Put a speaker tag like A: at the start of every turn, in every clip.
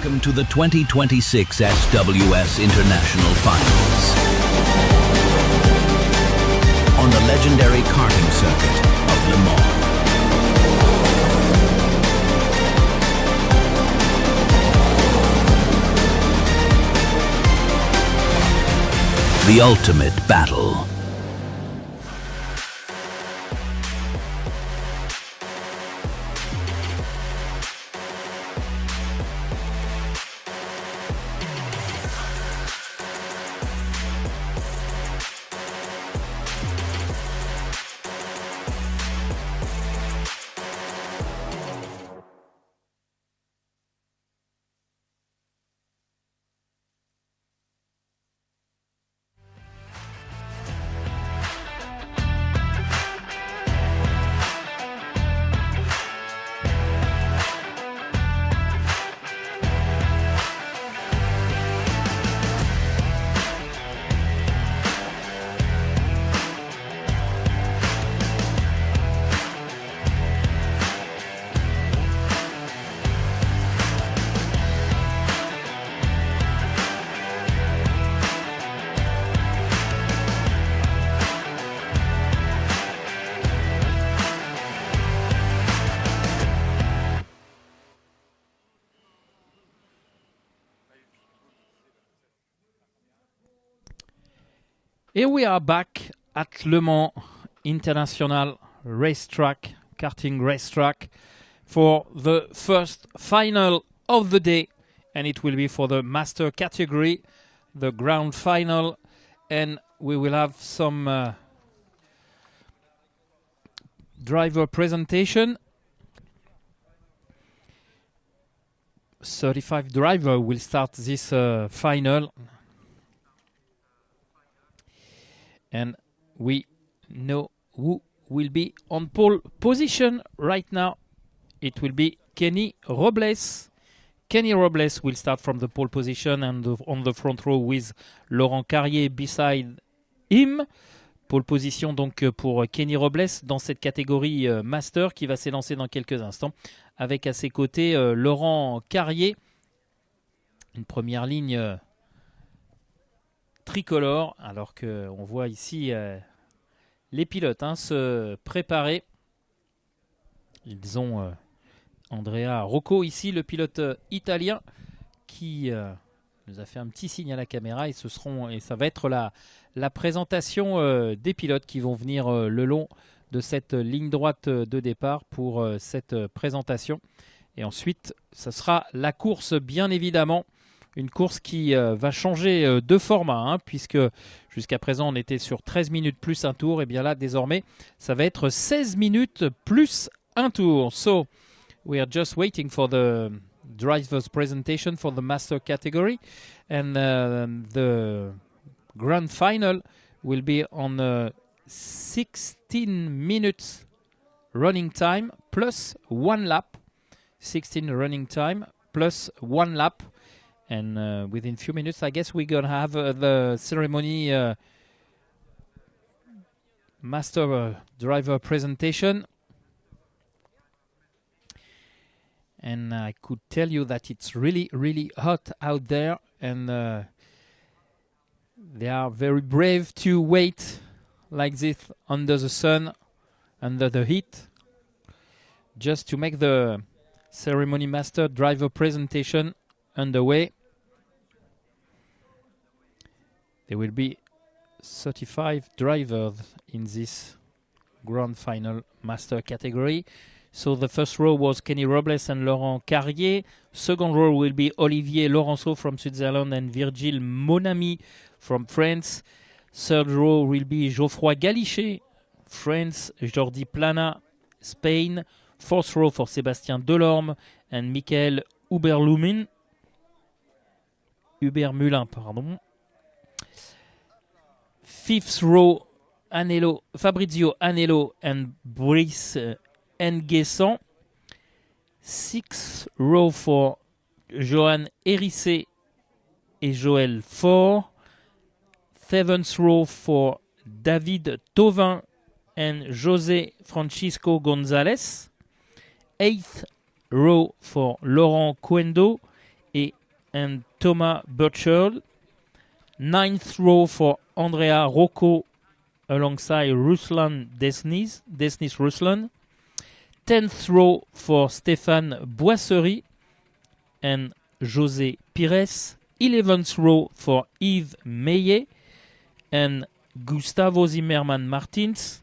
A: Welcome to the 2026 SWS International Finals. On the legendary karting circuit of Le Mans. The ultimate battle.
B: Here we are back at Le Mans International Racetrack, karting racetrack, for the first final of the day, and it will be for the master category, the ground final, and we will have some driver presentation. 35 driver will start this final. And we know who will be on pole position right now. It will be Kenny Robles. Kenny Robles will start from the pole position and on the front row with Laurent Carrier beside him. Pole position donc pour Kenny Robles dans cette catégorie Master qui va s'élancer dans quelques instants. Avec à ses côtés Laurent Carrier. Une première ligne tricolore, alors qu'on voit ici les pilotes se préparer. Ils ont Andrea Rocco ici, le pilote italien, qui nous a fait un petit signe à la caméra, et ça va être la présentation des pilotes qui vont venir le long de cette ligne droite de départ pour cette présentation. Et ensuite, ce sera la course, bien évidemment. Une course qui va changer de format, puisque jusqu'à présent on était sur 13 minutes plus un tour. Et bien là, désormais, ça va être 16 minutes plus un tour. So, we are just waiting for the driver's presentation for the master category. And the grand final will be on 16 minutes running time plus one lap. 16 running time plus one lap. And within a few minutes, I guess we're going to have the ceremony master driver presentation. And I could tell you that it's really, really hot out there. And they are very brave to wait like this under the sun, under the heat, just to make the ceremony master driver presentation underway. There will be 35 drivers in this grand final master category. So the first row was Kenny Robles and Laurent Carrier. Second row will be Olivier Laurenceau from Switzerland and Virgile Monami from France. Third row will be Geoffroy Galichet, France, Jordi Plana, Spain. Fourth row for Sébastien Delorme and Michael Hubermulin, pardon. Fifth row, Fabrizio Anello and Brice Nguessan. Sixth row for Johan Hérissé et Joël Faure. Seventh row for David Tauvin and José Francisco González. Eighth row for Laurent Cuendo et and Thomas Burchard. 9th row for Andrea Rocco alongside Ruslan Desnis Ruslan. 10th row for Stéphane Boisserie and José Pires. 11th row for Yves Meillet and Gustavo Zimmermann Martins.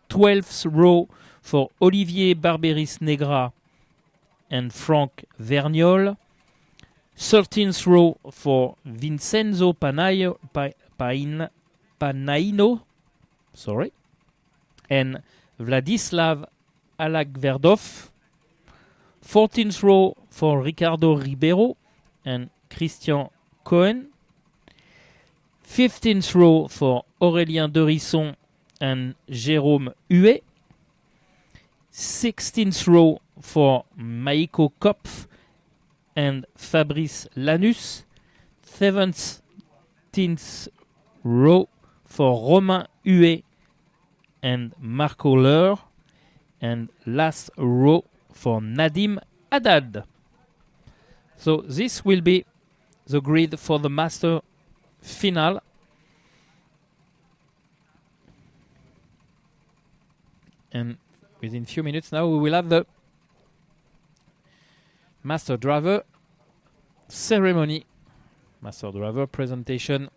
B: 12th row for Olivier Barberis Negra and Franck Vergnol. 13th row for Vincenzo Panaino and Vladislav Alagverdov. 14th row for Ricardo Ribeiro and Christian Cohen. 15th row for Aurélien Derisson and Jérôme Huet. 16th row for Maïko Kopf and Fabrice Lanus. 17th row for Romain Huet and Marco Leur. And last row for Nadim Haddad. So this will be the grid for the Master Final. And within few minutes now we will have the Master Driver ceremony, Master Driver presentation.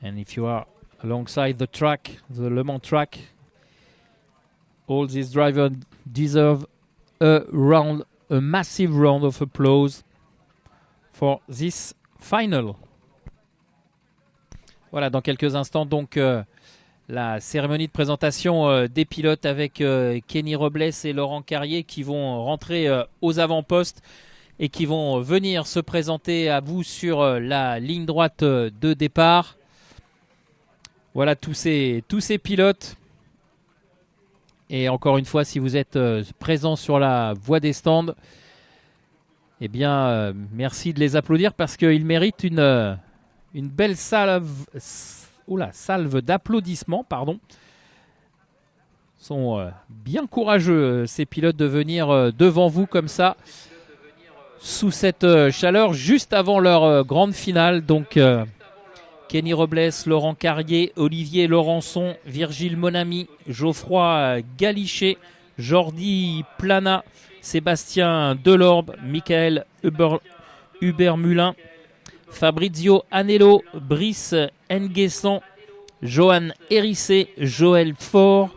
B: And if you are alongside the track, the Le Mans track, all these drivers deserve a massive round of applause for this final. Voilà, dans quelques instants donc la cérémonie de présentation des pilotes avec Kenny Robles et Laurent Carrier qui vont rentrer aux avant-postes et qui vont venir se présenter à vous sur la ligne droite de départ. Voilà tous ces pilotes. Et encore une fois, si vous êtes présents sur la voie des stands, eh bien, merci de les applaudir parce qu'ils méritent une belle salve d'applaudissements. Ils sont bien courageux, ces pilotes, de venir devant vous comme ça, sous cette chaleur, juste avant leur grande finale. Donc, Kenny Robles, Laurent Carrier, Olivier Laurençon, Virgile Monami, Geoffroy Galichet, Jordi Plana, Sébastien Delorbe, Michael Hubermulin, Fabrizio Anello, Brice Nguessan, Johan Hérissé, Joël Faure,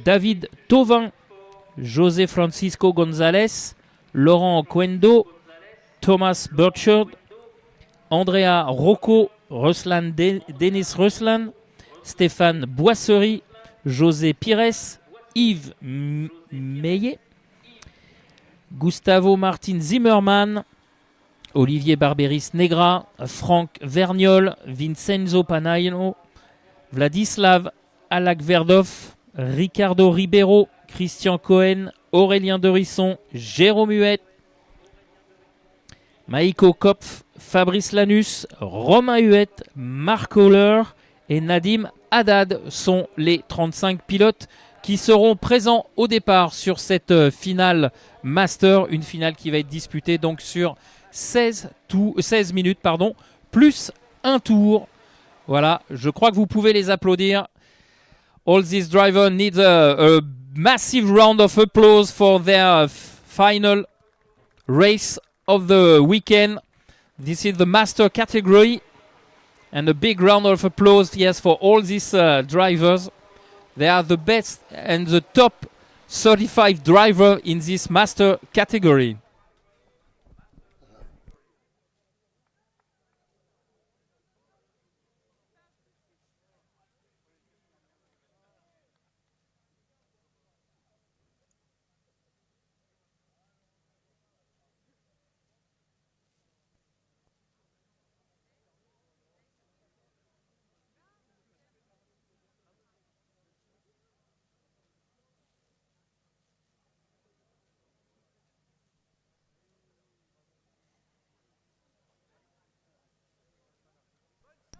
B: David Tauvin, José Francisco González, Laurent Quendo, Thomas Burchard, Andrea Rocco, Denis Ruslan, Stéphane Boisserie, José Pires, Yves Meillet, Gustavo Martin Zimmermann, Olivier Barberis Negra, Franck Vergnol, Vincenzo Panaino, Vladislav Alagverdov, Ricardo Ribeiro, Christian Cohen, Aurélien Derisson, Jérôme Huet, Maïko Kopf, Fabrice Lanus, Romain Huet, Marco Leur et Nadim Haddad sont les 35 pilotes qui seront présents au départ sur cette finale Master, une finale qui va être disputée donc sur 16 minutes, plus un tour. Voilà, je crois que vous pouvez les applaudir. All these drivers need a massive round of applause for their final race of the weekend. This is the master category, and a big round of applause, yes, for all these drivers. They are the best and the top 35 driver in this master category.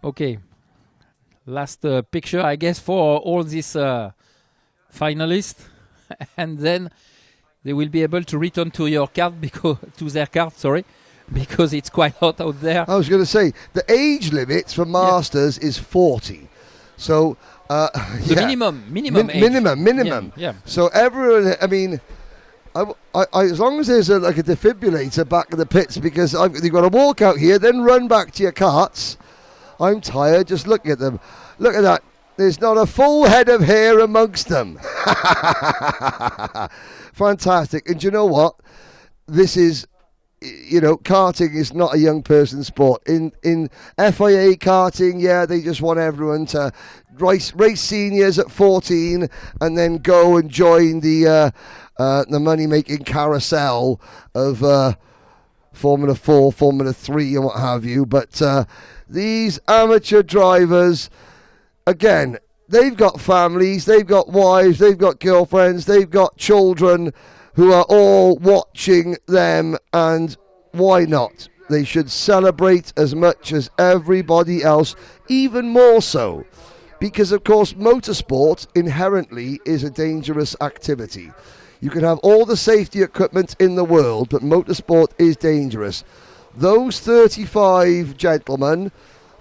B: Okay, last picture, I guess, for all these finalists. And then they will be able to return to your card their card, because it's quite hot out there.
C: I was going to say the age limit for masters is 40, so
B: the minimum age.
C: minimum.
B: Yeah.
C: So everyone, I mean, I as long as there's like a defibrillator back in the pits, because you've got to walk out here, then run back to your carts. I'm tired just looking at them. Look at that. There's not a full head of hair amongst them. Fantastic. And do you know what? This is, karting is not a young person's sport. In FIA karting, they just want everyone to race seniors at 14 and then go and join the money-making carousel of Formula 4, Formula 3 and what have you. But these amateur drivers, again, they've got families, they've got wives, they've got girlfriends, they've got children who are all watching them, and why not? They should celebrate as much as everybody else, even more so, because of course motorsport inherently is a dangerous activity. You can have all the safety equipment in the world, but motorsport is dangerous. Those 35 gentlemen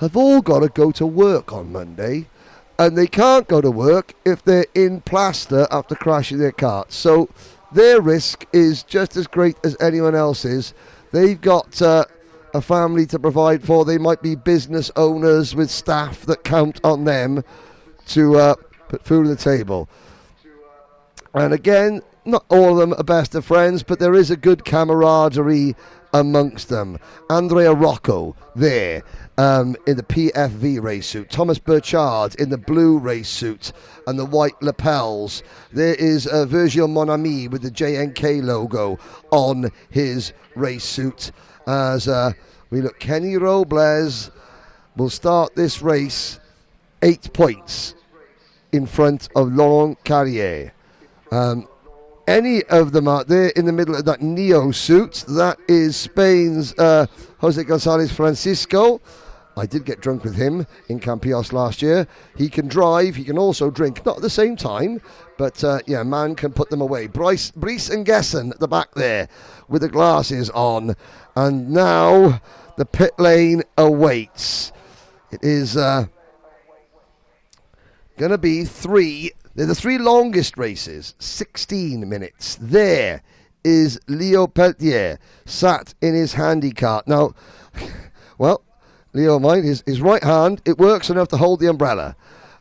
C: have all got to go to work on Monday, and they can't go to work if they're in plaster after crashing their carts. So their risk is just as great as anyone else's. They've got a family to provide for. They might be business owners with staff that count on them to put food on the table. And again, not all of them are best of friends, but there is a good camaraderie amongst them. Andrea Rocco there in the PFV race suit. Thomas Burchard in the blue race suit and the white lapels. There is Virgil Monami with the JNK logo on his race suit. As we look, Kenny Robles will start this race 8 points in front of Laurent Carrier. Any of them out there in the middle of that Neo suit. That is Spain's Jose Gonzalez Francisco. I did get drunk with him in Campillos last year. He can drive, he can also drink, not at the same time, but man can put them away. Brice and Gessen at the back there with the glasses on. And now the pit lane awaits. It is going to be they're the 3 longest races, 16 minutes. There is Leo Peltier, sat in his handy cart. Now, well, Leo might, his right hand, it works enough to hold the umbrella.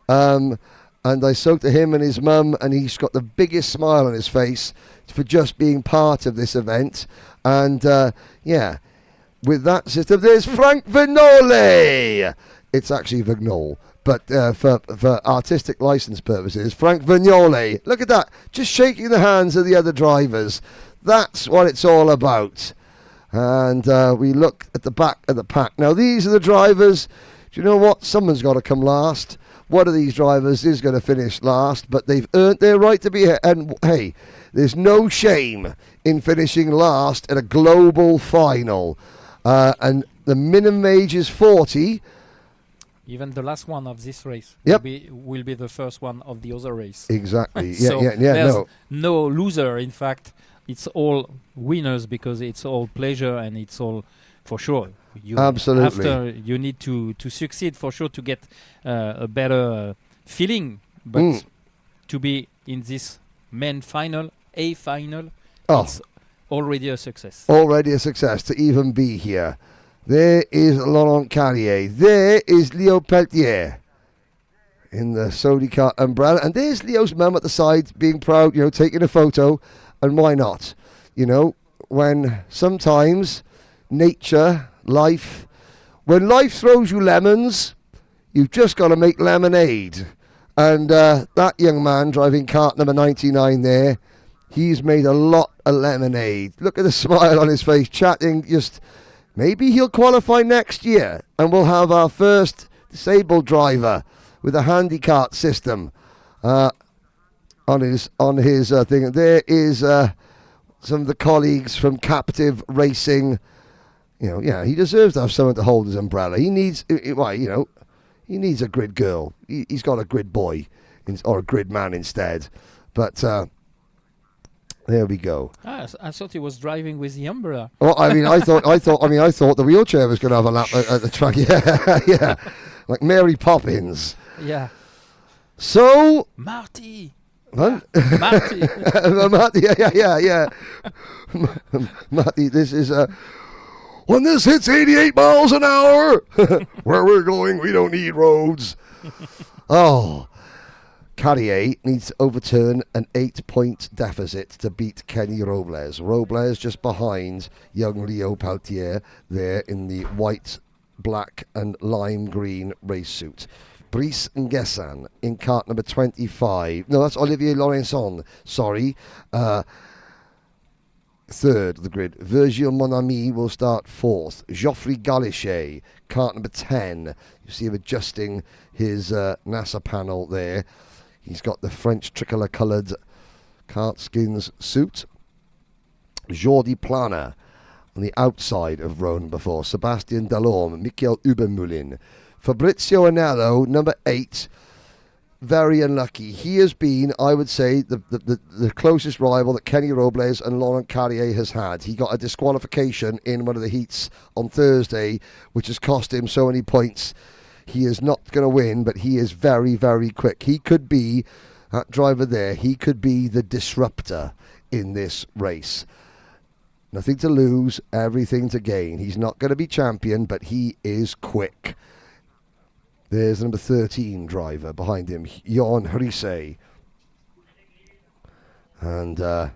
C: And I spoke to him and his mum, and he's got the biggest smile on his face for just being part of this event. And, with that system, there's Frank Vignole. It's actually Vignole. But for artistic license purposes, Frank Vignole, look at that, just shaking the hands of the other drivers. That's what it's all about. And we look at the back of the pack. Now, these are the drivers. Do you know what? Someone's got to come last. One of these drivers is going to finish last, but they've earned their right to be here. And, hey, there's no shame in finishing last at a global final. And the minimum age is 40.
B: Even the last one of this race will be the first one of the other race.
C: Exactly.
B: There's no loser, in fact. It's all winners because it's all pleasure and it's all, for sure.
C: Absolutely.
B: After you need to succeed for sure to get a better feeling. But to be in this men final, it's already a success.
C: Already a success to even be here. There is Laurent Carrier. There is Leo Peltier in the Sodi car umbrella. And there's Leo's mum at the side being proud, taking a photo. And why not? When sometimes nature, life, when life throws you lemons, you've just got to make lemonade. And that young man driving cart number 99 there, he's made a lot of lemonade. Look at the smile on his face, chatting just... Maybe he'll qualify next year and we'll have our first disabled driver with a handicart system on his thing. And there is some of the colleagues from Captive Racing. He deserves to have someone to hold his umbrella. He needs, he needs a grid girl. He's got a grid boy or a grid man instead. But There we go.
B: I thought he was driving with the umbrella.
C: Well, I thought the wheelchair was going to have a lap at the track. Yeah, yeah, like Mary Poppins.
B: Yeah.
C: So,
B: Marty.
C: Huh?
B: Marty.
C: Marty, yeah. Marty, this is when this hits 88 miles an hour, where we're going, we don't need roads. Oh. Carrier needs to overturn an 8-point deficit to beat Kenny Robles. Robles just behind young Leo Peltier there in the white, black and lime green race suit. Brice Nguessan in cart number 25. No, that's Olivier Laurenson. Sorry. Third of the grid. Virgile Monami will start fourth. Geoffrey Galichet, cart number 10. You see him adjusting his NASA panel there. He's got the French tricolour coloured cart skins suit. Jordi Plana on the outside of Roan before. Sebastian Delorme, Michael Ubermulin. Fabrizio Anello, number 8. Very unlucky. He has been, I would say, the closest rival that Kenny Robles and Laurent Carrier has had. He got a disqualification in one of the heats on Thursday, which has cost him so many points. He is not going to win, but he is very, very quick. He could be, that driver there, he could be the disruptor in this race. Nothing to lose, everything to gain. He's not going to be champion, but he is quick. There's number 13 driver behind him, Jon Hrise. And I've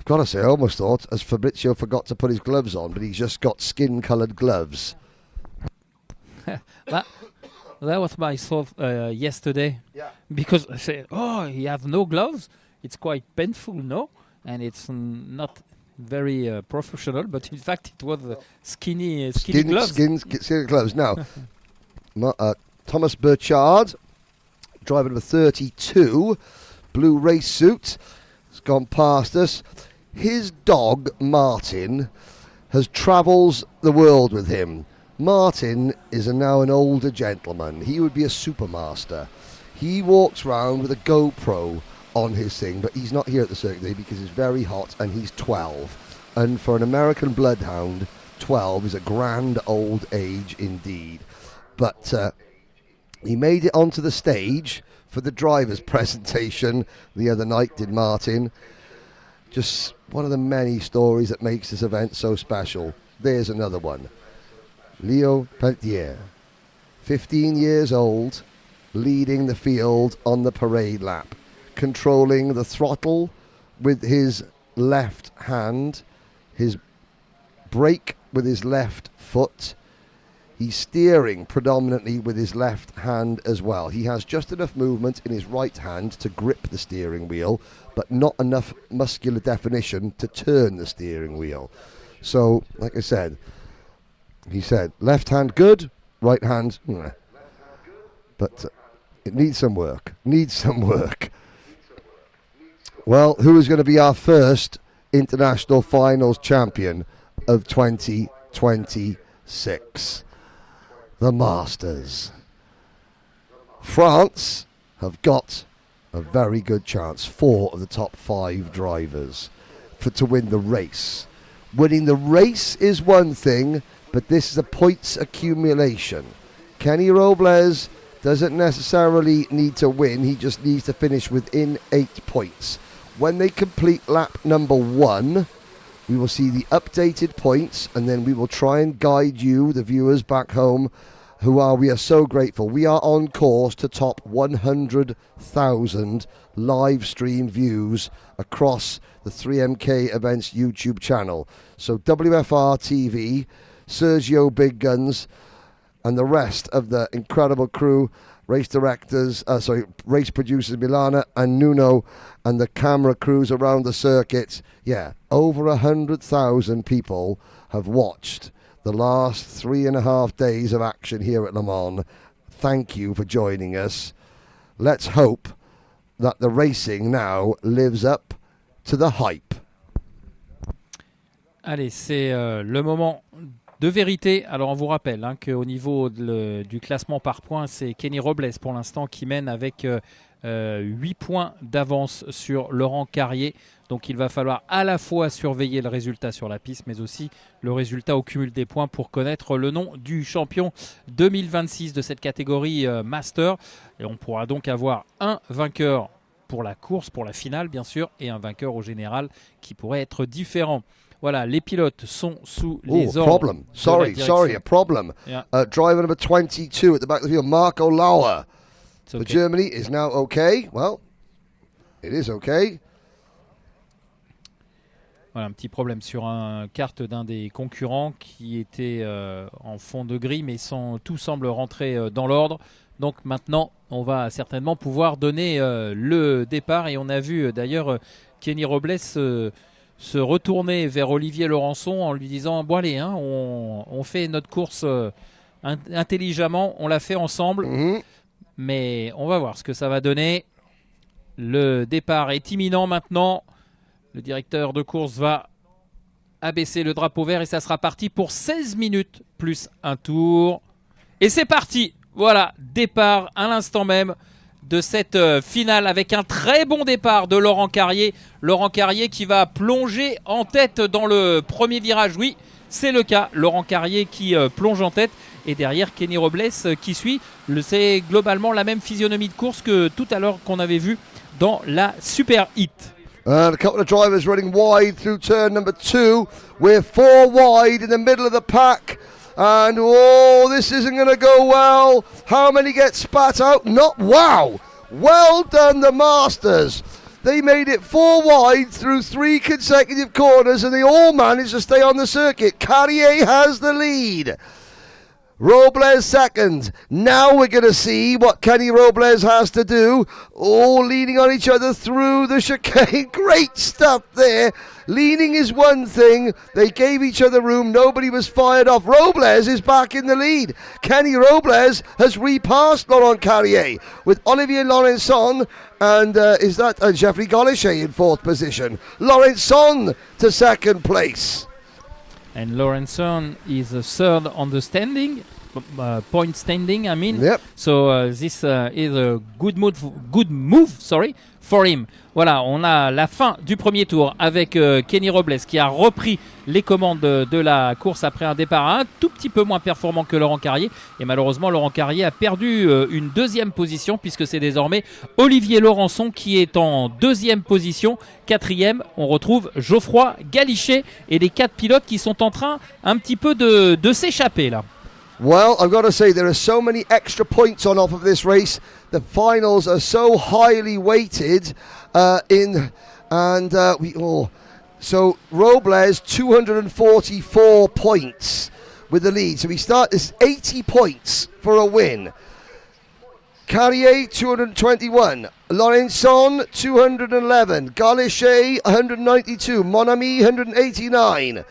C: got to say, I almost thought, as Fabrizio forgot to put his gloves on, but he's just got skin-coloured gloves.
B: that was my thought yesterday.
C: Yeah.
B: Because I said, he has no gloves. It's quite painful, no? And it's not very professional, but in fact it was skinny gloves.
C: Skin gloves. Now, Thomas Burchard, driver number 32, blue race suit, has gone past us. His dog, Martin, travels the world with him. Martin is now an older gentleman. He would be a supermaster. He walks around with a GoPro on his thing, but he's not here at the circuit today because it's very hot and he's 12. And for an American bloodhound, 12 is a grand old age indeed. But he made it onto the stage for the driver's presentation the other night, did Martin. Just one of the many stories that makes this event so special. There's another one. Leo Peltier, 15 years old, leading the field on the parade lap, controlling the throttle with his left hand, his brake with his left foot. He's steering predominantly with his left hand as well. He has just enough movement in his right hand to grip the steering wheel, but not enough muscular definition to turn the steering wheel. So, like I said, he said, left hand good, right hand, but it needs some work. Well, who is going to be our first international finals champion of 2026? The Masters. France have got a very good chance. 4 of the top 5 drivers to win the race. Winning the race is one thing, but this is a points accumulation. Kenny Robles doesn't necessarily need to win, he just needs to finish within 8 points. When they complete lap number 1, we will see the updated points, and then we will try and guide you, the viewers back home, we are so grateful. We are on course to top 100,000 live stream views across the 3MK Events YouTube channel. So WFR TV, Sergio Big Guns, and the rest of the incredible crew, race producers Milana and Nuno, and the camera crews around the circuit. Yeah, over 100,000 people have watched the last 3.5 days of action here at Le Mans. Thank you for joining us. Let's hope that the racing now lives up to the hype.
B: Allez, c'est le moment de vérité. Alors on vous rappelle qu'au niveau du classement par points, c'est Kenny Robles pour l'instant qui mène avec 8 points d'avance sur Laurent Carrier. Donc il va falloir à la fois surveiller le résultat sur la piste, mais aussi le résultat au cumul des points pour connaître le nom du champion 2026 de cette catégorie Master. Et on pourra donc avoir un vainqueur pour la course, pour la finale bien sûr, et un vainqueur au général qui pourrait être différent. Voilà, les pilotes sont sous les ordres.
C: Problem. Sorry, a problem.
B: Yeah.
C: Driver number 22 at the back of the field, Marco Lauer.
B: It's okay.
C: For Germany is now okay. Well, it is okay.
B: Voilà, un petit problème sur un kart d'un des concurrents qui était en fond de grille, mais tout semble rentrer dans l'ordre. Donc maintenant, on va certainement pouvoir donner le départ. Et on a vu d'ailleurs Kenny Robles se retourner vers Olivier Laurençon en lui disant « Bon allez, hein, on fait notre course intelligemment, on l'a fait ensemble. Mais on va voir ce que ça va donner. Le départ est imminent maintenant. Le directeur de course va abaisser le drapeau vert et ça sera parti pour 16 minutes plus un tour. Et c'est parti. Voilà, départ à l'instant même de cette finale avec un très bon départ de Laurent Carrier. Laurent Carrier qui va plonger en tête dans le premier virage. Oui, c'est le cas. Laurent Carrier qui plonge en tête. Et derrière, Kenny Robles qui suit. C'est globalement la même physionomie de course que tout à l'heure qu'on avait vu dans la Super Hit.
C: And a couple of drivers running wide through turn number 2. We're 4 wide in the middle of the pack. And oh, this isn't going to go well. How many get spat out? Not wow. Well done, the Masters. They made it 4 wide through 3 consecutive corners and they all managed to stay on the circuit. Carrier has the lead. Robles second. Now we're going to see what Kenny Robles has to do. All leaning on each other through the chicane. Great stuff there. Leaning is one thing. They gave each other room. Nobody was fired off. Robles is back in the lead. Kenny Robles has repassed Laurent Carrier with Olivier Laurençon and is that Jeffrey Golichet in 4th position. Laurençon to 2nd place.
B: And Laurençon is third on the standing, point standing, I mean.
C: Yep.
B: So this is a good move, for him. Voilà, on a la fin du premier tour avec Kenny Robles qui a repris les commandes de la course après un départ un tout petit peu moins performant que Laurent Carrier. Et malheureusement, Laurent Carrier a perdu une 2e position puisque c'est désormais Olivier Laurençon qui est en 2e position. 4e, on retrouve Geoffroy Galichet et les 4 pilotes qui sont en train un petit peu de s'échapper là.
C: Well, I've got to say, there are so many extra points on off of this race. The finals are so highly weighted So Robles, 244 points with the lead. So we start this 80 points for a win. Carrier, 221. Laurençon, 211. Galichet, 192. Mon Ami, 189.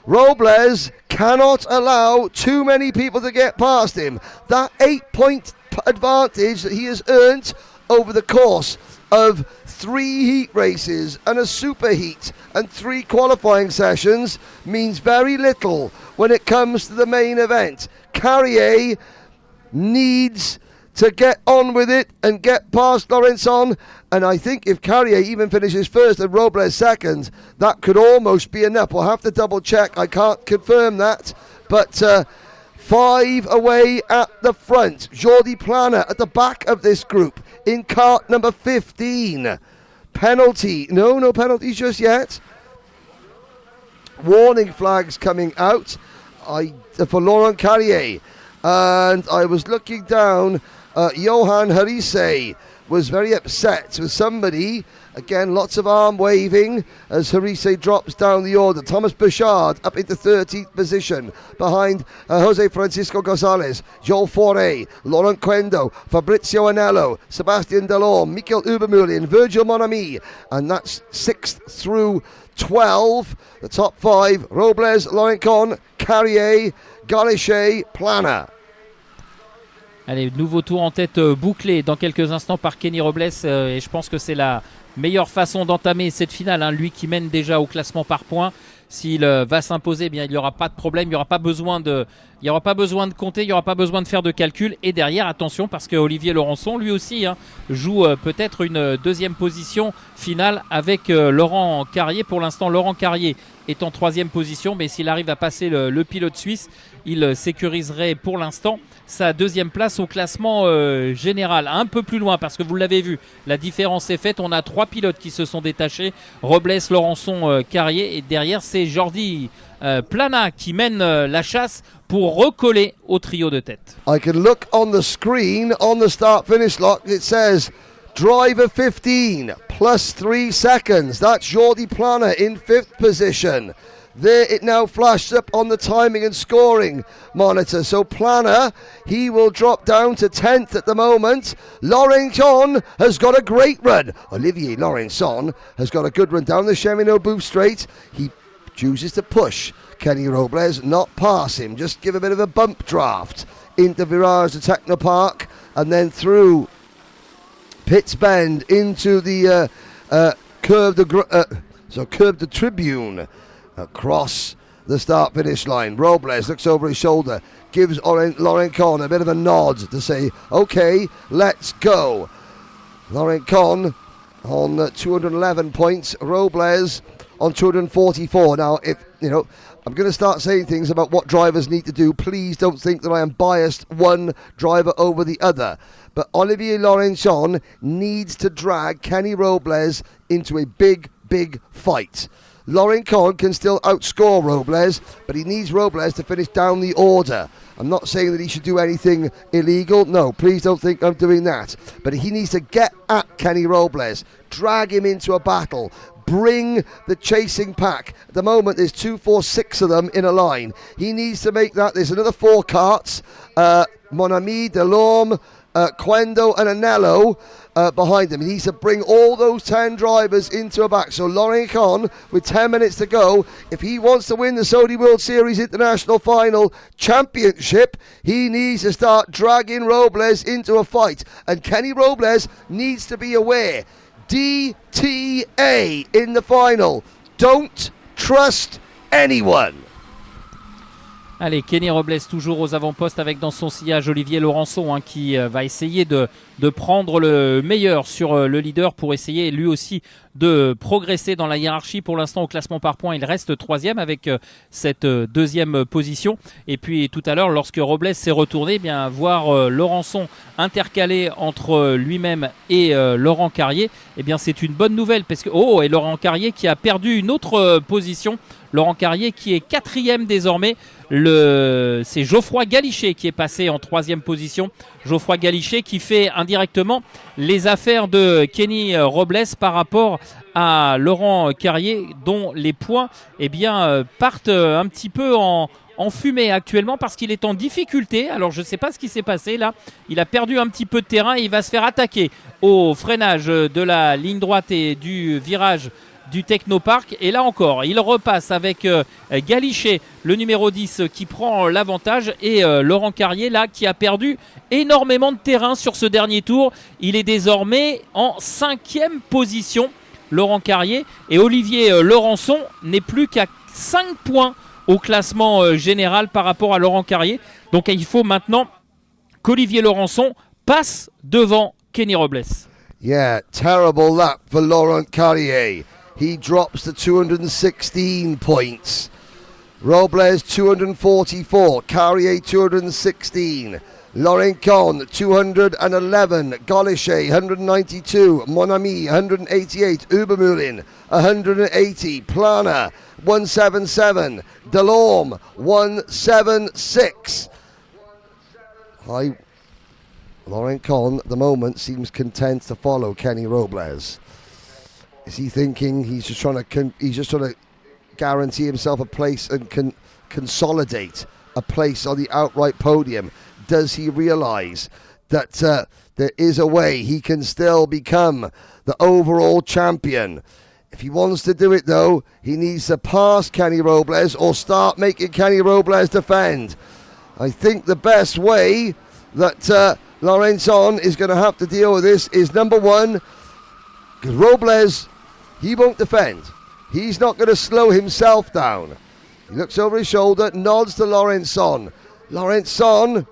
C: Robles cannot allow too many people to get past him. That 8-point advantage that he has earned over the course of 3 heat races and a super heat and 3 qualifying sessions means very little when it comes to the main event. Carrier needs to get on with it and get past Laurençon, and I think if Carrier even finishes first and Robles second, that could almost be enough. We'll have to double check, I can't confirm that, but 5 away at the front. Jordi Plana at the back of this group in cart number 15. Penalty, no penalties just yet. Warning flags coming out for Laurent Carrier, and I was looking down. Johan Harise was very upset with somebody. Again, lots of arm waving as Harise drops down the order. Thomas Bouchard up into 13th position behind Jose Francisco Gonzalez, Joel Fauré, Laurent Quendo, Fabrizio Anello, Sebastian Delorme, Michael Ubermüller, Virgil Monami, and that's 6th through 12. The top 5, Robles, Laurençon, Carrier, Galichet, Plana.
B: Allez, nouveau tour en tête bouclé dans quelques instants par Kenny Robles et je pense que c'est la meilleure façon d'entamer cette finale, hein. Lui qui mène déjà au classement par points. s'il va s'imposer, eh bien il n'y aura pas de problème, il n'y aura pas besoin de compter, il n'y aura pas besoin de faire de calcul. Et derrière, attention, parce que Olivier Laurençon, lui aussi, joue peut-être une deuxième position finale avec Laurent Carrier. Pour l'instant, Laurent Carrier est en 3e position, mais s'il arrive à passer le pilote suisse, il sécuriserait pour l'instant sa 2e place au classement général. Un peu plus loin, parce que vous l'avez vu, la différence est faite. On a 3 pilotes qui se sont détachés, Robles, Laurençon, Carrier, et derrière c'est Jordi Plana qui mène la chasse pour recoller au trio de tête.
C: I can look on the screen on the start-finish lock. It says driver 15 plus 3 seconds. That's Jordi Plana in 5th position. There it now flashed up on the timing and scoring monitor. So Plana, he will drop down to 10th at the moment. Laurençon has got a great run. Olivier Laurençon has got a good run down the Cheminot Booth straight. He chooses to push Kenny Robles, not pass him, just give a bit of a bump draft into Virage to Technopark and then through Pitts Bend into the Curve de Tribune. Across the start-finish line. Robles looks over his shoulder, gives Laurençon a bit of a nod to say, okay, let's go. Laurençon on 211 points, Robles on 244. Now, if, I'm going to start saying things about what drivers need to do. Please don't think that I am biased one driver over the other. But Olivier Laurençon needs to drag Kenny Robles into a big, big fight. Laurençon can still outscore Robles, but he needs Robles to finish down the order. I'm not saying that he should do anything illegal. No, please don't think I'm doing that. But he needs to get at Kenny Robles, drag him into a battle, bring the chasing pack. At the moment, there's 2, 4, 6 of them in a line. He needs to make that. There's another 4 carts. Mon Ami, Delorme, Quendo and Anello behind him. He needs to bring all those 10 drivers into a back. So Laurençon, with 10 minutes to go, if he wants to win the Saudi World Series International Final Championship, he needs to start dragging Robles into a fight. And Kenny Robles needs to be aware. DTA in the final. Don't trust anyone.
B: Allez, Kenny Robles toujours aux avant-postes avec dans son sillage Olivier Laurençon qui va essayer de prendre le meilleur sur le leader pour essayer lui aussi de progresser dans la hiérarchie. Pour l'instant au classement par points il reste 3e avec cette 2e position. Et puis tout à l'heure lorsque Robles s'est retourné, bien voir Laurençon intercalé entre lui-même et Laurent Carrier, eh bien c'est une bonne nouvelle parce que et Laurent Carrier qui a perdu une autre position. Laurent Carrier qui est 4e désormais. C'est Geoffroy Galichet qui est passé en 3e position. Geoffroy Galichet qui fait indirectement les affaires de Kenny Robles par rapport à Laurent Carrier dont les points partent un petit peu en fumée actuellement parce qu'il est en difficulté. Alors je ne sais pas ce qui s'est passé là. Il a perdu un petit peu de terrain et il va se faire attaquer au freinage de la ligne droite et du virage du Technopark. Et là encore, il repasse avec Galichet, le numéro 10 qui prend l'avantage et Laurent Carrier là qui a perdu énormément de terrain sur ce dernier tour. Il est désormais en 5e position, Laurent Carrier, et Olivier Laurençon n'est plus qu'à 5 points au classement général par rapport à Laurent Carrier. Donc il faut maintenant qu'Olivier Laurençon passe devant Kenny Robles.
C: Yeah, terrible lap for Laurent Carrier. He drops to 216 points. Robles 244, Carrier 216, Laurençon 211, Galichet 192, Mon Ami 188, Ubermühlin 180, Plana 177, Delorme 176. Laurençon at the moment seems content to follow Kenny Robles. Is he thinking he's just trying to guarantee himself a place and consolidate a place on the outright podium? Does he realise that there is a way he can still become the overall champion? If he wants to do it though, he needs to pass Kenny Robles or start making Kenny Robles defend. I think the best way that Laurençon is going to have to deal with this is number one, because Robles, he won't defend. He's not going to slow himself down. He looks over his shoulder, nods to Laurenson. Laurenson,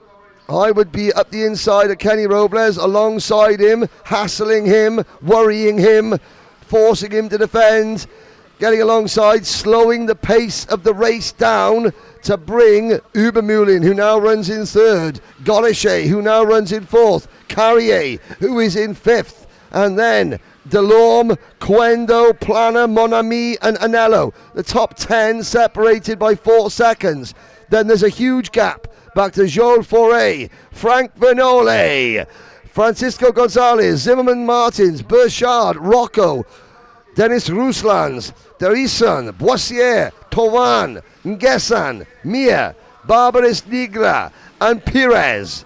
C: I would be up the inside of Kenny Robles, alongside him, hassling him, worrying him, forcing him to defend, getting alongside, slowing the pace of the race down to bring Ubermühlen, who now runs in third, Galichet, who now runs in fourth, Carrier, who is in fifth, and then Delorme, Quendo, Plana, Monami and Anello. The top 10 separated by 4 seconds. Then there's a huge gap back to Joel Fauré, Frank Vernole, Francisco Gonzalez, Zimmerman Martins, Burchard, Rocco, Dennis Ruslands, Derison, Boissier, Tovan, Ngesan, Mia, Barbares Nigra and Pérez.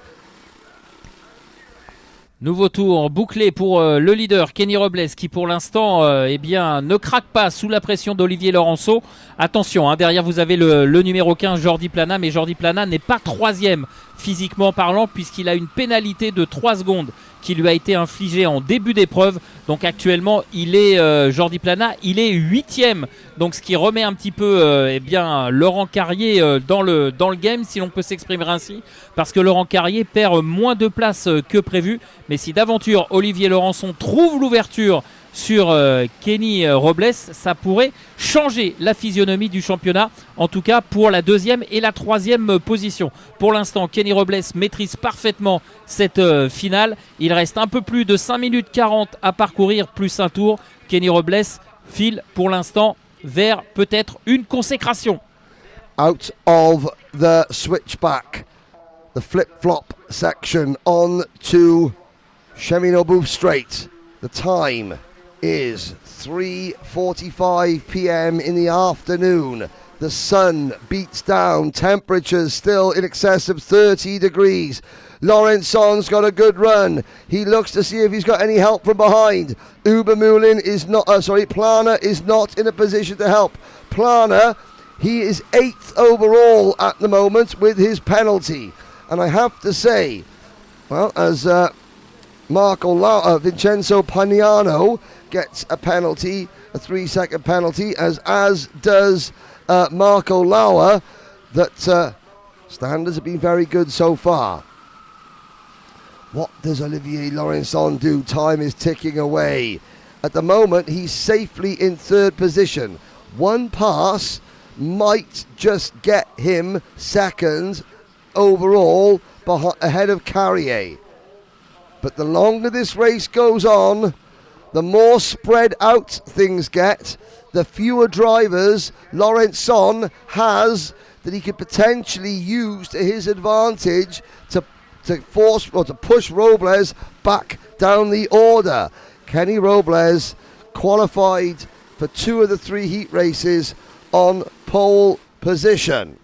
B: Nouveau tour bouclé pour le leader Kenny Robles qui pour l'instant eh bien, ne craque pas sous la pression d'Olivier Laurenceau. Attention, hein, derrière vous avez le numéro 15 Jordi Plana, mais Jordi Plana n'est pas troisième physiquement parlant puisqu'il a une pénalité de 3 secondes qui lui a été infligée en début d'épreuve. Donc actuellement il est Jordi Plana, il est 8e, donc ce qui remet un petit peu eh bien, Laurent Carrier dans le game, si l'on peut s'exprimer ainsi, parce que Laurent Carrier perd moins de place que prévu. Mais si d'aventure Olivier Laurençon trouve l'ouverture sur Kenny Robles, ça pourrait changer la physionomie du championnat, en tout cas pour la 2e et la 3e position. Pour l'instant, Kenny Robles maîtrise parfaitement cette finale. Il reste un peu plus de 5 minutes 40 à parcourir, plus un tour. Kenny Robles file pour l'instant vers peut-être une consécration.
C: Out of the switchback, the flip-flop section on to Sheminobu Straight. The time is 3:45 p.m. in the afternoon. The sun beats down, temperatures still in excess of 30 degrees. Laurenson's got a good run. He looks to see if he's got any help from behind. Ubermühlen is not, Plana is not in a position to help. Plana, he is 8th overall at the moment with his penalty. And I have to say, well, as Vincenzo Pagnano gets a penalty, a 3-second penalty, as does Marco Lauer, that standards have been very good so far. What does Olivier Laurenson do? Time is ticking away. At the moment, he's safely in 3rd position. One pass might just get him 2nd overall ahead of Carrier. But the longer this race goes on, the more spread out things get, the fewer drivers Laurenson has that he could potentially use to his advantage to force or to push Robles back down the order. Kenny Robles qualified for 2 of the 3 heat races on pole position,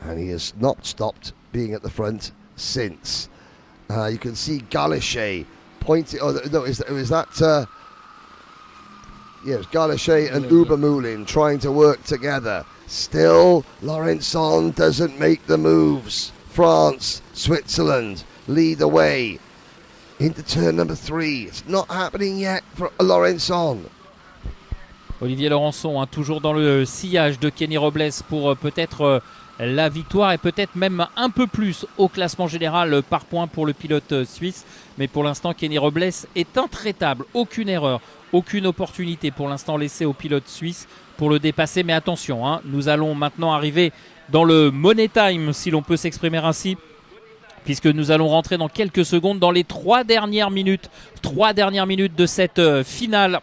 C: and he has not stopped being at the front since. You can see Galichet pointing. Oh no, it was Galichet and Ubermühlen trying to work together. Still, Laurenson doesn't make the moves. France, Switzerland lead the way into turn number 3. It's not happening yet for Laurenson.
B: Olivier Laurenson, hein, toujours dans le sillage de Kenny Robles pour peut-être la victoire et peut-être même un peu plus au classement général par points pour le pilote suisse. Mais pour l'instant, Kenny Robles est intraitable. Aucune erreur, aucune opportunité pour l'instant laissée au pilote suisse pour le dépasser. Mais attention, hein, nous allons maintenant arriver dans le money time, si l'on peut s'exprimer ainsi, puisque nous allons rentrer dans quelques secondes dans les 3 dernières minutes de cette finale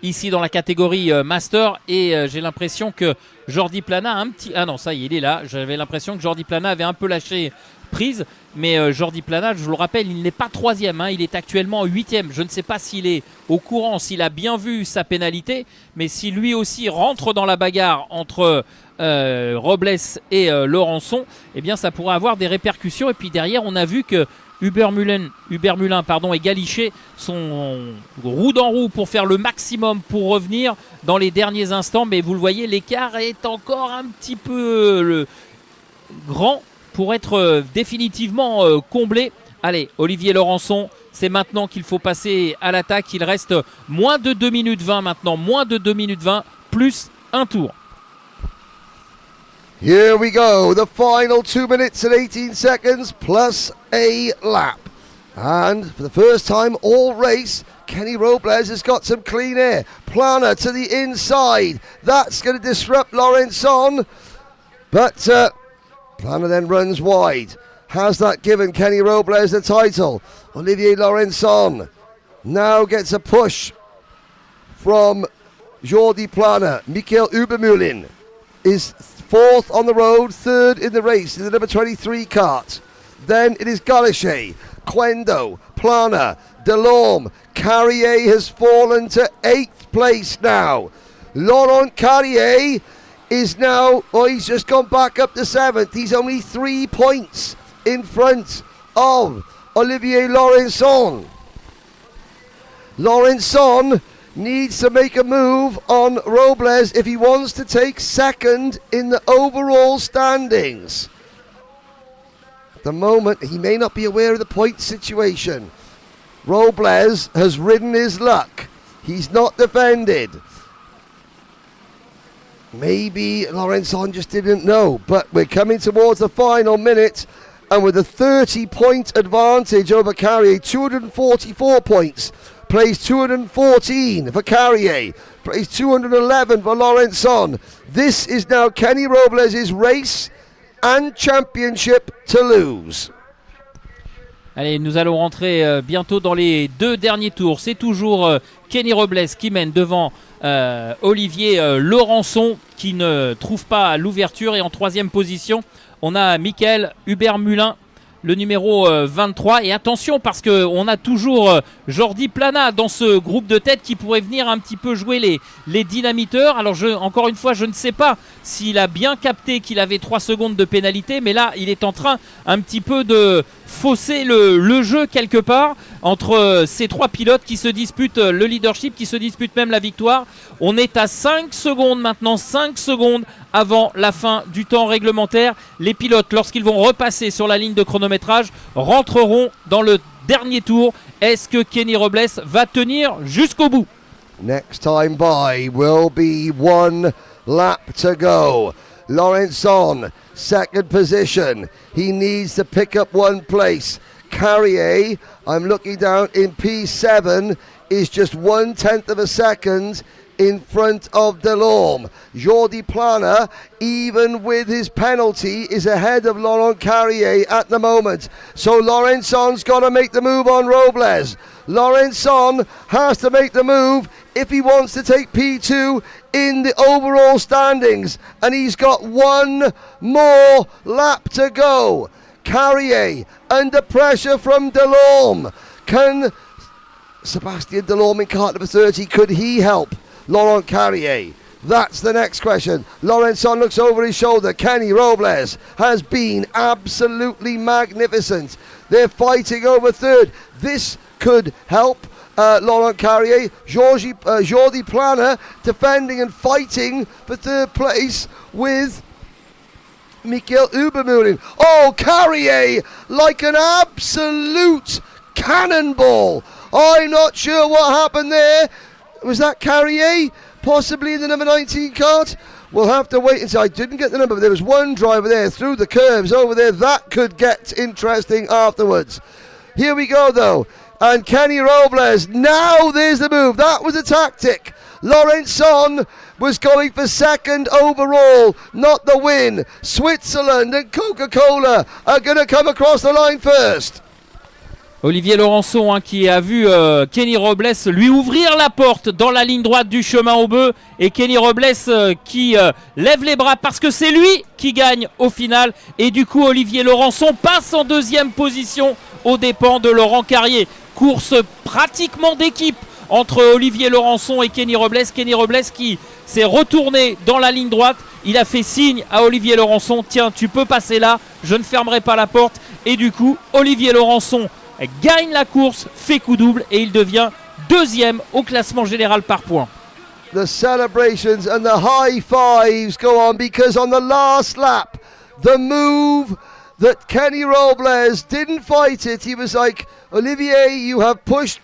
B: ici dans la catégorie Master. Et j'ai l'impression que Jordi Plana a un petit... Ah non, ça y est, il est là. J'avais l'impression que Jordi Plana avait un peu lâché prise. Mais Jordi Plana, je vous le rappelle, il n'est pas 3e. Hein, il est actuellement 8e. Je ne sais pas s'il est au courant, s'il a bien vu sa pénalité. Mais si lui aussi rentre dans la bagarre entre Robles et Laurenson, eh bien ça pourrait avoir des répercussions. Et puis derrière, on a vu que Ubermühlen et Galichet sont roue dans roue pour faire le maximum pour revenir dans les derniers instants. Mais vous le voyez, l'écart est encore un petit peu grand pour être définitivement comblé Allez, Olivier Laurençon, c'est maintenant qu'il faut passer à l'attaque. Il reste moins de 2 minutes 20 maintenant, moins de 2 minutes 20, plus un tour.
C: Here we go, the final 2 minutes and 18 seconds plus a lap. And for the first time all race, Kenny Robles has got some clean air. Planner to the inside. That's going to disrupt Laurençon. But Planner then runs wide. Has that given Kenny Robles the title? Olivier Laurençon now gets a push from Jordi Planner. Michael Ubermühlin is fourth on the road, third in the race in the number 23 cart. Then it is Galichet, Quendo, Planner, Delorme. Carrier has fallen to 8th place now. Laurent Carrier is now, he's just gone back up to 7th. He's only 3 points in front of Olivier Laurençon. Laurençon needs to make a move on Robles if he wants to take second in the overall standings. At the moment, he may not be aware of the point situation. Robles has ridden his luck. He's not defended. Maybe Laurençon just didn't know, but we're coming towards the final minute, and with a 30-point advantage over Carrier, 244 points, plays 214 for Carrier, plays 211 for Laurençon. This is now Kenny Robles' race and championship to lose.
B: Allez, nous allons rentrer bientôt dans les 2 derniers tours. C'est toujours Kenny Robles qui mène devant Olivier Laurençon qui ne trouve pas l'ouverture. Et en 3e position, on a Michael Ubermühlin, le numéro 23. Et attention parce qu'on a toujours Jordi Planner dans ce groupe de tête qui pourrait venir un petit peu jouer les dynamiteurs. Alors encore une fois, je ne sais pas s'il a bien capté qu'il avait 3 secondes de pénalité. Mais là, il est en train un petit peu de fausser le jeu quelque part entre ces 3 pilotes qui se disputent le leadership, qui se disputent même la victoire. On est à 5 secondes maintenant, 5 secondes avant la fin du temps réglementaire. Les pilotes, lorsqu'ils vont repasser sur la ligne de chronométrage, rentreront dans le dernier tour. Est-ce que Kenny Robles va tenir jusqu'au bout?
C: Next time by will be 1 lap to go. Laurençon, second position. He needs to pick up 1 place. Carrier, I'm looking down in P7, is just 1/10 of a second in front of Delorme. Jordi Planner, even with his penalty, is ahead of Laurent Carrier at the moment. So Laurençon's got to make the move on Robles. Laurençon has to make the move if he wants to take P2 in the overall standings. And he's got 1 more lap to go. Carrier under pressure from Delorme. Can Sébastien Delorme in cart number 30, could he help Laurent Carrier? That's the next question. Laurençon looks over his shoulder. Kenny Robles has been absolutely magnificent. They're fighting over third. This could help Laurent Carrier. Jordi Planner defending and fighting for third place with Michael Ubermühlin. Oh, Carrier like an absolute cannonball. I'm not sure what happened there. Was that Carrier? Possibly in the number 19 cart? We'll have to wait and see. I didn't get the number, but there was one driver there through the curves over there. That could get interesting afterwards. Here we go, though. And Kenny Robles, now there's the move. That was a tactic. Laurençon was going for second overall, not the win. Switzerland and Coca-Cola are going to come across the line first.
B: Olivier Laurençon qui a vu Kenny Robles lui ouvrir la porte dans la ligne droite du chemin au bœuf. Et Kenny Robles qui lève les bras parce que c'est lui qui gagne au final. Et du coup, Olivier Laurençon passe en 2e position aux dépens de Laurent Carrier. Course pratiquement d'équipe entre Olivier Laurençon et Kenny Robles. Kenny Robles qui s'est retourné dans la ligne droite. Il a fait signe à Olivier Laurençon. Tiens, tu peux passer là, je ne fermerai pas la porte. Et du coup, Olivier Laurençon gagne la course, fait coup double et il devient 2e au classement général par points.
C: The celebrations and the high fives go on because on the last lap, the move that Kenny Robles didn't fight it. He was like, Olivier, you have pushed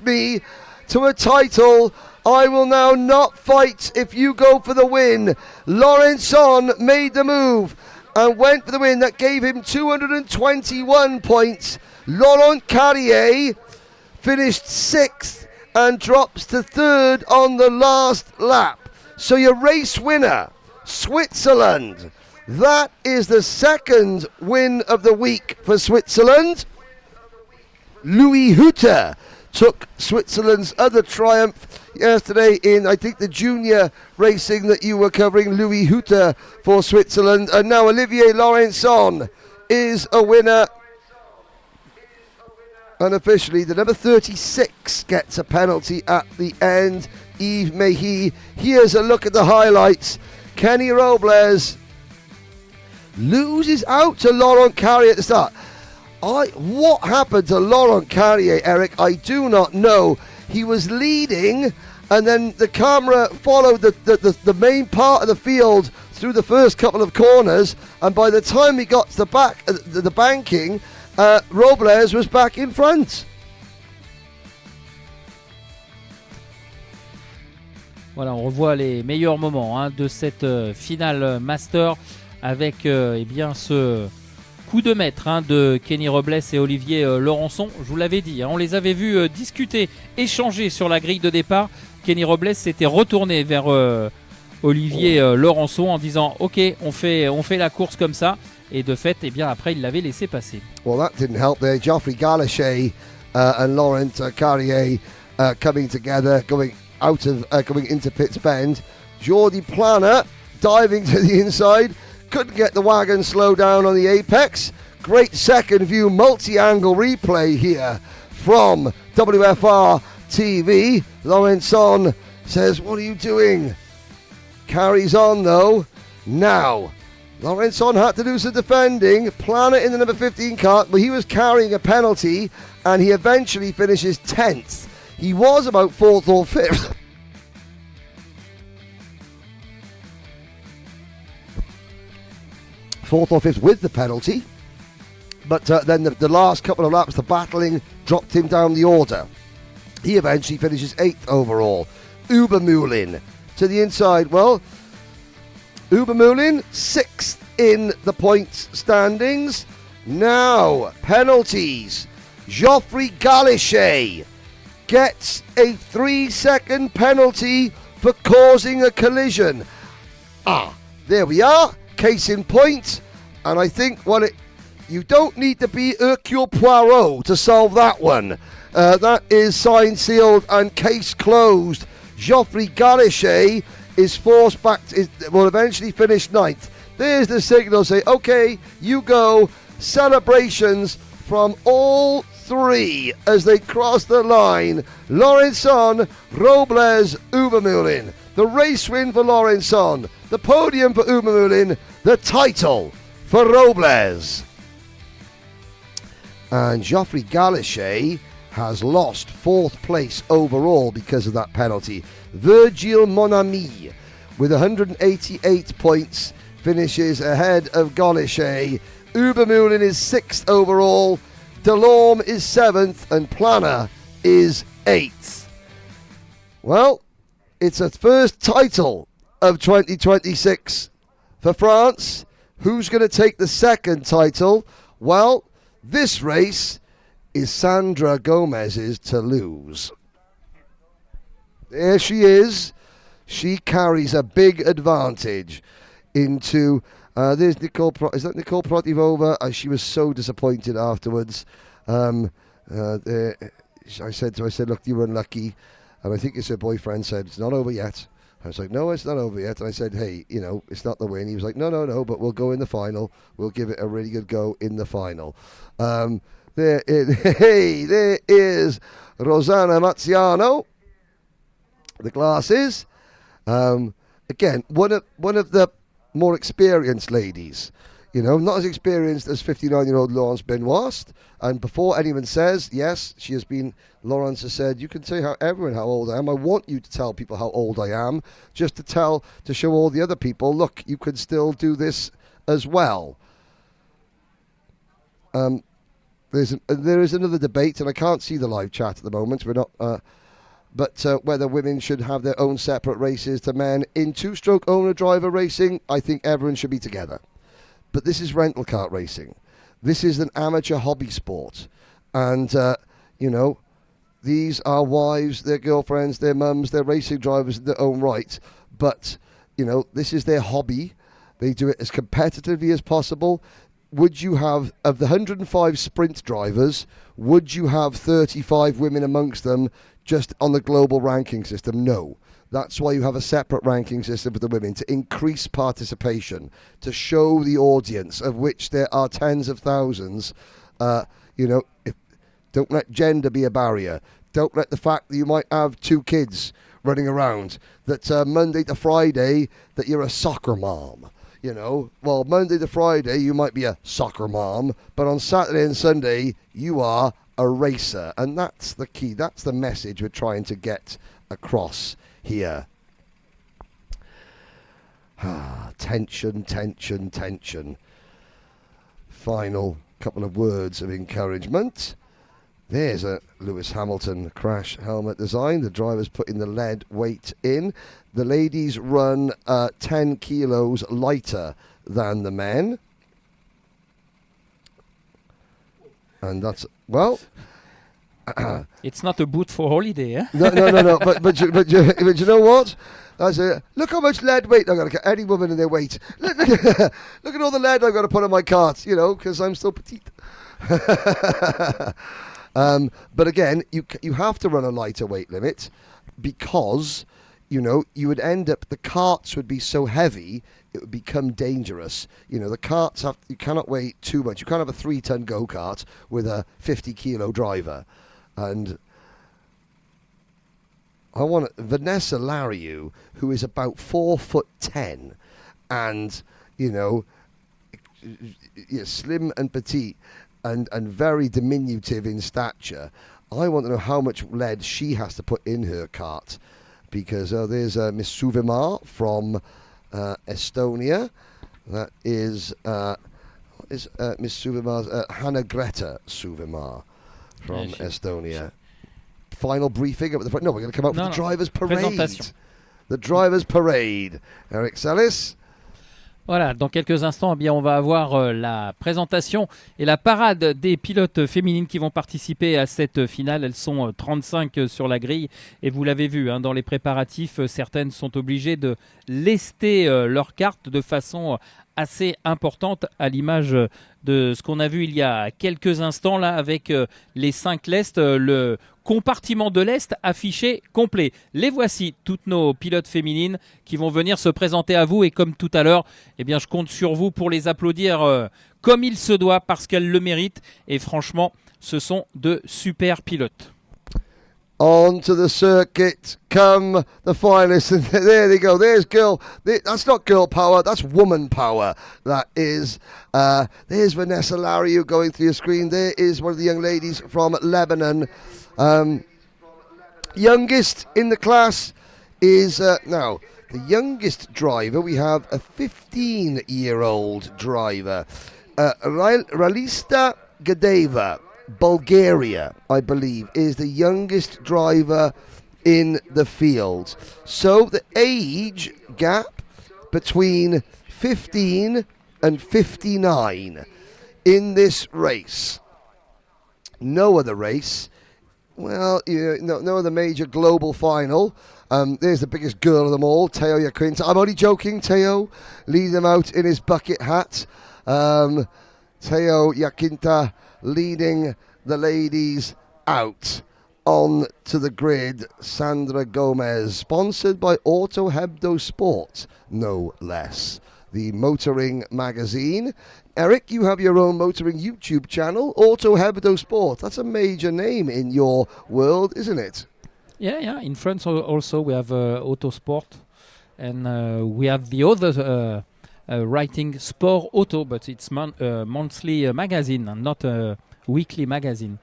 C: me to a title. I will now not fight if you go for the win. Laurenson made the move and went for the win. That gave him 221 points. Laurent Carrier finished 6th and drops to 3rd on the last lap. So your race winner, Switzerland. That is the 2nd win of the week for Switzerland. Louis Hutter took Switzerland's other triumph yesterday in, I think, the junior racing that you were covering. Louis Hutter for Switzerland. And now Olivier Laurenson is a winner. Unofficially, the number 36 gets a penalty at the end. Yves Mehy. Here's a look at the highlights. Kenny Robles loses out to Laurent Carrier at the start. What happened to Laurent Carrier, Eric? I do not know. He was leading, and then the camera followed the main part of the field through the first couple of corners, and by the time he got to the back, the banking, Robles was back in front.
B: Voilà, on revoit les meilleurs moments de cette finale master avec eh bien ce coup de maître de Kenny Robles et Olivier Laurenson. Je vous l'avais dit, on les avait vus discuter, échanger sur la grille de départ. Kenny Robles s'était retourné vers Olivier Laurenson en disant ok, on fait la course comme ça, et de fait eh bien après il l'avait laissé passer.
C: Well, that didn't help there. Geoffrey Galichet and Laurent Carrier coming together, going into Pitts Bend. Jordi Plana diving to the inside, couldn't get the wagon slow down on the apex. Great second view multi-angle replay here from WFR TV. Laurenson says, what are you doing? Carries on though. Now, Laurenson had to do some defending. Plana in the number 15 car, but he was carrying a penalty, and he eventually finishes 10th. He was about 4th or 5th. Fourth or 5th with the penalty. But then the last couple of laps, the battling dropped him down the order. He eventually finishes 8th overall. Ubermühlin to the inside. Well, Ubermühlin 6th in the points standings. Now, penalties. Geoffrey Galichet gets a 3-second penalty for causing a collision. There we are. Case in point. And I think, you don't need to be Hercule Poirot to solve that one. That is signed, sealed, and case closed. Geoffrey Galichet is forced back, will eventually finish 9th. There's the signal, say, okay, you go. Celebrations from all three as they cross the line. Laurenson, Robles, Ubermühlin. The race win for Laurenson. The podium for Ubermühlin. The title for Robles. And Geoffrey Galichet has lost 4th place overall because of that penalty. Virgile Monami, with 188 points, finishes ahead of Galichet. Ubermühlin is 6th overall. Delorme is 7th, and Plana is 8th. Well, it's a first title of 2026 for France. Who's going to take the second title? Well, this race is Sandra Gomez's to lose. There she is. She carries a big advantage into... there's Nicole. Is that Nicole Protivova? She was so disappointed afterwards. I said to her, look, you were unlucky. And I think it's her boyfriend said, it's not over yet. I was like, no, it's not over yet. And I said, hey, it's not the win. He was like, no, but we'll go in the final. We'll give it a really good go in the final. There is Rosanna Mazziano. The glasses. Again, one of the more experienced ladies. Not as experienced as 59-year-old Laurence Benoist. And before anyone says, yes, she has been, Laurence has said, you can say how old I am. I want you to tell people how old I am, just to show all the other people, look, you can still do this as well. there is another debate, and I can't see the live chat at the moment. We're not, but whether women should have their own separate races to men in two-stroke owner-driver racing, I think everyone should be together. But this is rental kart racing. This is an amateur hobby sport, and these are wives, their girlfriends, their mums, they're racing drivers in their own right. But this is their hobby. They do it as competitively as possible. Would you have, of the 105 sprint drivers, would you have 35 women amongst them just on the global ranking system? No. That's why you have a separate ranking system for the women, to increase participation, to show the audience, of which there are tens of thousands. Don't let gender be a barrier. Don't let the fact that you might have 2 kids running around, that Monday to Friday that you're a soccer mom. Well, Monday to Friday you might be a soccer mom, but on Saturday and Sunday you are a racer. And that's the key. That's the message we're trying to get across here. Tension. Final couple of words of encouragement. There's a Lewis Hamilton crash helmet design. The driver's putting the lead weight in. The ladies run 10 kilos lighter than the men. And that's, well...
B: it's not a boot for holiday, eh?
C: No. But you know what? Look how much lead weight I've got to get. Any woman in their weight. Look at all the lead I've got to put on my cart, because I'm still petite. But again, you have to run a lighter weight limit, because you would end up, the carts would be so heavy it would become dangerous. The carts you cannot weigh too much. You can't have a 3-ton go-kart with a 50-kilo driver. And I want Vanessa Lariou, who is about 4'10", and slim and petite, and very diminutive in stature. I want to know how much lead she has to put in her cart, because there's Miss Suvemar from Estonia. That is Miss Suvemar's Hanna Greta Suvemar from Estonia. Final briefing up at the front. No, we're going to come out for the driver's parade. The driver's parade. Eric Salis.
B: Voilà, dans quelques instants, on va avoir la présentation et la parade des pilotes féminines qui vont participer à cette finale. Elles sont 35 sur la grille et vous l'avez vu, dans les préparatifs, certaines sont obligées de lester leur carte de façon assez importante, à l'image de ce qu'on a vu il y a quelques instants là, avec les 5 lestes, le compartiment de lest affiché complet. Les voici, toutes nos pilotes féminines qui vont venir se présenter à vous, et comme tout à l'heure, je compte sur vous pour les applaudir comme il se doit, parce qu'elles le méritent, et franchement ce sont de super pilotes.
C: On to the circuit come the finalists, and there they go. There's girl. That's not girl power. That's woman power. That is. There's Vanessa Lariou going through your screen. There is one of the young ladies from Lebanon. Youngest in the class is now the youngest driver. We have a 15-year-old driver, Ralista Gadeva. Bulgaria, I believe, is the youngest driver in the field. So the age gap between 15 and 59 in this race. No other race. Well, no other major global final. There's the biggest girl of them all, Teo Yaquinta. I'm only joking, Teo. Leading them out in his bucket hat. Teo Yaquinta leading the ladies out on to the grid. Sandra Gomez, sponsored by Auto Hebdo Sport, no less. The motoring magazine. Eric, you have your own motoring YouTube channel, Auto Hebdo Sport. That's a major name in your world, isn't it?
B: Yeah. In France also we have Auto Sport, and we have the other writing Sport Auto, but it's monthly magazine and not a weekly magazine.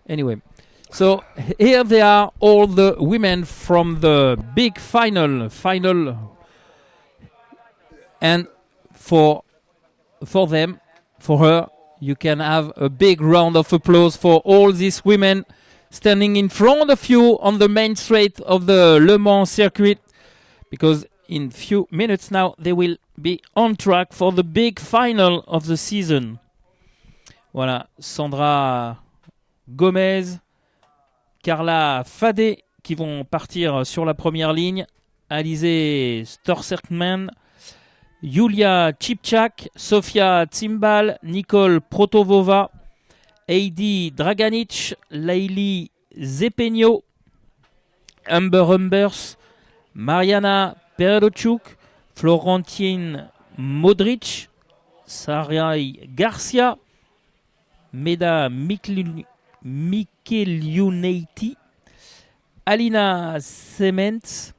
B: Anyway, so here they are, all the women from the big final, and for them, for her, You can have a big round of applause for all these women standing in front of you on the main straight of the Le Mans circuit, because in few minutes now they will be on track for the big final of the season. Voilà, Sandra Gomez, Carla Fadé qui vont partir sur la première ligne, Alizé Storserkman, Julia Chipchak, Sofia Tsimbal, Nicole Protovova, Heidi Draganic, Laili Zepenio, Amber Humbers, Mariana Peredochuk, Florentine Modric, Sarai Garcia, Meda Mikeliuneiti, Alina Sements,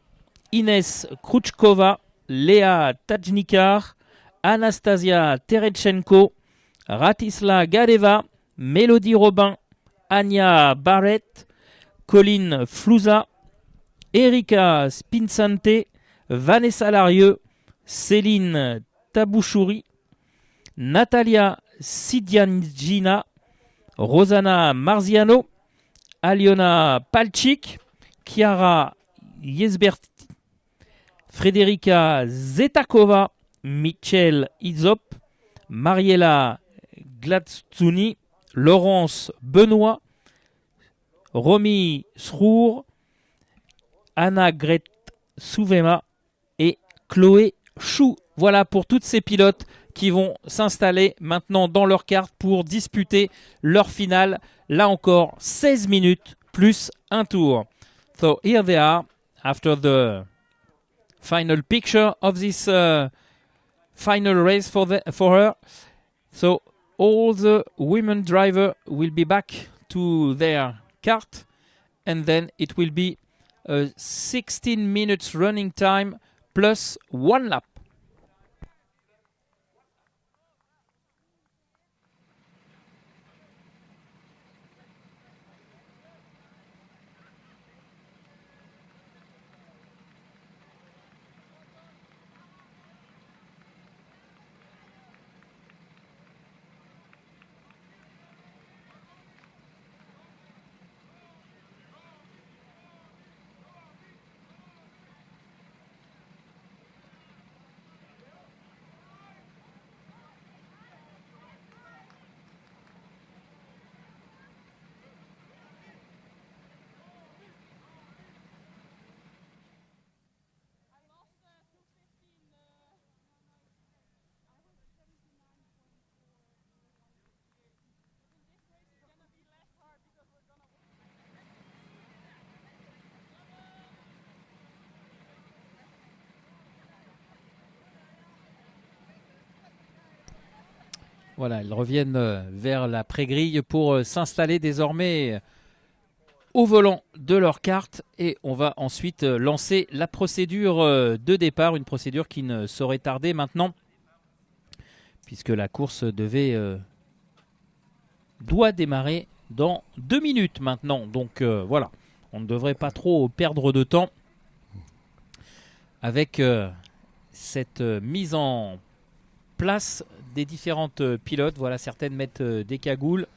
B: Ines Kruchkova, Léa Tajnikar, Anastasia Terechenko, Ratisla Gadeva, Mélodie Robin, Anya Barrett, Colline Flouza, Erika Spinsante, Vanessa Larieux, Céline Tabouchouri, Natalia Sidiangina, Rosanna Marziano, Aliona Palchik, Chiara Yesberti, Frederica Zetakova, Michel Izop, Mariela Gladstuni, Laurence Benoît, Romy Srour, Anna Gret Souvema et Chloé Chou. Voilà pour toutes ces pilotes qui vont s'installer maintenant dans leur carte pour disputer leur finale. Là encore, 16 minutes plus un tour. So here they are after the final picture of this final race for her. So all the women driver will be back to their kart, and then it will be a 16 minutes running time plus one lap. Voilà, ils reviennent vers la pré-grille pour s'installer désormais au volant de leur carte. Et on va ensuite lancer la procédure de départ, une procédure qui ne saurait tarder maintenant, puisque la course doit démarrer dans 2 minutes maintenant. Donc voilà, on ne devrait pas trop perdre de temps avec cette mise en place des différentes pilotes. Voilà, certaines mettent des cagoules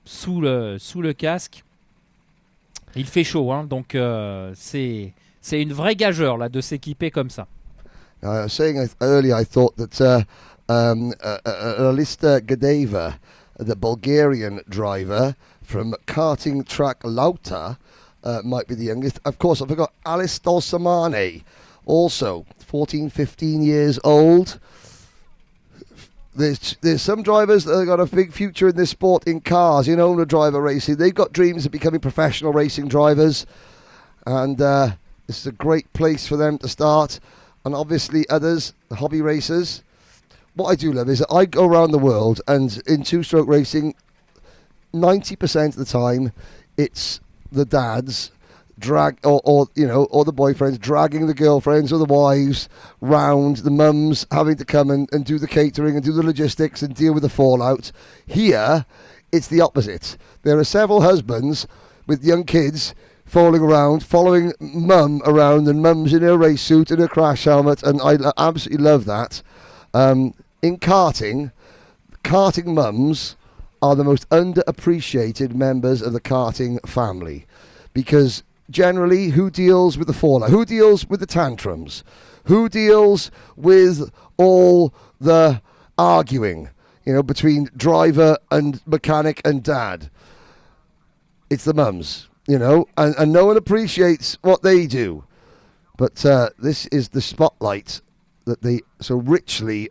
B: sous le casque. Il fait chaud, hein, donc c'est une vraie gageure là, de s'équiper comme ça.
C: I was saying earlier, I thought that Alista Gadeva, the Bulgarian driver from karting track Lauta, might be the youngest. Of course, I forgot Alice Dolsamane, also 14, 15 years old. There's some drivers that have got a big future in this sport in cars, in owner driver racing. They've got dreams of becoming professional racing drivers, and this is a great place for them to start. And obviously others, the hobby racers. What I do love is that I go around the world, and in two-stroke racing, 90% of the time, it's the dads or the boyfriends dragging the girlfriends or the wives round, the mums having to come and do the catering and do the logistics and deal with the fallout. Here, it's the opposite. There are several husbands with young kids falling around, following mum around, and mum's in her race suit and her crash helmet, and I absolutely love that. In karting, karting mums are the most underappreciated members of the karting family, because generally, who deals with the fallout? Who deals with the tantrums? Who deals with all the arguing, between driver and mechanic and dad? It's the mums, and no one appreciates what they do. But this is the spotlight that they so richly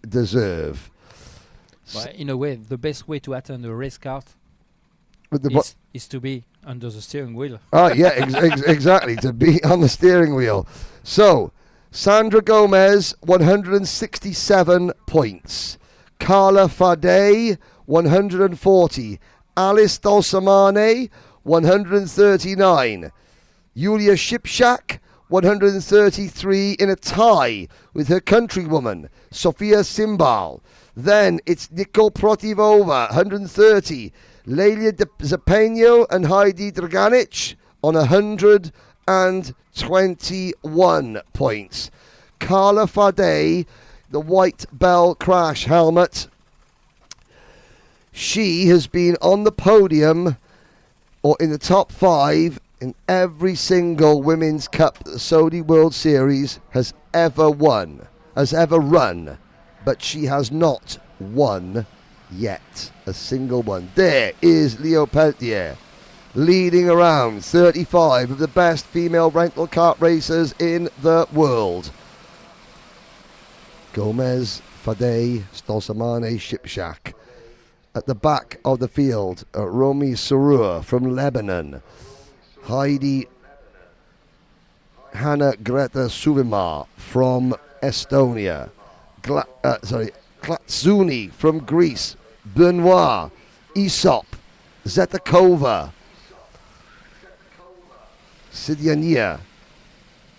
C: deserve.
B: Well, in a way, the best way to attend a race car is to be under the steering wheel.
C: Exactly, to be on the steering wheel. So, Sandra Gomez, 167 points. Carla Fadey, 140. Alice Dolsamane, 139. Yulia Shipshak, 133, in a tie with her countrywoman, Sofia Simbal. Then it's Nicole Protivova, 130. Lelia Zapeno and Heidi Draganic on 121 points. Carla Fadey, the white bell crash helmet. She has been on the podium or in the top 5 in every single Women's Cup that the Saudi World Series has ever run. But she has not won yet a single one. There is Leo Peltier leading around 35 of the best female rental kart racers in the world. Gomez, Fadey, Stolsamane, Shipshak. At the back of the field, Romy Surur from Lebanon. Heidi Hanna Greta Suvimar from Estonia. Klatsuni from Greece. Benoit, Aesop, Zetakova, Sidiania,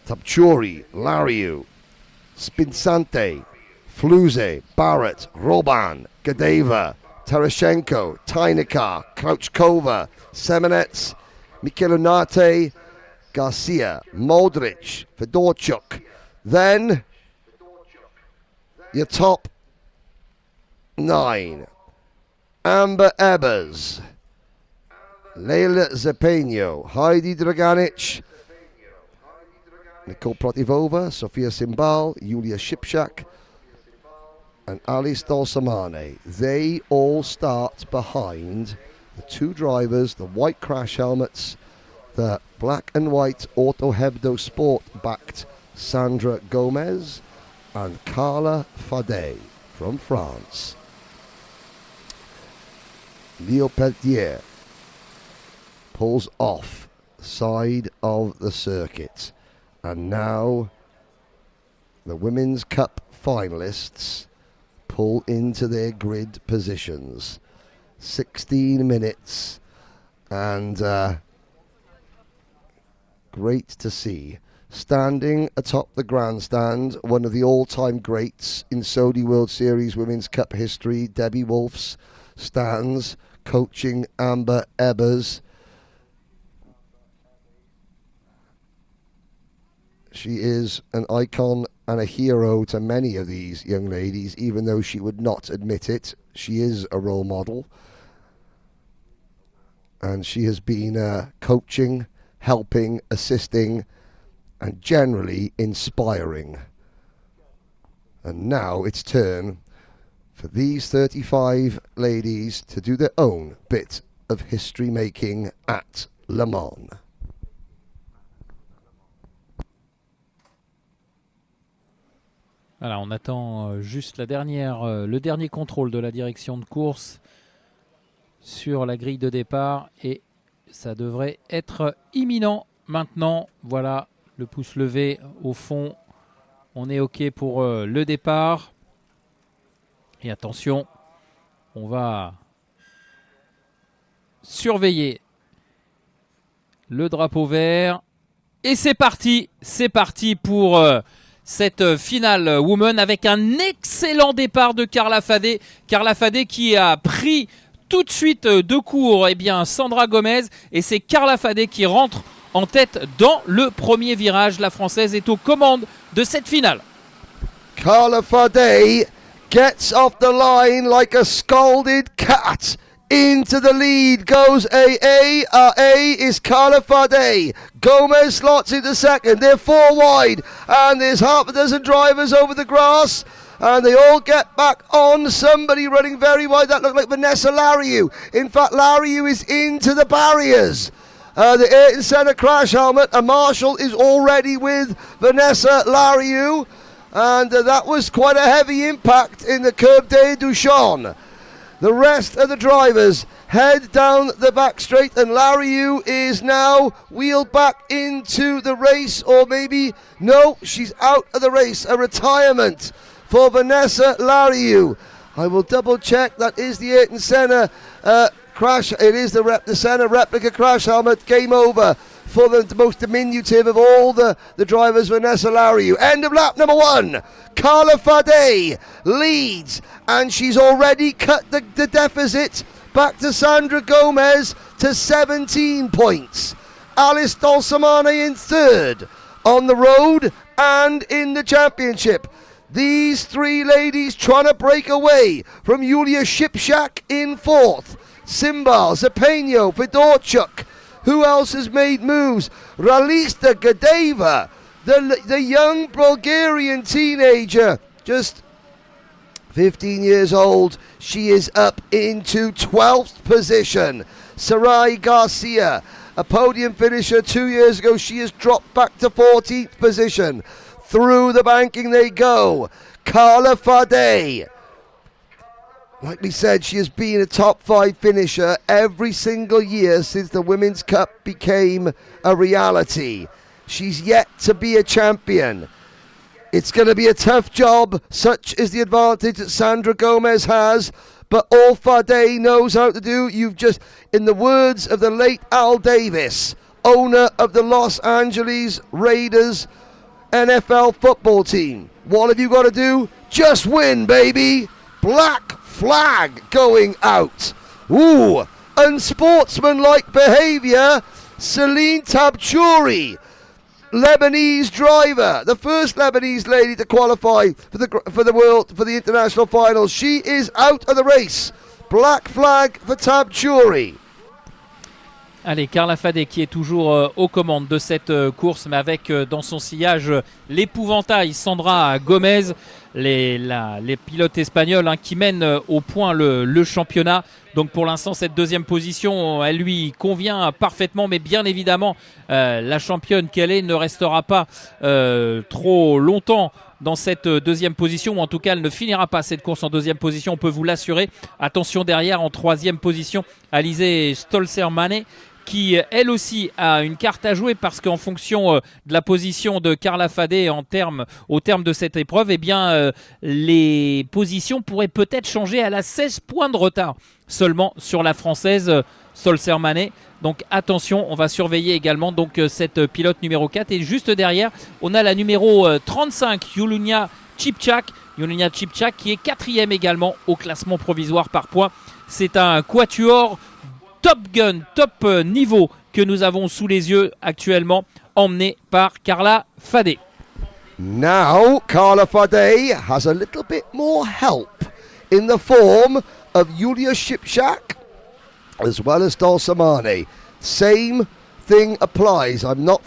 C: Tapchuri, Lariu, Spinsante, Fluze, Barrett, Roban, Gadeva, Tarashenko, Tynekar, Krouchkova, Semenets, Mikelonate, Garcia, Modric, Fedorchuk. Then your top 9. Amber Ebbers, Leila Zapeno, Heidi Draganic, Nicole Protivova, Sofia Simbal, Yulia Shipshak, and Alice Dolsamane. They all start behind the 2 drivers, the white crash helmets, the black and white Auto Hebdo Sport-backed Sandra Gomez and Carla Fadey from France. Leo Peltier pulls off the side of the circuit. And now the Women's Cup finalists pull into their grid positions. 16 minutes, and great to see. Standing atop the grandstand, one of the all-time greats in Saudi World Series Women's Cup history, Debbie Wolfs, stands coaching Amber Ebbers. She is an icon and a hero to many of these young ladies, even though she would not admit it. She is a role model. And she has been coaching, helping, assisting, and generally inspiring. And now it's turn for these 35 ladies to do their own bit of history making at Le Mans.
B: Voilà, on attend juste le dernier contrôle de la direction de course sur la grille de départ et ça devrait être imminent maintenant. Voilà, le pouce levé au fond. On est OK pour le départ. Et attention, on va surveiller le drapeau vert. Et c'est parti pour cette finale woman avec un excellent départ de Carla Fadey. Carla Fadey qui a pris tout de suite de court Sandra Gomez. Et c'est Carla Fadey qui rentre en tête dans le premier virage. La Française est aux commandes de cette finale.
C: Carla Fadey gets off the line like a scalded cat. Into the lead goes AA. A is Carla Fade. Gomez slots into second. They're 4 wide. And there's half a dozen drivers over the grass. And they all get back on. Somebody running very wide. That looked like Vanessa Lariou. In fact, Lariou is into the barriers. The Ayrton Senna crash helmet. And Marshall is already with Vanessa Lariou. And that was quite a heavy impact in the Curb des Duchon. The rest of the drivers head down the back straight, and Lariou is now wheeled back into the race, or maybe, no, she's out of the race. A retirement for Vanessa Lariou. I will double check. That is the Ayrton Senna crash. It is the Senna replica crash helmet. Game over for the most diminutive of all the drivers, Vanessa Lariou. End of lap number 1. Carla Fade leads, and she's already cut the deficit back to Sandra Gomez to 17 points. Alice Dolcemane in third on the road and in the championship. These 3 ladies trying to break away from Yulia Shipshak in fourth. Simbal, Zapeno, Fedorchuk. Who else has made moves? Ralista Gadeva, the young Bulgarian teenager, just 15 years old. She is up into 12th position. Sarai Garcia, a podium finisher 2 years ago. She has dropped back to 14th position. Through the banking they go. Carla Fade. Like we said, she has been a top 5 finisher every single year since the Women's Cup became a reality. She's yet to be a champion. It's going to be a tough job, such is the advantage that Sandra Gomez has, but all Fade knows how to do, you've just, in the words of the late Al Davis, owner of the Los Angeles Raiders NFL football team, what have you got to do? Just win, baby. Black flag going out. Ooh, unsportsmanlike behaviour. Celine Tabchouri, Lebanese driver, the first Lebanese lady to qualify for the international finals. She is out of the race. Black flag for Tabchouri.
B: Allez, Carla Fade qui est toujours aux commandes de cette course, mais avec dans son sillage l'épouvantail Sandra Gomez, les pilotes espagnols qui mènent au point le championnat. Donc pour l'instant, cette deuxième position, elle lui convient parfaitement, mais bien évidemment, la championne qu'elle est ne restera pas trop longtemps dans cette deuxième position, ou en tout cas elle ne finira pas cette course en deuxième position, on peut vous l'assurer. Attention derrière, en troisième position, Alizé Stolzermane, qui elle aussi a une carte à jouer, parce qu'en fonction de la position de Carla Fade au terme de cette épreuve, eh bien, les positions pourraient peut-être changer. Elle a 16 points de retard seulement sur la française Stolzermane. Donc attention, on va surveiller également donc cette pilote numéro 4. Et juste derrière, on a la numéro 35, Yuliana Chipchak. Yuliana Chipchak qui est 4e également au classement provisoire par points. C'est un quatuor top gun, top niveau que nous avons sous les yeux actuellement, emmené par Carla Fade.
C: Now, Carla Fade has a little bit more help in the form of Yulia Shipshak as well as Dolcemane. Same thing applies. I'm not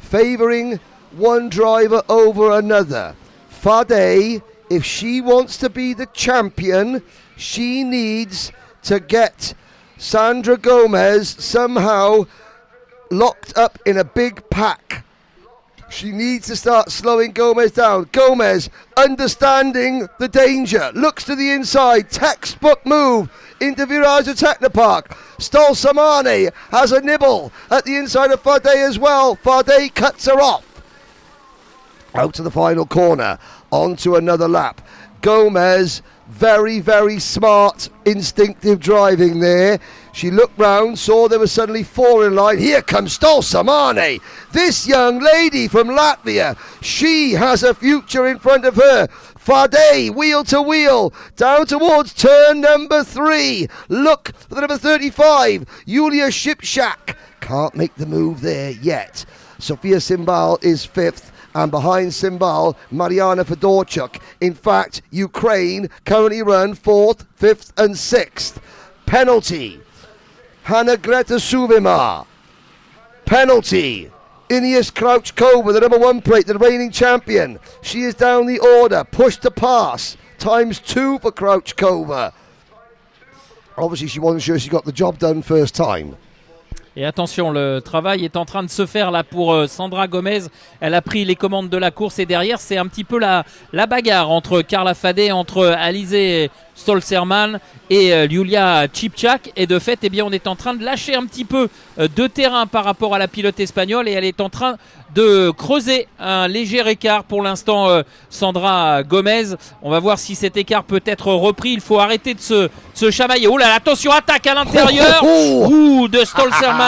C: favouring one driver over another. Fade, if she wants to be the champion, she needs to get Sandra Gomez somehow locked up in a big pack. She needs to start slowing Gomez down. Gomez, understanding the danger, looks to the inside, textbook move into Virage Technopark. Stolzermane has a nibble at the inside of Fade as well. Fade cuts her off. Out to the final corner, onto another lap. Gomez, very, very smart, instinctive driving there. She looked round, saw there were suddenly 4 in line. Here comes Stolzermane, this young lady from Latvia. She has a future in front of her. Fade, wheel to wheel, down towards turn number 3. Look for the number 35, Yulia Shipshak. Can't make the move there yet. Sofia Simbal is 5th. And behind Cymbal, Mariana Fedorchuk. In fact, Ukraine currently run 4th, 5th and 6th. Penalty. Hanna Greta Suvimar. Penalty. Ineos Crouch-Kova, the number 1 plate, the reigning champion. She is down the order. Push to pass. ×2 for Crouch-Kova. Obviously, she wasn't sure she got the job done first time.
B: Et attention, le travail est en train de se faire là pour Sandra Gomez. Elle a pris les commandes de la course et derrière, c'est un petit peu la bagarre entre Carla Fadé, entre Alizé Stolzerman et Julia Chipchak. Et de fait, eh bien, on est en train de lâcher un petit peu de terrain par rapport à la pilote espagnole et elle est en train de creuser un léger écart pour l'instant, Sandra Gomez. On va voir si cet écart peut être repris. Il faut arrêter de se chamailler. Oh là là, attention, attaque à l'intérieur de Stolzerman.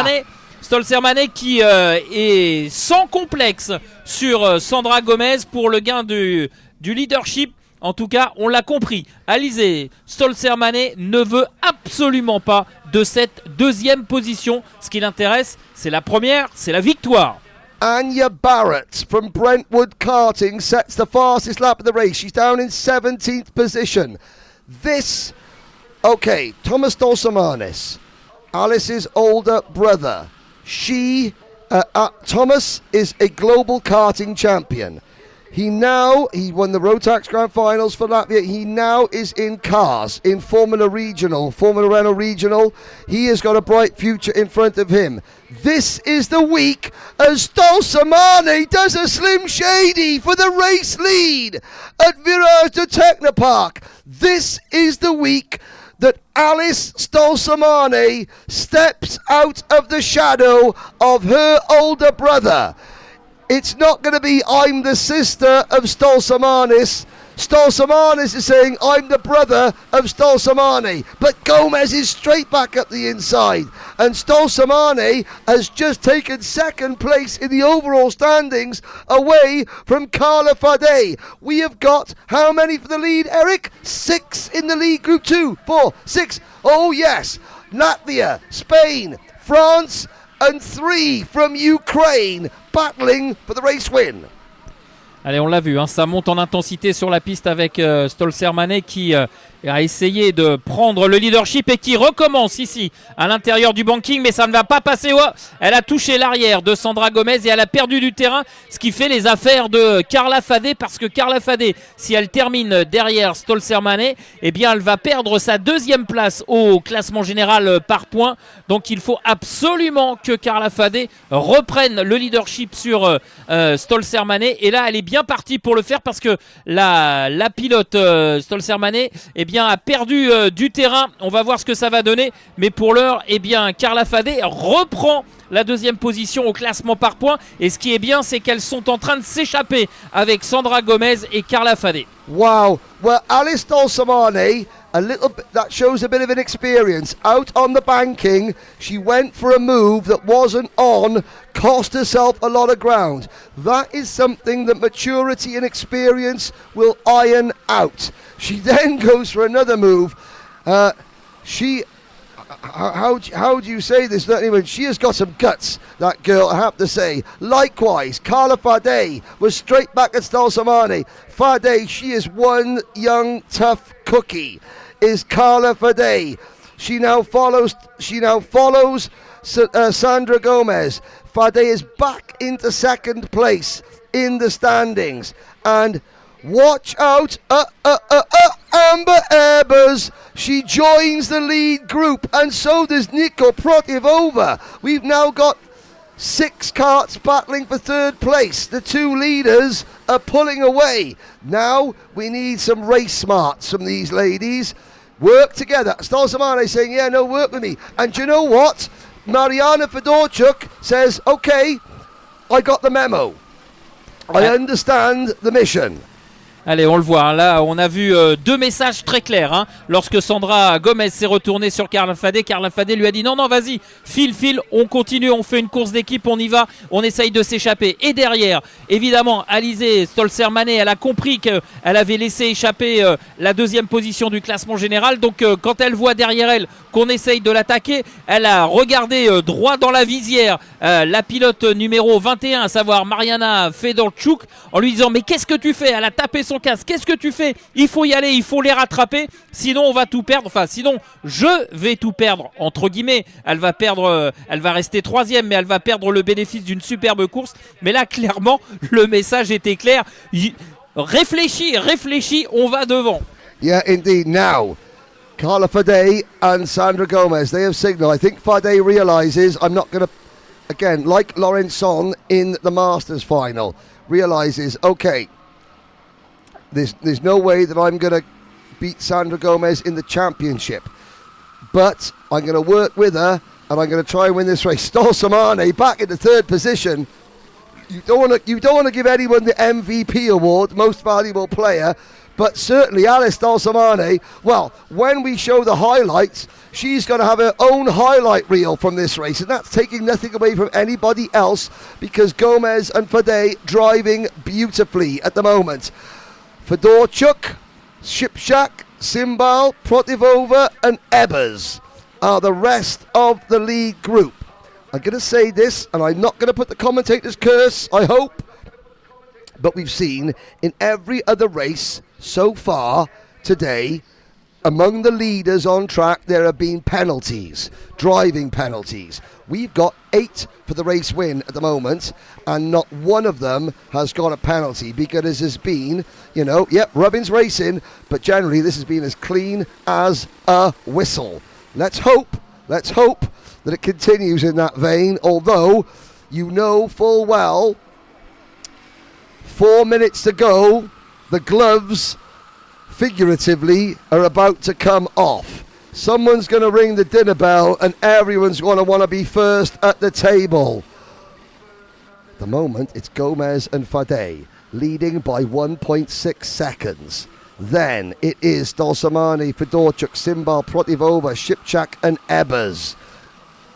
B: Stolzerman qui est sans complexe sur Sandra Gomez pour le gain du leadership. En tout cas, on l'a compris. Alizé Stolzerman ne veut absolument pas de cette deuxième position. Ce qui l'intéresse, c'est la première, c'est la victoire.
C: Anya Barrett from Brentwood Karting sets the fastest lap of the race. She's down in 17th position. Thomas Stolzermanis, Alice's older brother. Thomas is a global karting champion. He won the Rotax Grand Finals for Latvia. He now is in cars in Formula Renault Regional. He has got a bright future in front of him. This is the week as Stolzerman does a Slim Shady for the race lead at Virage de Technopark. This is the week that Alice Stolzerman steps out of the shadow of her older brother. It's not going to be, I'm the sister of Stolzermanis. Stolzermanis is saying, I'm the brother of Stolzerman. But Gomez is straight back up the inside. And Stolzerman has just taken second place in the overall standings away from Carla Fadé. We have got how many for the lead, Eric? 6 in the lead, group 2, 4, 6. Oh yes, Latvia, Spain, France, and 3 from Ukraine battling for the race win.
B: Allez, on l'a vu, ça monte en intensité sur la piste avec Stolzerman qui a essayé de prendre le leadership et qui recommence ici à l'intérieur du banking, mais ça ne va pas passer. Elle a touché l'arrière de Sandra Gomez et elle a perdu du terrain, ce qui fait les affaires de Carla Fadé, parce que Carla Fadé, si elle termine derrière Stolzerman, eh bien elle va perdre sa deuxième place au classement général par points. Donc il faut absolument que Carla Fadé reprenne le leadership sur Stolzerman, et là elle est bien partie pour le faire parce que la pilote Stolzerman a perdu du terrain. On va voir ce que ça va donner, mais pour l'heure, Carla Fadé reprend la deuxième position au classement par points, et ce qui est bien, c'est qu'elles sont en train de s'échapper avec Sandra Gomez et Carla Fadé.
C: Wow, well, Alice Stolzerman, a little bit, that shows a bit of an experience. Out on the banking, she went for a move that wasn't on, cost herself a lot of ground. That is something that maturity and experience will iron out. She then goes for another move. How do you say this? Anyway, she has got some guts, that girl, I have to say. Likewise, Carla Fadé was straight back at Stolzerman. Fadé, she is one young, tough cookie, is Carla Fadé. She now follows Sandra Gomez. Fadé is back into second place in the standings. And watch out, Amber Ebers. She joins the lead group, and so does Niko Protivova. We've now got 6 karts battling for third place. The 2 leaders are pulling away. Now we need some race smarts from these ladies. Work together. Stolzerman is saying, yeah, no, work with me. And do you know what? Mariana Fedorchuk says, okay, I got the memo. I understand the mission.
B: Allez, on le voit. Hein. Là, on a vu deux messages très clairs. Hein. Lorsque Sandra Gomez s'est retournée sur Carla Fadé lui a dit non, vas-y, file, on continue, on fait une course d'équipe, on y va, on essaye de s'échapper. Et derrière, évidemment, Alizé Stolzer-Mané, elle a compris qu'elle avait laissé échapper la deuxième position du classement général. Donc, quand elle voit derrière elle qu'on essaye de l'attaquer, elle a regardé droit dans la visière la pilote numéro 21, à savoir Mariana Fedorchuk, en lui disant mais qu'est-ce que tu fais? Elle a tapé son casque. Qu'est-ce que tu fais? Il faut y aller, il faut les rattraper, sinon on va tout perdre. Enfin, sinon je vais tout perdre, entre guillemets. Elle va perdre, elle va rester troisième, mais elle va perdre le bénéfice d'une superbe course. Mais là, clairement, le message était clair. Réfléchis, on va devant.
C: Yeah, indeed. Now, Carla Fadé and Sandra Gomez, they have signaled. I think Fadé realises I'm not going to, again, like Laurenson in the Masters final, realises, okay, there's no way that I'm going to beat Sandra Gomez in the championship, but I'm going to work with her and I'm going to try and win this race. Stolzer-Mané back in the third position. You don't want to give anyone the MVP award, most valuable player, but certainly Alice Stolzer-Mané, well, when we show the highlights, she's going to have her own highlight reel from this race, and that's taking nothing away from anybody else, because Gomez and Fadé driving beautifully at the moment. Fedorchuk, Shipshak, Simbal, Protivova and Ebers are the rest of the lead group. I'm going to say this, and I'm not going to put the commentator's curse, I hope, but we've seen in every other race so far today, among the leaders on track, there have been penalties, driving penalties. We've got 8 for the race win at the moment, and not one of them has got a penalty, because it has been, Rubbin's racing, but generally this has been as clean as a whistle. Let's hope that it continues in that vein, although you know full well 4 minutes to go, the gloves figuratively are about to come off. Someone's going to ring the dinner bell and everyone's going to want to be first at the table. At the moment, it's Gomez and Fadé leading by 1.6 seconds. Then it is Stolzer-Mané, Fedorchuk, Simbal, Protivova, Shipchak and Ebers.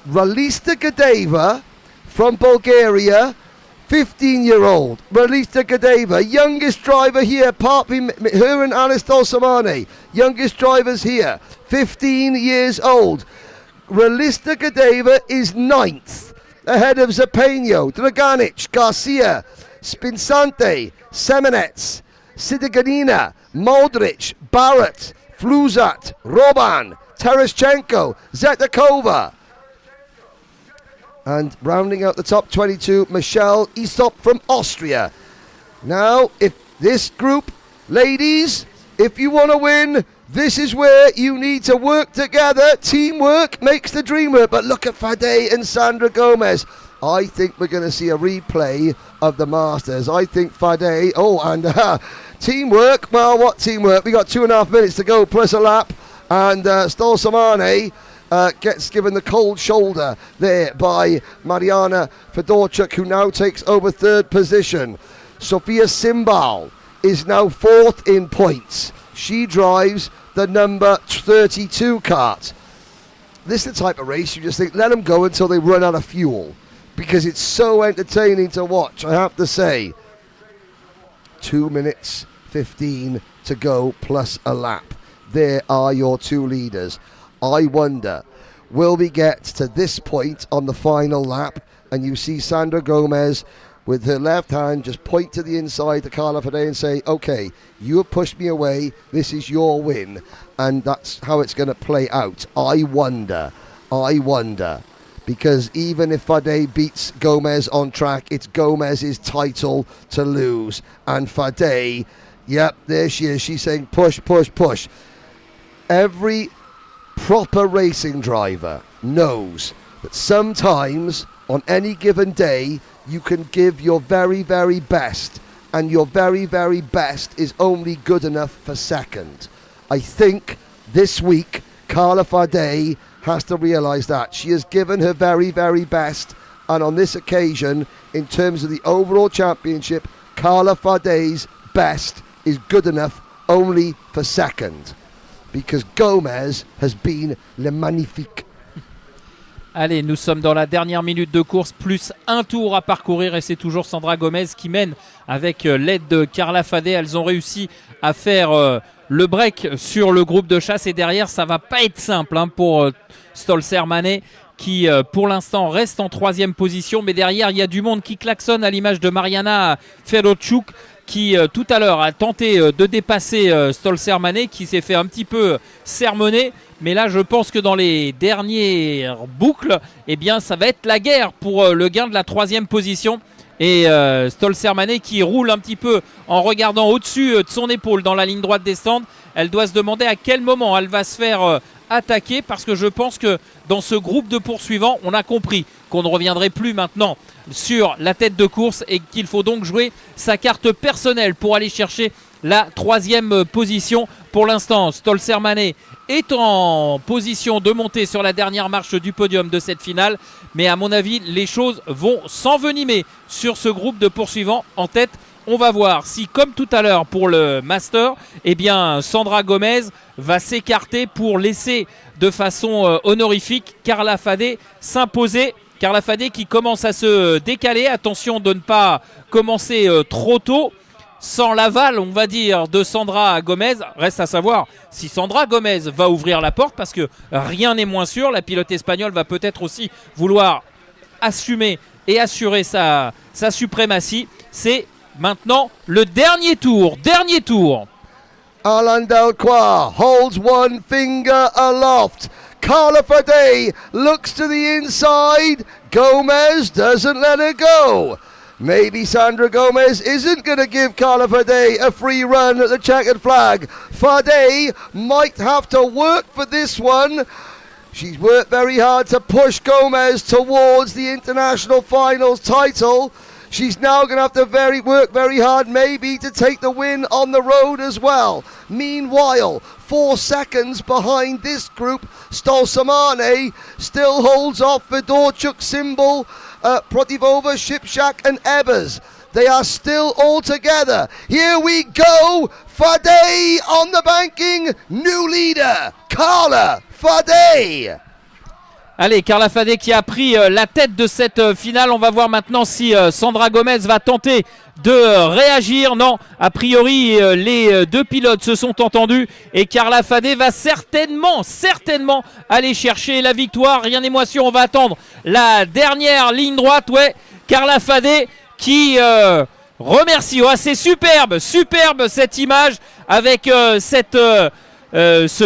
C: Ralista Gadeva from Bulgaria, 15-year-old. Ralista Gadeva, youngest driver here, apart from her and Alice Stolzer-Mané. Youngest drivers here, 15 years old. Ralista Gadeva is 9th, ahead of Zapeno, Draganic, Garcia, Spinsante, Semenets, Sidiganina, Modric, Barrett, Fluzat, Roban, Tereshchenko, Zetakova. And rounding out the top 22, Michelle Isop from Austria. Now, if this group, ladies, if you want to win, this is where you need to work together. Teamwork makes the dream work. But look at Fadé and Sandra Gomez. I think we're going to see a replay of the Masters. I think Fadé, teamwork. Well, what teamwork? We got 2.5 minutes to go plus a lap. And Stolzer-Mané gets given the cold shoulder there by Mariana Fedorchuk, who now takes over third position. Sofia Simbal is now 4th in points. She drives the number 32 kart. This is the type of race you just think, let them go until they run out of fuel, because it's so entertaining to watch, I have to say. 2 minutes 15 to go plus a lap. There are your two leaders. I wonder, will we get to this point on the final lap and you see Sandra Gomez with her left hand just point to the inside to Carla Fadé and say, okay, you have pushed me away, this is your win, and that's how it's going to play out. I wonder, because even if Fadé beats Gomez on track, it's Gomez's title to lose, and Fadé, yep, there she is, she's saying push, push, push. Every proper racing driver knows that sometimes on any given day you can give your very, very best, and your very, very best is only good enough for second. I think this week Carla Fadé has to realise that. She has given her very, very best, and on this occasion, in terms of the overall championship, Carla Fadé's best is good enough only for second, because Gomez has been le magnifique.
B: Allez, nous sommes dans la dernière minute de course, plus un tour à parcourir et c'est toujours Sandra Gomez qui mène avec l'aide de Carla Fadé. Elles ont réussi à faire le break sur le groupe de chasse et derrière ça va pas être simple pour Stolzer-Manet qui pour l'instant reste en 3e position, mais derrière il y a du monde qui klaxonne à l'image de Mariana Ferochuk qui tout à l'heure a tenté de dépasser Stolzer-Manet qui s'est fait un petit peu sermonner. Mais là, je pense que dans les dernières boucles, eh bien, ça va être la guerre pour le gain de la 3e position. Et Stolzer-Manet qui roule un petit peu en regardant au-dessus de son épaule dans la ligne droite des stands. Elle doit se demander à quel moment elle va se faire attaquer, parce que je pense que dans ce groupe de poursuivants, on a compris qu'on ne reviendrait plus maintenant sur la tête de course et qu'il faut donc jouer sa carte personnelle pour aller chercher la 3e position. Pour l'instant, Stolzer-Manet est en position de monter sur la dernière marche du podium de cette finale. Mais à mon avis, les choses vont s'envenimer sur ce groupe de poursuivants en tête. On va voir si, comme tout à l'heure pour le Master, eh bien, Sandra Gomez va s'écarter pour laisser de façon honorifique Carla Fadé s'imposer. Carla Fadé qui commence à se décaler. Attention de ne pas commencer trop tôt. Sans l'aval, on va dire, de Sandra Gomez. Reste à savoir si Sandra Gomez va ouvrir la porte, parce que rien n'est moins sûr. La pilote espagnole va peut-être aussi vouloir assumer et assurer sa suprématie. C'est maintenant le dernier tour.
C: Alain Delcroix holds one finger aloft. Carla Fadé looks to the inside. Gomez doesn't let her go. Maybe Sandra Gomez isn't going to give Carla Fadé a free run at the checkered flag. Fadé might have to work for this one. She's worked very hard to push Gomez towards the International Finals title. She's now going to have to work very hard maybe to take the win on the road as well. Meanwhile, 4 seconds behind this group, Stolzer-Manet still holds off Fedorchuk, Symbol, Protivova, Shipshak and Ebers. They are still all together. Here we go. Fadé on the banking. New leader, Carla Fadé.
B: Allez, Carla Fadé qui a pris la tête de cette finale. On va voir maintenant si Sandra Gomez va tenter de réagir. Non, a priori, les deux pilotes se sont entendus et Carla Fadé va certainement aller chercher la victoire. Rien n'est moins sûr. On va attendre la dernière ligne droite. Ouais, Carla Fadé qui remercie. Ouais, c'est superbe cette image avec ce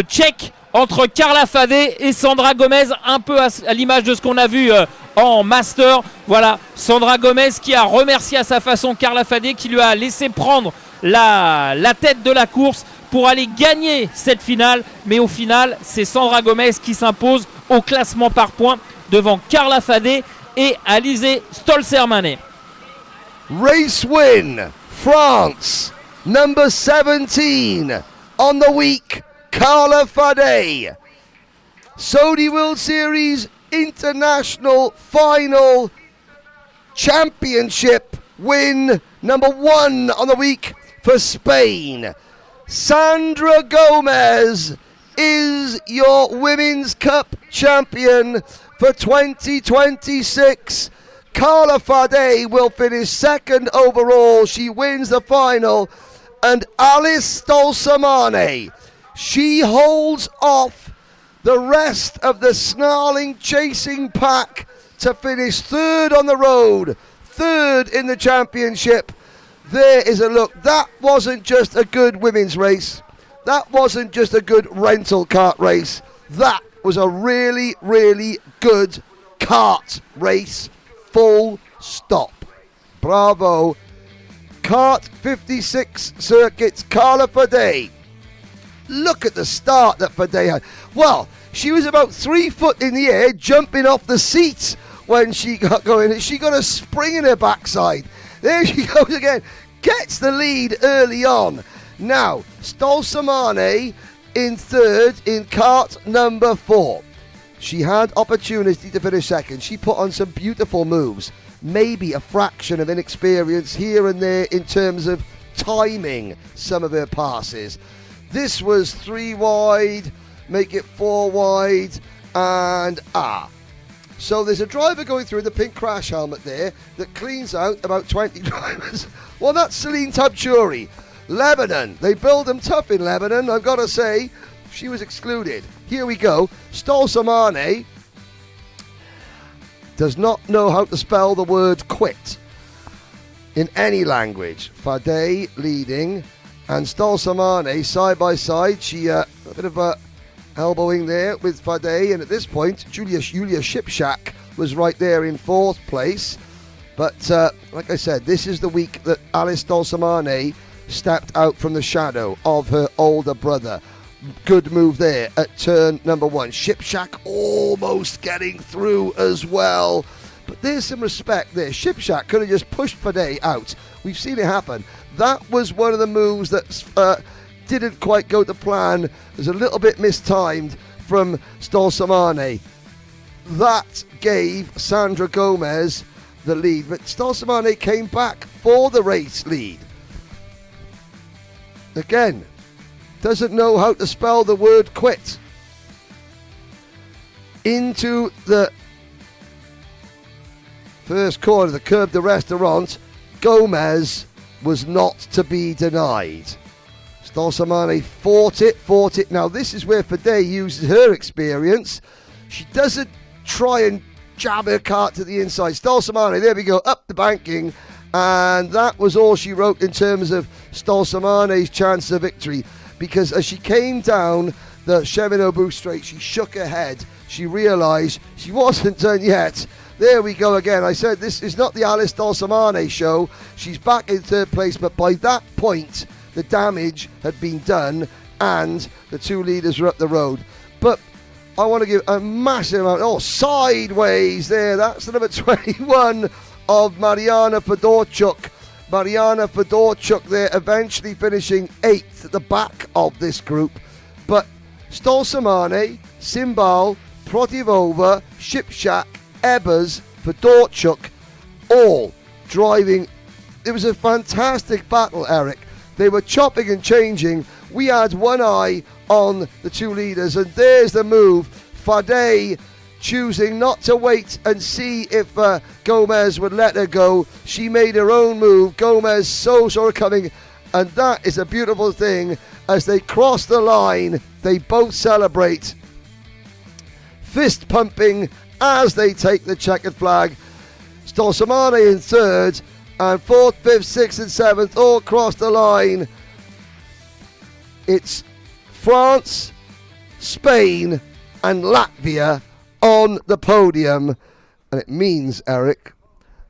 B: check entre Carla Fadé et Sandra Gomez, un peu à l'image de ce qu'on a vu en Master. Voilà, Sandra Gomez qui a remercié à sa façon Carla Fadé, qui lui a laissé prendre la tête de la course pour aller gagner cette finale. Mais au final, c'est Sandra Gomez qui s'impose au classement par points devant Carla Fadé et Alizé Stolzer-Manet.
C: Race win, France, number 17 on the week. Carla Fadé. Saudi World Series International Final Championship win, number 1 on the week for Spain. Sandra Gomez is your Women's Cup champion for 2026. Carla Fadé will finish 2nd overall. She wins the final. And Alice Stolzer-Manet, she holds off the rest of the snarling chasing pack to finish 3rd on the road, 3rd in the championship. There is a look. That wasn't just a good women's race. That wasn't just a good rental kart race. That was a really, really good kart race. Full stop. Bravo. Kart 56 circuits, Carla Fadé. Look at the start that Fadé had. Well, she was about 3 foot in the air, jumping off the seat when she got going. She got a spring in her backside. There she goes again. Gets the lead early on. Now, Stolzer-Manet in 3rd in kart number 4. She had opportunity to finish 2nd. She put on some beautiful moves. Maybe a fraction of inexperience here and there in terms of timing some of her passes. This was 3 wide, make it 4 wide, and So there's a driver going through the pink crash helmet there that cleans out about 20 drivers. Well, that's Celine Tabchouri. Lebanon, they build them tough in Lebanon, I've got to say. She was excluded. Here we go. Stoll Samane does not know how to spell the word quit in any language. Fadey leading, and Stoll Samane side by side. She a bit of a elbowing there with Fadey, and at this point Julia Shipshack was right there in 4th place. But like I said, this is the week that Alice Stoll Samane stepped out from the shadow of her older brother. Good move there at turn number 1. Shipshack almost getting through as well. But there's some respect there. Shipshack could have just pushed Fadey out. We've seen it happen. That was one of the moves that didn't quite go to plan. It was a little bit mistimed from Stoll Samane. That gave Sandra Gomez the lead. But Stoll Samane came back for the race lead. Again, doesn't know how to spell the word quit. Into the first corner, the Curb de Restaurant, Gomez was not to be denied. Stoll Samane fought it. Now this is where Fadey uses her experience. She doesn't try and jab her cart to the inside. Stoll Samane, there we go, up the banking. And that was all she wrote in terms of Stoll Samane's chance of victory. Because as she came down the Cheminobu straight, she shook her head. She realised she wasn't done yet. There we go again. I said this is not the Alice Stoll Samane show. She's back in 3rd place, but by that point, the damage had been done and the 2 leaders were up the road. But I want to give a massive amount, sideways there. That's the number 21 of Mariana Fedorchuk. Mariana Fedorchuk there, eventually finishing 8th at the back of this group. But Stoll Samane, Simbal, Protivova, Shipshack, Ebbers, Fedorchuk, all driving. It was a fantastic battle, Eric. They were chopping and changing. We had one eye on the 2 leaders, and there's the move. Fadey choosing not to wait and see if Gomez would let her go. She made her own move. Gomez saw her coming, and that is a beautiful thing. As they cross the line, they both celebrate, fist pumping as they take the checkered flag. Stoll Samane in 3rd, and 4th, 5th, 6th and 7th all cross the line. It's France, Spain and Latvia on the podium, and it means, Eric,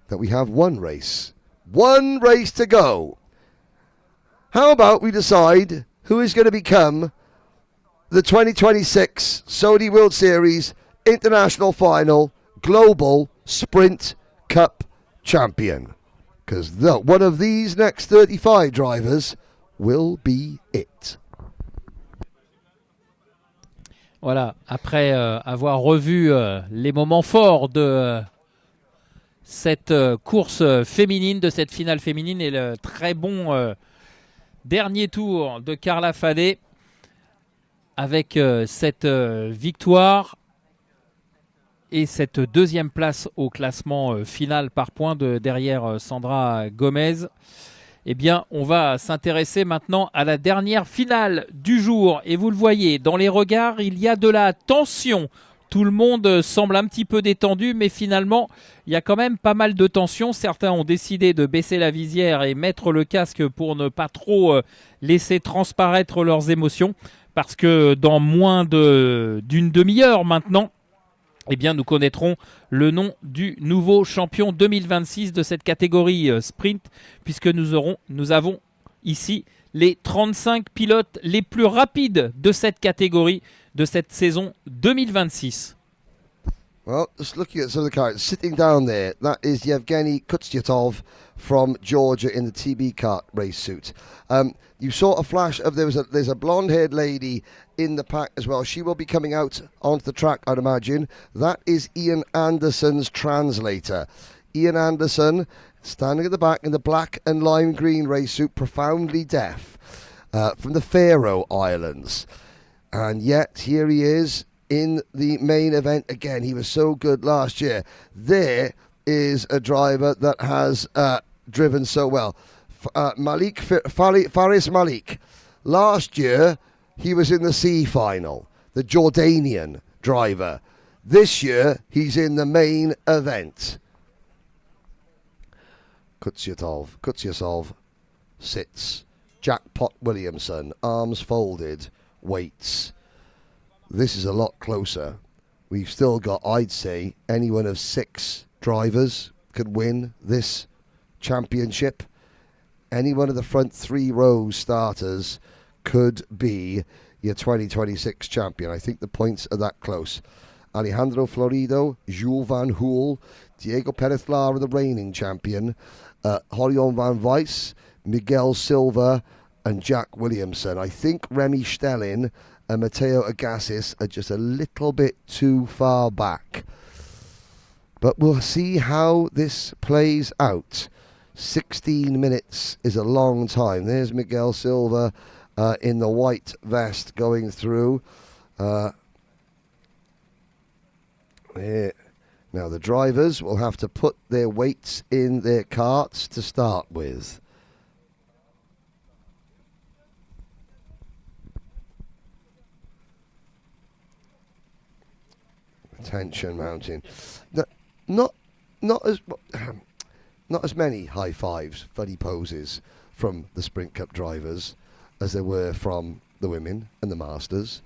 C: that we have one race to go. How about we decide who is going to become the 2026 Saudi World Series International Final Global Sprint Cup champion? Because one of these next 35 drivers will be it.
B: Voilà, après avoir revu les moments forts de cette course féminine, de cette finale féminine et le très bon dernier tour de Carla Fadey avec cette victoire et cette 2e place au classement final par points derrière Sandra Gomez. Eh bien, on va s'intéresser maintenant à la dernière finale du jour. Et vous le voyez, dans les regards, il y a de la tension. Tout le monde semble un petit peu détendu, mais finalement, il y a quand même pas mal de tension. Certains ont décidé de baisser la visière et mettre le casque pour ne pas trop laisser transparaître leurs émotions. Parce que dans moins d'une demi-heure maintenant, eh bien, nous connaîtrons le nom du nouveau champion 2026 de cette catégorie sprint, puisque nous avons ici les 35 pilotes les plus rapides de cette catégorie de cette saison 2026.
C: Well, just looking at some of the cars sitting down there, that is Yevgeny Kutsyatov from Georgia in the TB kart race suit. You saw a flash of there's a blonde-haired lady in the pack as well. She will be coming out onto the track, I'd imagine. That is Ian Anderson's translator. Ian Anderson, standing at the back in the black and lime green race suit, profoundly deaf, from the Faroe Islands. And yet, here he is in the main event again. He was so good last year. There is a driver that has driven so well. Faris Malik. Last year, he was in the C final, the Jordanian driver. This year, he's in the main event. Kutsiatov sits. Jackpot Williamson, arms folded, waits. This is a lot closer. We've still got, I'd say, any one of 6 drivers could win this championship. Any one of the front 3 rows starters could be your 2026 champion. I think the points are that close. Alejandro Florido, Jules Van Hoel, Diego Perez Lara, the reigning champion, Horion Van Weiss, Miguel Silva, and Jack Williamson. I think Remy Stellin and Matteo Agassis are just a little bit too far back. But we'll see how this plays out. 16 minutes is a long time. There's Miguel Silva in the white vest going through. Now the drivers will have to put their weights in their carts to start with. Tension mounting. Not as many high fives, funny poses from the Sprint Cup drivers as there were from the women and the Masters.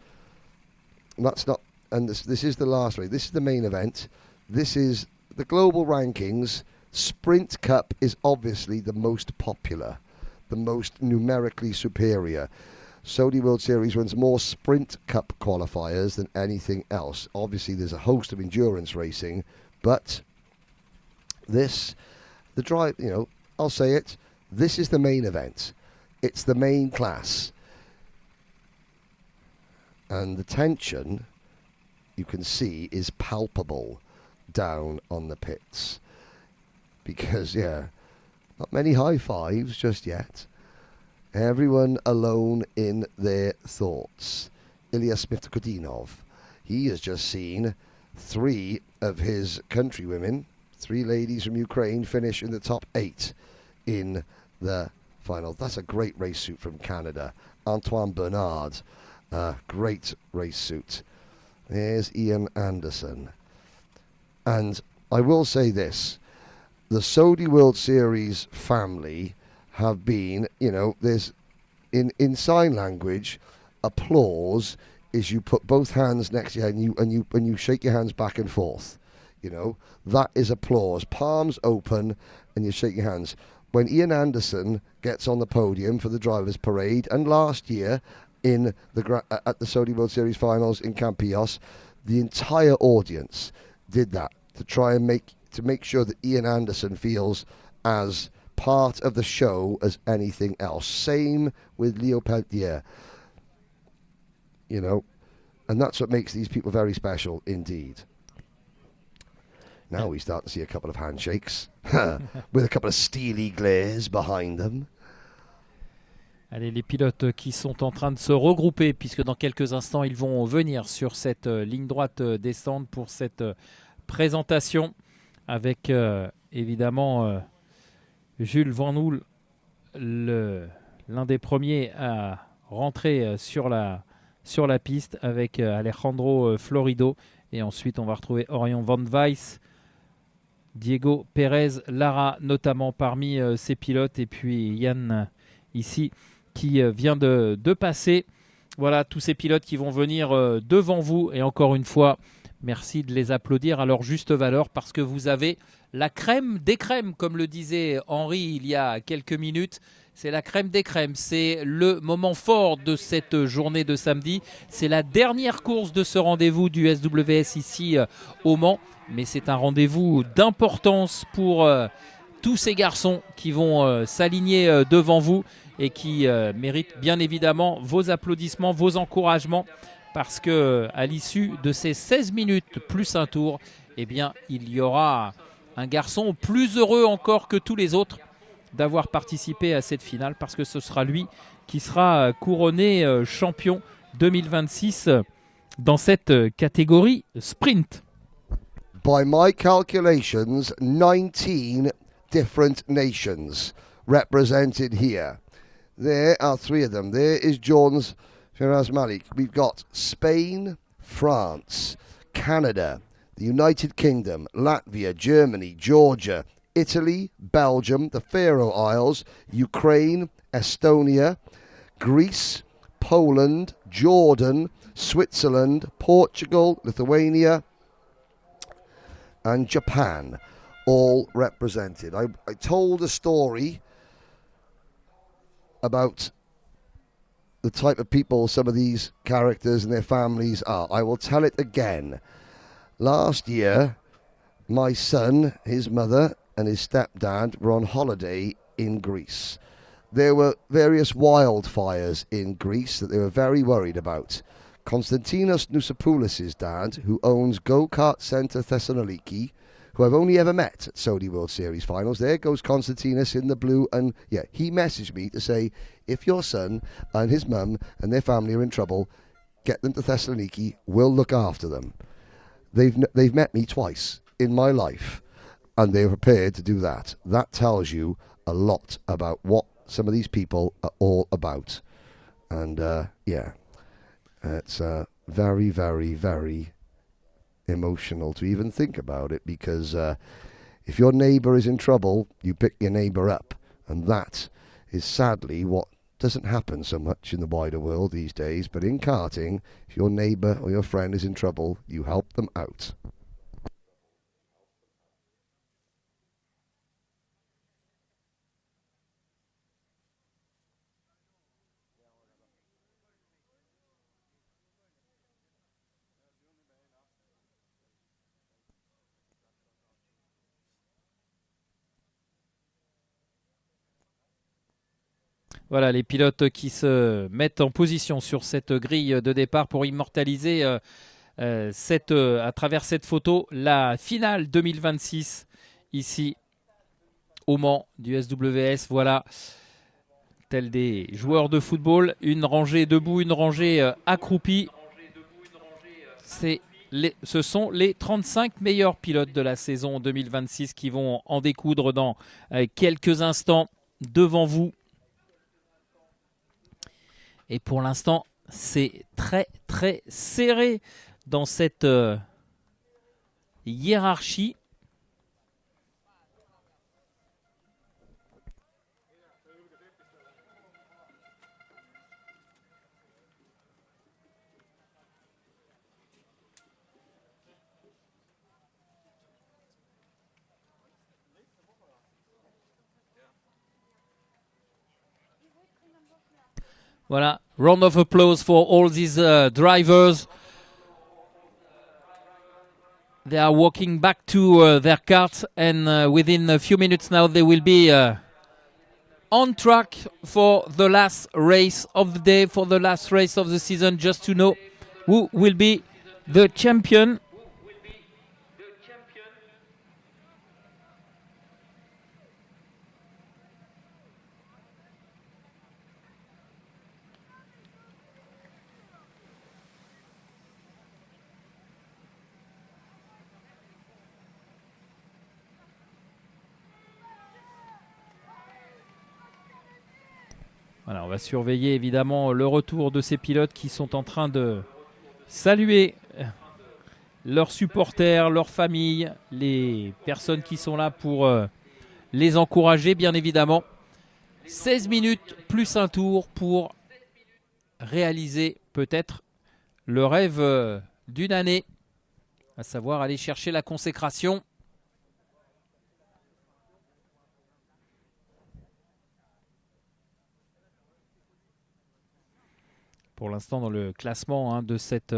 C: And that's not. And this is the last race. This is the main event. This is the global rankings. Sprint Cup is obviously the most popular, the most numerically superior. Saudi World Series runs more Sprint Cup qualifiers than anything else. Obviously, there's a host of endurance racing, but I'll say it, this is the main event. It's the main class. And the tension, you can see, is palpable down on the pits. Because, not many high fives just yet. Everyone alone in their thoughts. Ilya Smith-Kudinov, he has just seen 3 of his countrywomen, 3 ladies from Ukraine, finish in the top 8 in the final. That's a great race suit from Canada. Antoine Bernard, great race suit. There's Ian Anderson. And I will say this, the Saudi World Series family have been, there's in sign language, applause is you put both hands next to your head and you shake your hands back and forth. That is applause. Palms open and you shake your hands. When Ian Anderson gets on the podium for the drivers' parade, and last year at the Saudi World Series finals in Campillos, the entire audience did that to try and make sure that Ian Anderson feels as part of the show as anything else. Same with Leo Peltier. And that's what makes these people very special indeed. Now we start to see a couple of handshakes with a couple of steely glares behind them.
B: Allez, les pilotes qui sont en train de se regrouper, puisque dans quelques instants, ils vont venir sur cette ligne droite des stands pour cette présentation avec évidemment Jules Van Hoel, l'un des premiers à rentrer sur la piste avec Alejandro Florido. Et ensuite, on va retrouver Orion Van Weiss, Diego Perez Lara, notamment parmi ces pilotes. Et puis Yann, ici, qui vient de passer. Voilà, tous ces pilotes qui vont venir devant vous. Et encore une fois, merci de les applaudir à leur juste valeur parce que vous avez la crème des crèmes, comme le disait Henri il y a quelques minutes. C'est la crème des crèmes. C'est le moment fort de cette journée de samedi. C'est la dernière course de ce rendez-vous du SWS ici au Mans. Mais c'est un rendez-vous d'importance pour tous ces garçons qui vont s'aligner devant vous et qui méritent bien évidemment vos applaudissements, vos encouragements. Parce qu'à l'issue de ces 16 minutes plus un tour, eh bien, il y aura un garçon plus heureux encore que tous les autres d'avoir participé à cette finale, parce que ce sera lui qui sera couronné champion 2026 dans cette catégorie sprint.
C: By my calculations, 19 different nations represented here. There are 3 of them. There is John's Firas Malik. We've got Spain, France, Canada, the United Kingdom, Latvia, Germany, Georgia, Italy, Belgium, the Faroe Isles, Ukraine, Estonia, Greece, Poland, Jordan, Switzerland, Portugal, Lithuania, and Japan, all represented. I told a story about the type of people some of these characters and their families are. I will tell it again. Last year, my son, his mother, and his stepdad were on holiday in Greece. There were various wildfires in Greece that they were very worried about. Konstantinos Nousopoulos' dad, who owns Go-Kart Centre Thessaloniki, who I've only ever met at Saudi World Series Finals. There goes Konstantinos in the blue, and yeah, he messaged me to say, if your son and his mum and their family are in trouble, get them to Thessaloniki, we'll look after them. They've met me twice in my life, and they're prepared to do that. That tells you a lot about what some of these people are all about. And yeah, it's very, very, very emotional to even think about it, because if your neighbour is in trouble, you pick your neighbour up, and that is sadly what doesn't happen so much in the wider world these days. But in karting, if your neighbour or your friend is in trouble, you help them out.
B: Voilà, les pilotes qui se mettent en position sur cette grille de départ pour immortaliser à travers cette photo la finale 2026 ici au Mans du SWS. Voilà, tels des joueurs de football, une rangée debout, une rangée accroupie. Ce sont les 35 meilleurs pilotes de la saison 2026 qui vont en découdre dans quelques instants devant vous. Et pour l'instant, c'est très très serré dans cette hiérarchie. Voilà, round of applause for all these drivers. They are walking back to their cart, and within a few minutes now they will be on track for the last race of the day, for the last race of the season, just to know who will be the champion. Voilà, on va surveiller évidemment le retour de ces pilotes qui sont en train de saluer leurs supporters, leurs familles, les personnes qui sont là pour les encourager, bien évidemment. 16 minutes plus un tour pour réaliser peut-être le rêve d'une année, à savoir aller chercher la consécration. Pour l'instant, dans le classement de cette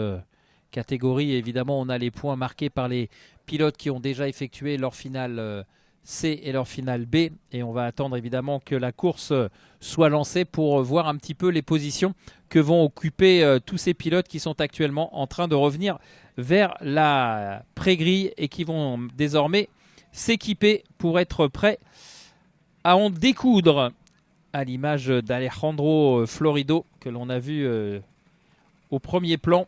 B: catégorie, évidemment, on a les points marqués par les pilotes qui ont déjà effectué leur finale C et leur finale B. Et on va attendre évidemment que la course soit lancée pour voir un petit peu les positions que vont occuper tous ces pilotes qui sont actuellement en train de revenir vers la pré-grille et qui vont désormais s'équiper pour être prêt à en découdre, à l'image d'Alejandro Florido que l'on a vu au premier plan.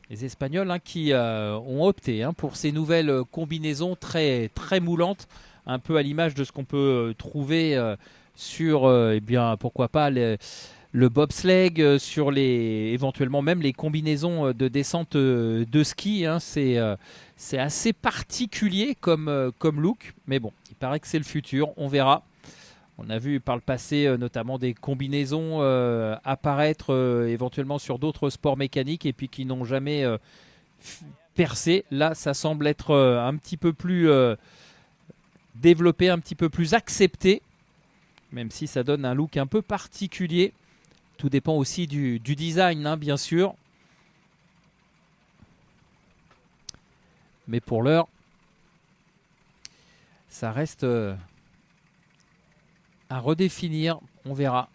B: Les Espagnols qui ont opté pour ces nouvelles combinaisons très, très moulantes, un peu à l'image de ce qu'on peut trouver sur, pourquoi pas, le bobsleigh, sur éventuellement même les combinaisons de descente de ski. C'est assez particulier comme look, mais bon, il paraît que c'est le futur, on verra. On a vu par le passé notamment des combinaisons apparaître éventuellement sur d'autres sports mécaniques et puis qui n'ont jamais percé. Là, ça semble être un petit peu plus développé, un petit peu plus accepté, même si ça donne un look un peu particulier. Tout dépend aussi du design, bien sûr. Mais pour l'heure, ça reste à redéfinir, on verra.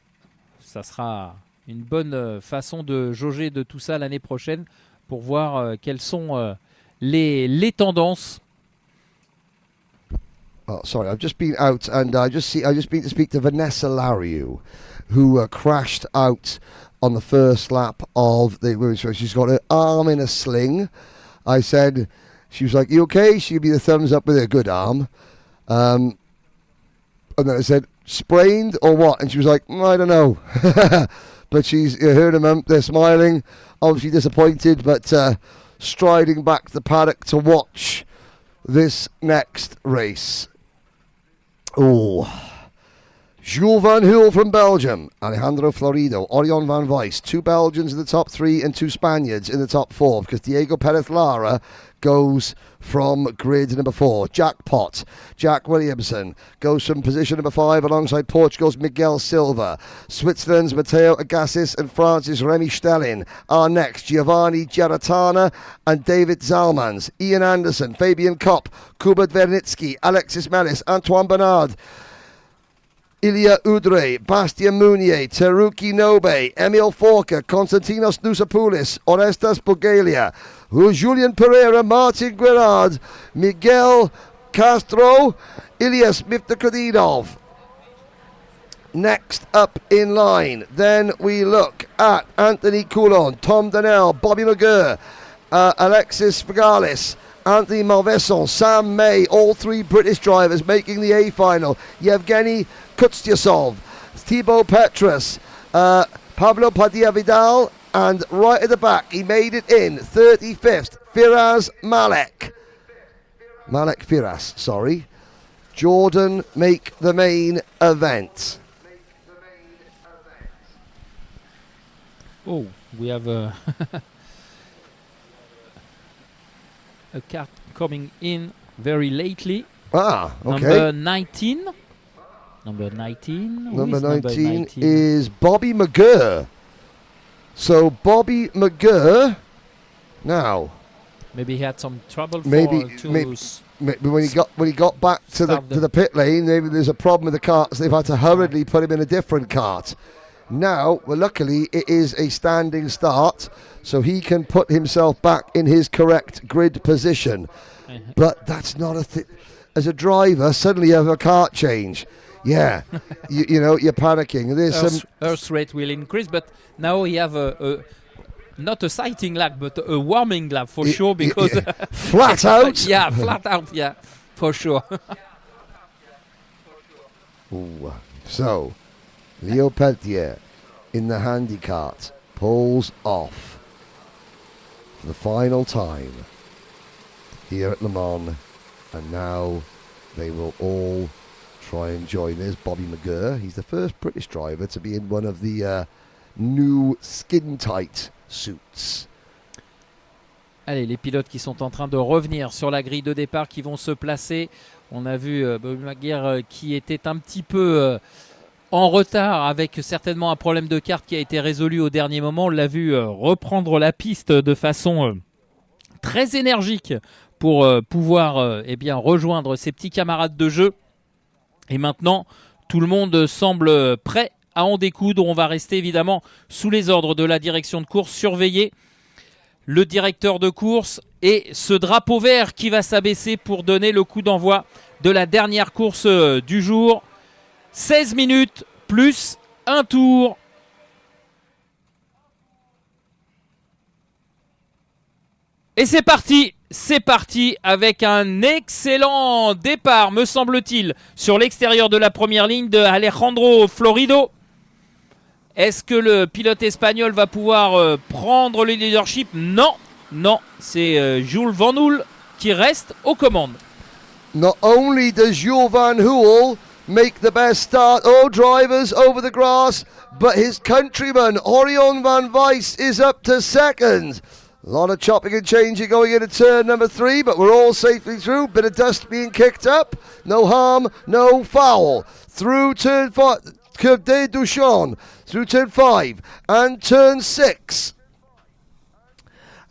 B: Ça sera une bonne façon de jauger de tout ça l'année prochaine pour voir quelles sont les tendances.
C: Oh, sorry, I've just been out and I've just been to speak to Vanessa Lariu, who crashed out on the first lap of the women's race. She's got her arm in a sling. I said, she was like, "You okay?" She gave me the thumbs up with her good arm. And then I said, "Sprained or what?" And she was like, "I don't know." But she's heard them, they're smiling, obviously disappointed, but striding back to the paddock to watch this next race. Oh, Jules Van Hoel from Belgium, Alejandro Florido, Orion Van Weiss, 2 Belgians in the top 3 and 2 Spaniards in the top 4, because Diego Perez Lara goes from grid number 4. Jackpot, Jack Williamson, goes from position number 5 alongside Portugal's Miguel Silva. Switzerland's Matteo Agassis and France's Remy Stelling are next. Giovanni Giarratana and David Zalmans. Ian Anderson, Fabian Kopp, Kubert Vernitsky, Alexis Mellis, Antoine Bernard, Ilya Udre, Bastien Mounier, Teruki Nobe, Emil Forker, Konstantinos Nousapoulis, Orestas Bogalia, Julian Pereira, Martin Guerard, Miguel Castro, Ilyas Miftahkadinov. Next up in line, then we look at Anthony Coulon, Tom Donnell, Bobby McGurr, Alexis Vigalis, Anthony Malveson, Sam May, all 3 British drivers making the A final. Yevgeny Kutstyasov, Thibaut Petrus, Pablo Padilla Vidal, and right at the back, he made it in 35th, Firas Malek Firas, sorry. Jordan make the main event.
B: Oh, we have a car coming in very lately.
C: Ah, okay.
B: Number 19. Number 19.
C: Number 19 is Bobby McGurr. So Bobby McGurr now.
B: Maybe he had some trouble.
C: Maybe when he got back to the pit lane, maybe there's a problem with the carts. They've had to hurriedly put him in a different cart. Now, well, luckily it is a standing start, so he can put himself back in his correct grid position. But that's not a thing. As a driver, suddenly you have a cart change. Yeah, you know, you're panicking. There's
B: Earth rate will increase, but now we have not a sighting lap, but a warming lap for sure, because
C: flat out.
B: Yeah, flat out. Yeah, for sure.
C: Ooh. So, Leo Peltier in the handicart pulls off for the final time here at Le Mans, and now they will all try and join. There's Bobby McGurr. He's the first British driver to be in one of the new skin-tight suits.
B: Allez, les pilotes qui sont en train de revenir sur la grille de départ, qui vont se placer. On a vu Bobby McGurr qui était un petit peu en retard, avec certainement un problème de carte qui a été résolu au dernier moment. On l'a vu reprendre la piste de façon très énergique pour pouvoir rejoindre ses petits camarades de jeu. Et maintenant, tout le monde semble prêt à en découdre. On va rester évidemment sous les ordres de la direction de course, surveiller le directeur de course et ce drapeau vert qui va s'abaisser pour donner le coup d'envoi de la dernière course du jour. 16 minutes plus un tour. Et c'est parti avec un excellent départ, me semble-t-il, sur l'extérieur de la première ligne de Alejandro Florido. Est-ce que le pilote espagnol va pouvoir prendre le leadership? Non, c'est Jules Van Hool qui reste aux commandes.
C: Not only does Jules Van Hool make the best start, all drivers over the grass, but his countryman Orion Van Weiss is up to second. A lot of chopping and changing going into turn number 3, but we're all safely through. Bit of dust being kicked up. No harm, no foul. Through turn 5, Curve de Duchon. Through turn 5 and turn 6.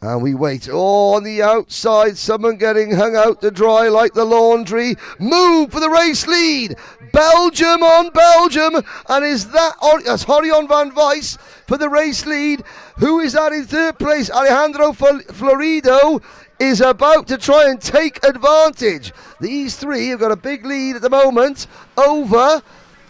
C: And we wait. Oh, on the outside, someone getting hung out to dry like the laundry. Move for the race lead. Belgium on Belgium. And is that's Orion Van Weiss for the race lead. Who is that in third place? Alejandro Florido is about to try and take advantage. These three have got a big lead at the moment over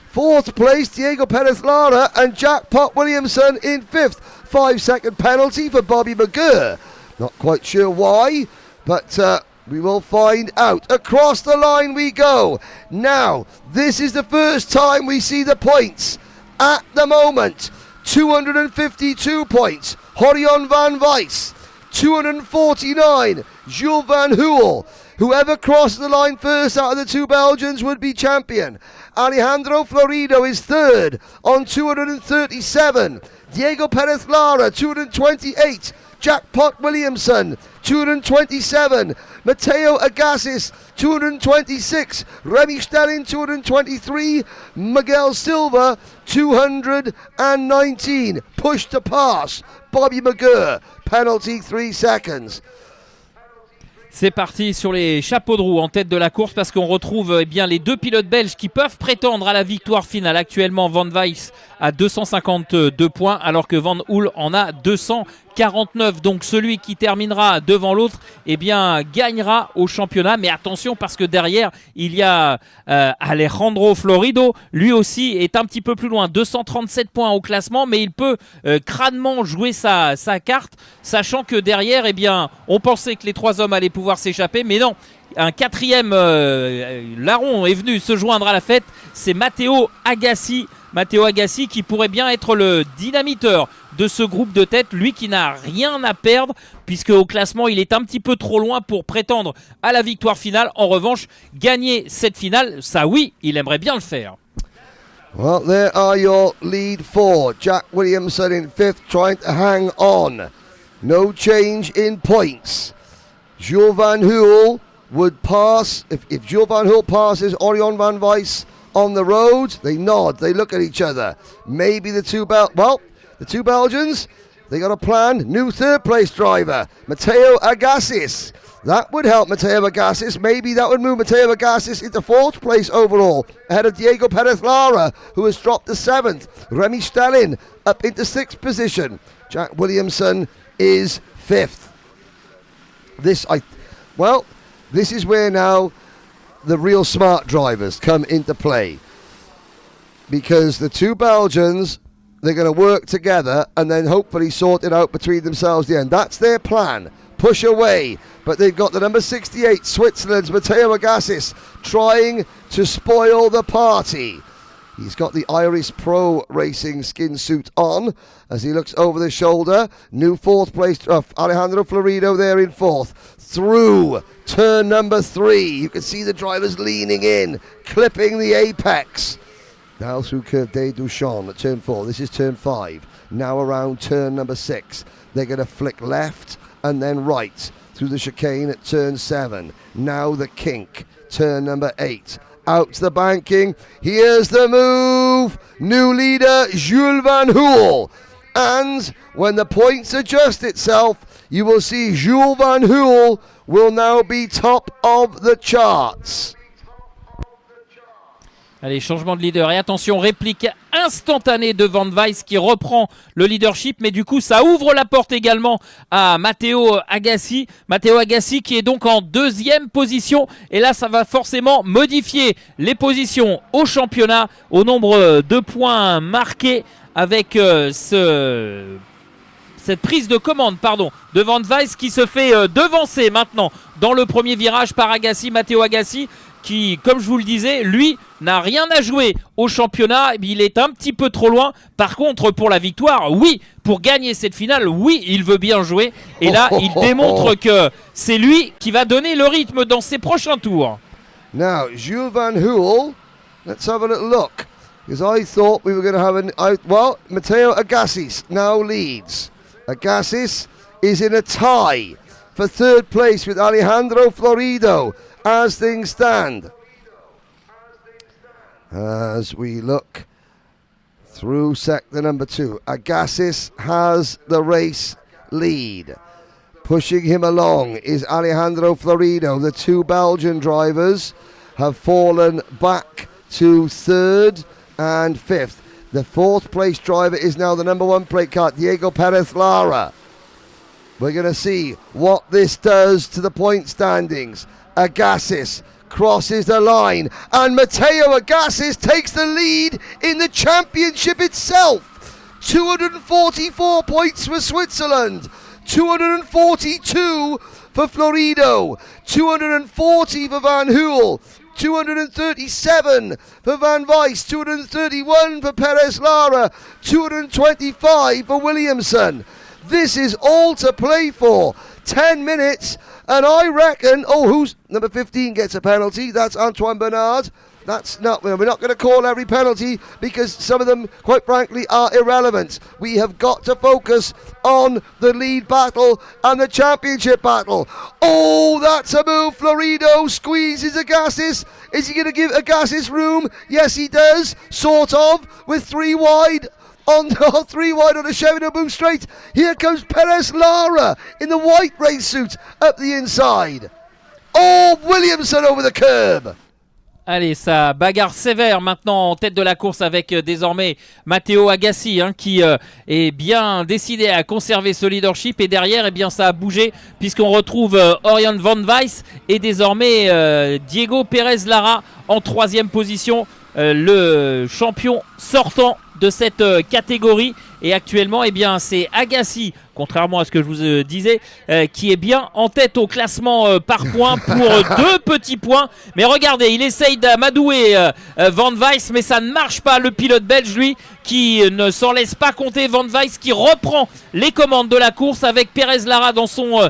C: fourth place Diego Perez Lara and Jackpot Williamson in fifth. 5-second penalty for Bobby McGurr. Not quite sure why, but we will find out. Across the line we go. Now, this is the first time we see the points. At the moment, 252 points. Orion Van Weiss. 249. Jules Van Hool. Whoever crosses the line first out of the two Belgians would be champion. Alejandro Florido is third on 237. Diego Perez Lara, 228. Jackpot Williamson, 227. Matteo Agassiz, 226. Remy Stelling, 223. Miguel Silva, 219. Push to pass. Bobby McGurr, penalty 3 seconds.
B: C'est parti sur les chapeaux de roue en tête de la course parce qu'on retrouve bien les deux pilotes belges qui peuvent prétendre à la victoire finale. Actuellement, Van Weiss a 252 points alors que Van Hool en a 249. Donc celui qui terminera devant l'autre gagnera au championnat. Mais attention parce que derrière, il y a Alejandro Florido. Lui aussi est un petit peu plus loin. 237 points au classement, mais il peut crânement jouer sa carte, sachant que derrière, on pensait que les trois hommes allaient pouvoir s'échapper, mais non. Un quatrième larron est venu se joindre à la fête, c'est Matteo Agassi. Matteo Agassi qui pourrait bien être le dynamiteur de ce groupe de tête, lui qui n'a rien à perdre puisque au classement il est un petit peu trop loin pour prétendre à la victoire finale. En revanche, gagner cette finale, ça oui, il aimerait bien le faire.
C: Well, there are your lead four. Jack Williamson in fifth, trying to hang on. No change in points. Jules Van Hool would pass. If Jules Van Hool passes Orion Van Weiss on the road, they nod, they look at each other. Maybe the two Belgians, they got a plan. New third place driver, Matteo Agassis. That would help Matteo Agassis. Maybe that would move Matteo Agassis into fourth place overall, ahead of Diego Perez Lara, who has dropped to seventh. Remy Stelling up into sixth position. Jack Williamson is fifth. This is where now the real smart drivers come into play, because the two Belgians, they're going to work together and then hopefully sort it out between themselves at the end. That's their plan. Push away. But they've got the number 68, Switzerland's Matteo Agassis, trying to spoil the party. He's got the Iris Pro Racing skin suit on as he looks over the shoulder. New fourth place, Alejandro Florido there in fourth. Through turn number 3. You can see the drivers leaning in, clipping the apex. Now through Curve de Duchon at turn 4. This is turn 5. Now around turn number 6. They're going to flick left and then right through the chicane at turn 7. Now the kink, turn number 8. Out to the banking. Here's the move. New leader, Jules Van Hool. And when the points adjust itself, you will see Jules Van Hool will now be top of the charts.
B: Allez, changement de leader. Et attention, réplique instantanée de Van Weiss qui reprend le leadership. Mais du coup, ça ouvre la porte également à Matteo Agassi. Matteo Agassi qui est donc en 2e position. Et là, ça va forcément modifier les positions au championnat, au nombre de points marqués avec cette prise de commande de Van Weiss qui se fait devancer maintenant dans le premier virage par Agassi, Matteo Agassi, qui, comme je vous le disais, lui n'a rien à jouer au championnat. Il est un petit peu trop loin. Par contre, pour la victoire, oui, pour gagner cette finale, oui, il veut bien jouer. Et là, il démontre que c'est lui qui va donner le rythme dans ses prochains tours.
C: Now, Jules Van Hoel, let's have a little look. Because I thought we were going to have well, Matteo Agassi now leads. Agassi is in a tie for 3rd place with Alejandro Florido as things stand. As we look through sector number 2, Agassi has the race lead. Pushing him along is Alejandro Florido. The 2 Belgian drivers have fallen back to 3rd and 5th. The 4th place driver is now the number 1 plate car, Diego Perez Lara. We're going to see what this does to the point standings. Agassi crosses the line, and Matteo Agassi takes the lead in the championship itself. 244 points for Switzerland, 242 for Florido, 240 for Van Hoel, 237 for Van Weiss, 231 for Perez Lara, 225 for Williamson. This is all to play for. 10 minutes, and I reckon, who's number 15 gets a penalty? That's Antoine Bernard. We're not going to call every penalty because some of them, quite frankly, are irrelevant. We have got to focus on the lead battle and the championship battle. Oh, that's a move. Florido squeezes Agassi. Is he going to give Agassi room? Yes, he does, sort of, with 3 wide. On 3 wide on a Chevy boom straight. Here comes Perez Lara in the white race suit up the inside. Oh, Williamson over the curb.
B: Allez, ça bagarre sévère maintenant en tête de la course avec désormais Matteo Agassi qui est bien décidé à conserver ce leadership. Et derrière, ça a bougé puisqu'on retrouve Orion Van Weiss et désormais Diego Perez Lara en 3e position, le champion sortant de cette catégorie. Et actuellement, c'est Agassi, contrairement à ce que je vous disais, qui est bien en tête au classement par points pour 2 petits points. Mais regardez, il essaye d'amadouer Van Weiss, mais ça ne marche pas. Le pilote belge, lui, qui ne s'en laisse pas compter. Van Weiss qui reprend les commandes de la course avec Perez Lara dans son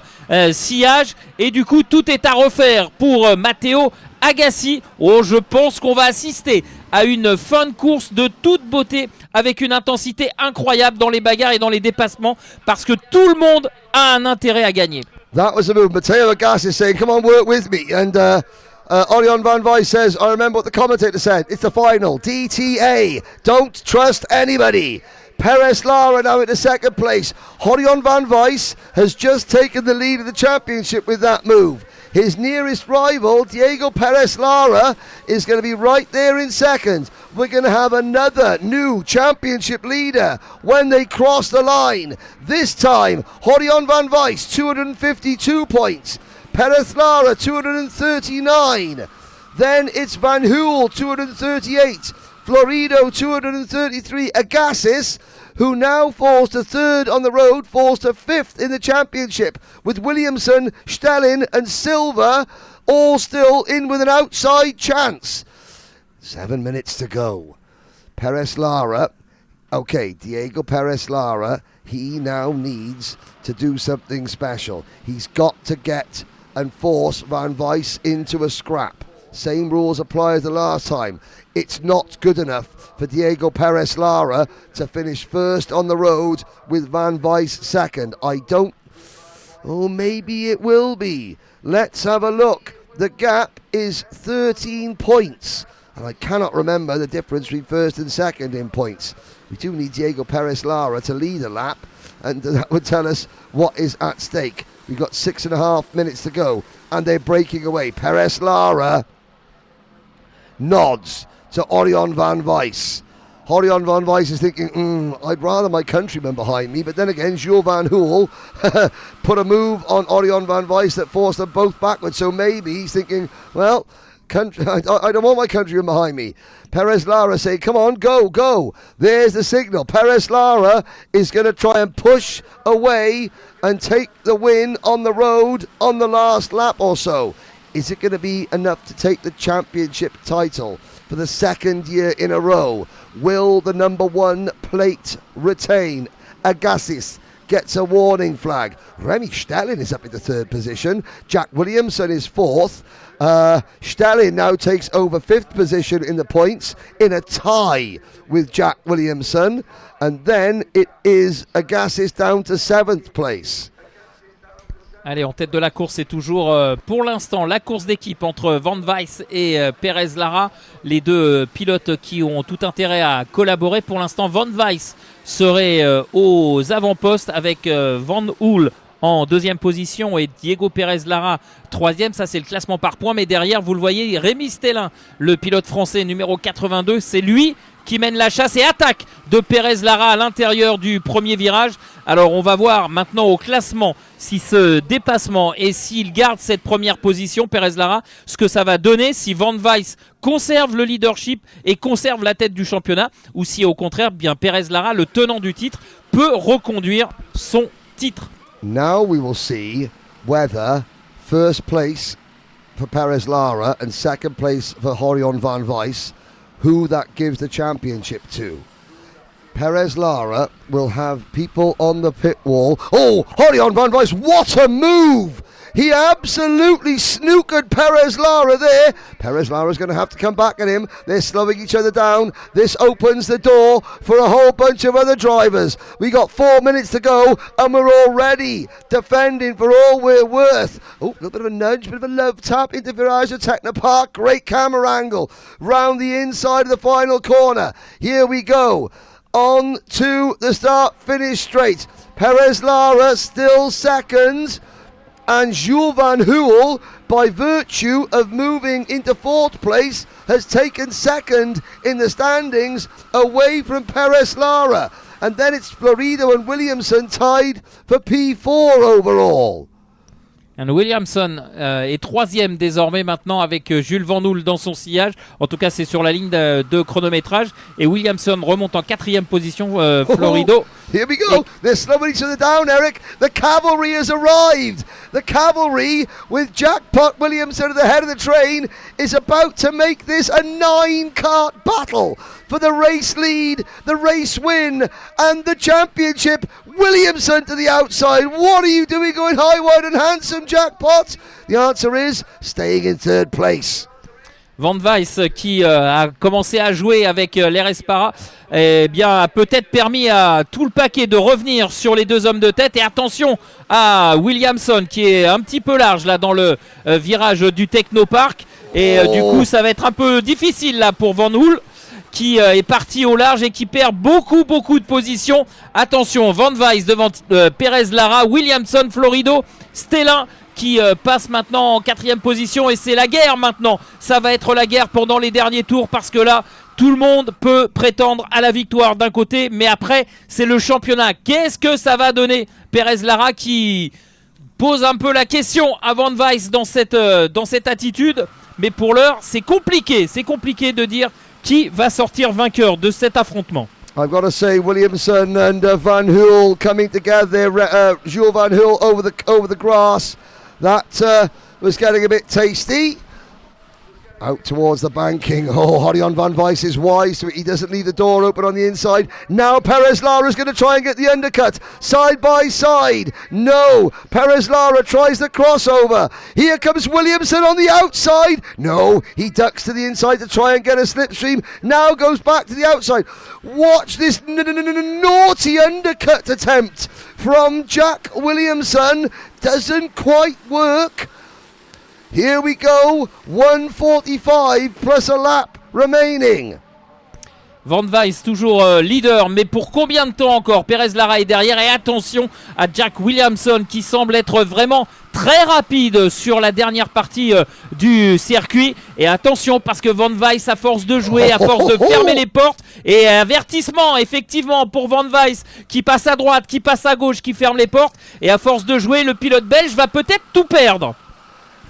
B: sillage. Et du coup, tout est à refaire pour Matteo Agassi. Je pense qu'on va assister à une fin de course de toute beauté avec une intensité incroyable dans les bagarres et dans les dépassements parce que tout le monde a un intérêt à gagner.
C: That was a move. Matteo Agassi saying, come on, work with me. And Orion Van Weiss says, I remember what the commentator said. It's the final. DTA. Don't trust anybody. Perez Lara now into 2nd place. Orion Van Weiss has just taken the lead of the championship with that move. His nearest rival, Diego Perez Lara, is going to be right there in 2nd. We're going to have another new championship leader when they cross the line. This time, Orion Van Weiss, 252 points. Perez Lara, 239. Then it's Van Hoel, 238. Florido, 233. Agassi, who now falls to 3rd on the road, falls to 5th in the championship, with Williamson, Stellin and Silva all still in with an outside chance. 7 minutes to go. Perez Lara, Diego Perez Lara, he now needs to do something special. He's got to get and force Van Weiss into a scrap. Same rules apply as the last time. It's not good enough for Diego Perez Lara to finish 1st on the road with Van Weiss 2nd. Maybe it will be. Let's have a look. The gap is 13 points. And I cannot remember the difference between 1st and 2nd in points. We do need Diego Perez Lara to lead a lap, and that would tell us what is at stake. We've got 6.5 minutes to go, and they're breaking away. Perez Lara nods to Orion van Weiss. Orion van Weiss is thinking, I'd rather my countryman behind me, but then again, Jules van Hoel put a move on Orion van Weiss that forced them both backwards, so maybe he's thinking, well, I don't want my countryman behind me. Perez Lara say, come on, go. There's the signal. Perez Lara is going to try and push away and take the win on the road on the last lap or so. Is it going to be enough to take the championship title for the second year in a row? Will the number one plate retain? Agassiz gets a warning flag. Remy Stelling is up in the third position. Jack Williamson is fourth. Stelling now takes over fifth position in the points in a tie with Jack Williamson. And then it is Agassiz down to seventh place.
B: Allez, en tête de la course, c'est toujours pour l'instant la course d'équipe entre Van Weiss et Perez Lara, les deux pilotes qui ont tout intérêt à collaborer. Pour l'instant, Van Weiss serait aux avant-postes avec Van Hoel en deuxième position et Diego Perez Lara troisième. Ça, c'est le classement par points. Mais derrière, vous le voyez, Rémi Stelling, le pilote français numéro 82, c'est lui qui mène la chasse et attaque de Perez Lara à l'intérieur du premier virage. Alors on va voir maintenant au classement si ce dépassement et s'il garde cette première position, Perez Lara, ce que ça va donner si Van Weiss conserve le leadership et conserve la tête du championnat, ou si au contraire, bien Perez Lara, le tenant du titre, peut reconduire son titre.
C: Now we will see whether first place for Perez Lara and second place for Orion van Weiss, who that gives the championship to. Perez Lara will have people on the pit wall. Oh, Orion van Weiss, what a move! He absolutely snookered Perez Lara there. Perez Lara's going to have to come back at him. They're slowing each other down. This opens the door for a whole bunch of other drivers. We got 4 minutes to go and we're already defending for all we're worth. Oh, a little bit of a nudge, bit of a love tap into Virage of Technopark. Great camera angle round the inside of the final corner. Here we go. On to the start-finish straight. Perez Lara still second. And Jules van Hoel, by virtue of moving into fourth place, has taken second in the standings away from Perez Lara. And then it's Florido and Williamson tied for P4 overall.
B: And Williamson est troisième désormais maintenant avec Jules Van Hoel dans son sillage. En tout cas, c'est sur la ligne de chronométrage. Et Williamson remonte en quatrième position, Florido.
C: Here we go. They're slowing each other down, Eric. The cavalry has arrived. The cavalry, with Jackpot Williamson at the head of the train, is about to make this a 9-kart battle for the race lead, the race win, and the championship. Williamson to the outside. What are you doing going high, wide and handsome, Jackpot? The answer is staying in third place.
B: Van Weiss qui a commencé à jouer avec l'RS Para, eh bien, a peut-être permis à tout le paquet de revenir sur les deux hommes de tête. Et attention à Williamson qui est un petit peu large là dans le virage du Technopark. Et du coup, ça va être un peu difficile là pour Van Hoel qui est parti au large et qui perd beaucoup de positions. Attention, Van Weiss devant Perez Lara, Williamson, Florido, Stelling qui passe maintenant en quatrième position, et c'est la guerre maintenant. Ça va être la guerre pendant les derniers tours, parce que là, tout le monde peut prétendre à la victoire d'un côté, mais après, c'est le championnat. Qu'est-ce que ça va donner? Perez Lara qui pose un peu la question à Van Weiss dans cette attitude, mais pour l'heure, c'est compliqué de dire qui va sortir vainqueur de cet affrontement.
C: I've got to say, Williamson and Van Hoel coming together. Jules Van Hoel over the grass. That was getting a bit tasty. Out towards the banking. Oh, Orion van Weiss is wise, so he doesn't leave the door open on the inside. Now Perez Lara is going to try and get the undercut. Side by side. No. Perez Lara tries the crossover. Here comes Williamson on the outside. No. He ducks to the inside to try and get a slipstream. Now goes back to the outside. Watch this naughty undercut attempt from Jack Williamson. Doesn't quite work. Here we go, 1:45 plus a lap remaining.
B: Van Weiss toujours leader, mais pour combien de temps encore? Perez-Lara est derrière et attention à Jack Williamson qui semble être vraiment très rapide sur la dernière partie du circuit. Et attention parce que Van Weiss, à force de jouer, à force de fermer les portes, et avertissement effectivement pour Van Weiss qui passe à droite, qui passe à gauche, qui ferme les portes. Et à force de jouer, le pilote belge va peut-être tout perdre.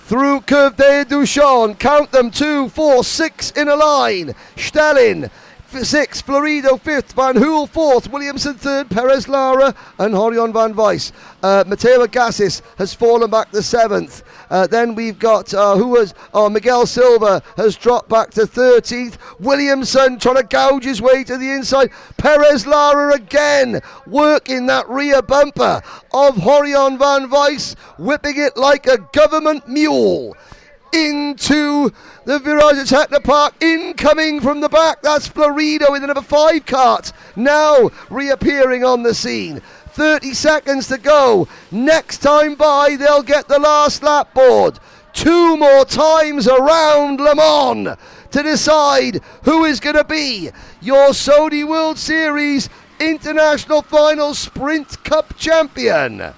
C: Through curve de Duchamp, count them 2, 4, 6 in a line. Stelling 6th, Florido 5th, Van Hool 4th, Williamson 3rd, Perez-Lara and Horion Van Weiss. Matteo Gassis has fallen back to 7th. Then we've got Miguel Silva has dropped back to 13th. Williamson trying to gouge his way to the inside. Perez-Lara again working that rear bumper of Horion Van Weiss, whipping it like a government mule into the Virage at Techno Park. Incoming from the back, that's Florido in the number 5 kart, now reappearing on the scene. 30 seconds to go. Next time by, they'll get the last lap board. 2 more times around Le Mans to decide who is going to be your Sony World Series International Finals Sprint Cup champion.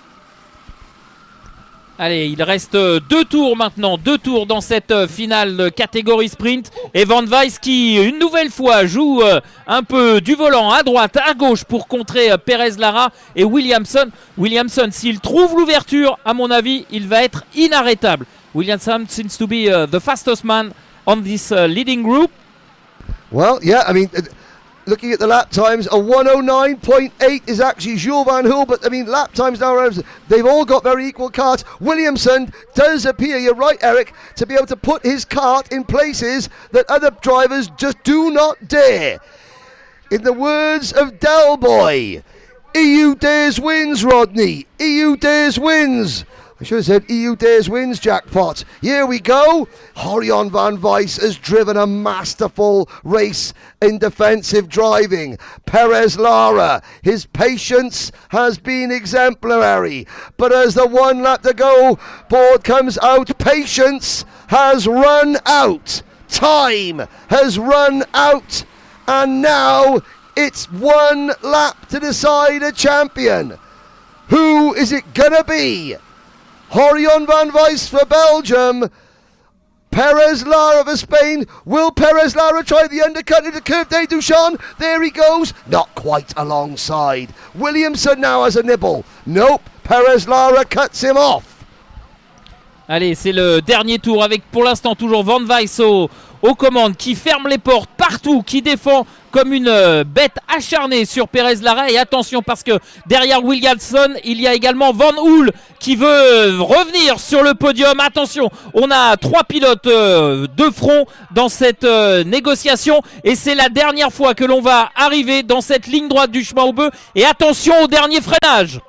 B: Allez, il reste 2 tours maintenant, 2 tours dans cette finale catégorie sprint. Et Van Weiss qui, une nouvelle fois, joue un peu du volant à droite, à gauche pour contrer Perez-Lara et Williamson. Williamson, s'il trouve l'ouverture, à mon avis, il va être inarrêtable. Williamson seems to be the fastest man on this leading group.
C: Well, yeah, I mean... looking at the lap times, a 109.8 is actually Jules Van Hool, but I mean lap times now, they've all got very equal karts. Williamson does appear, you're right Eric, to be able to put his kart in places that other drivers just do not dare. In the words of Del Boy, EU dares wins, Rodney, EU dares wins. I should have said EU dares wins, jackpot. Here we go. Horion Van Weiss has driven a masterful race in defensive driving. Perez-Lara, his patience has been exemplary. But as the 1 lap to go board comes out, patience has run out. Time has run out. And now it's 1 lap to decide a champion. Who is it gonna be? Horion Van Weiss for Belgium, Perez-Lara for Spain. Will Perez-Lara try the undercut into Curve de Duchamp? There he goes, not quite alongside. Williamson now has a nibble. Nope, Perez-Lara cuts him off.
B: Allez, c'est le dernier tour avec pour l'instant toujours Van Weiss aux commandes, qui ferme les portes partout, qui défend comme une bête acharnée sur Perez-Lara. Et attention parce que derrière Williamson, il y a également Van Hool qui veut revenir sur le podium. Attention, on a 3 pilotes de front dans cette négociation. Et c'est la dernière fois que l'on va arriver dans cette ligne droite du chemin au bœuf. Et attention au dernier freinage.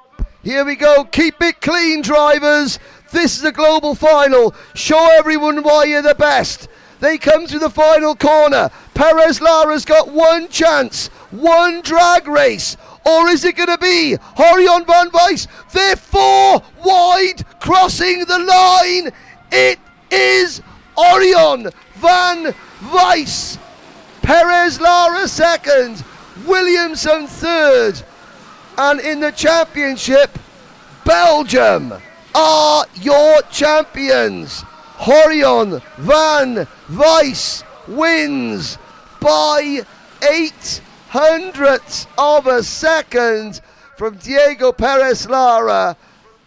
C: Here we go, keep it clean drivers. This is a global final. Show everyone why you're the best. They come to the final corner. Perez-Lara's got 1 chance, 1 drag race. Or is it going to be Horion Van Weiss? They're 4 wide, crossing the line. It is Horion Van Weiss. Perez-Lara 2nd, Williamson 3rd. And in the championship, Belgium are your champions. Horion Van Weiss wins by 0.08 of a second from Diego Perez-Lara.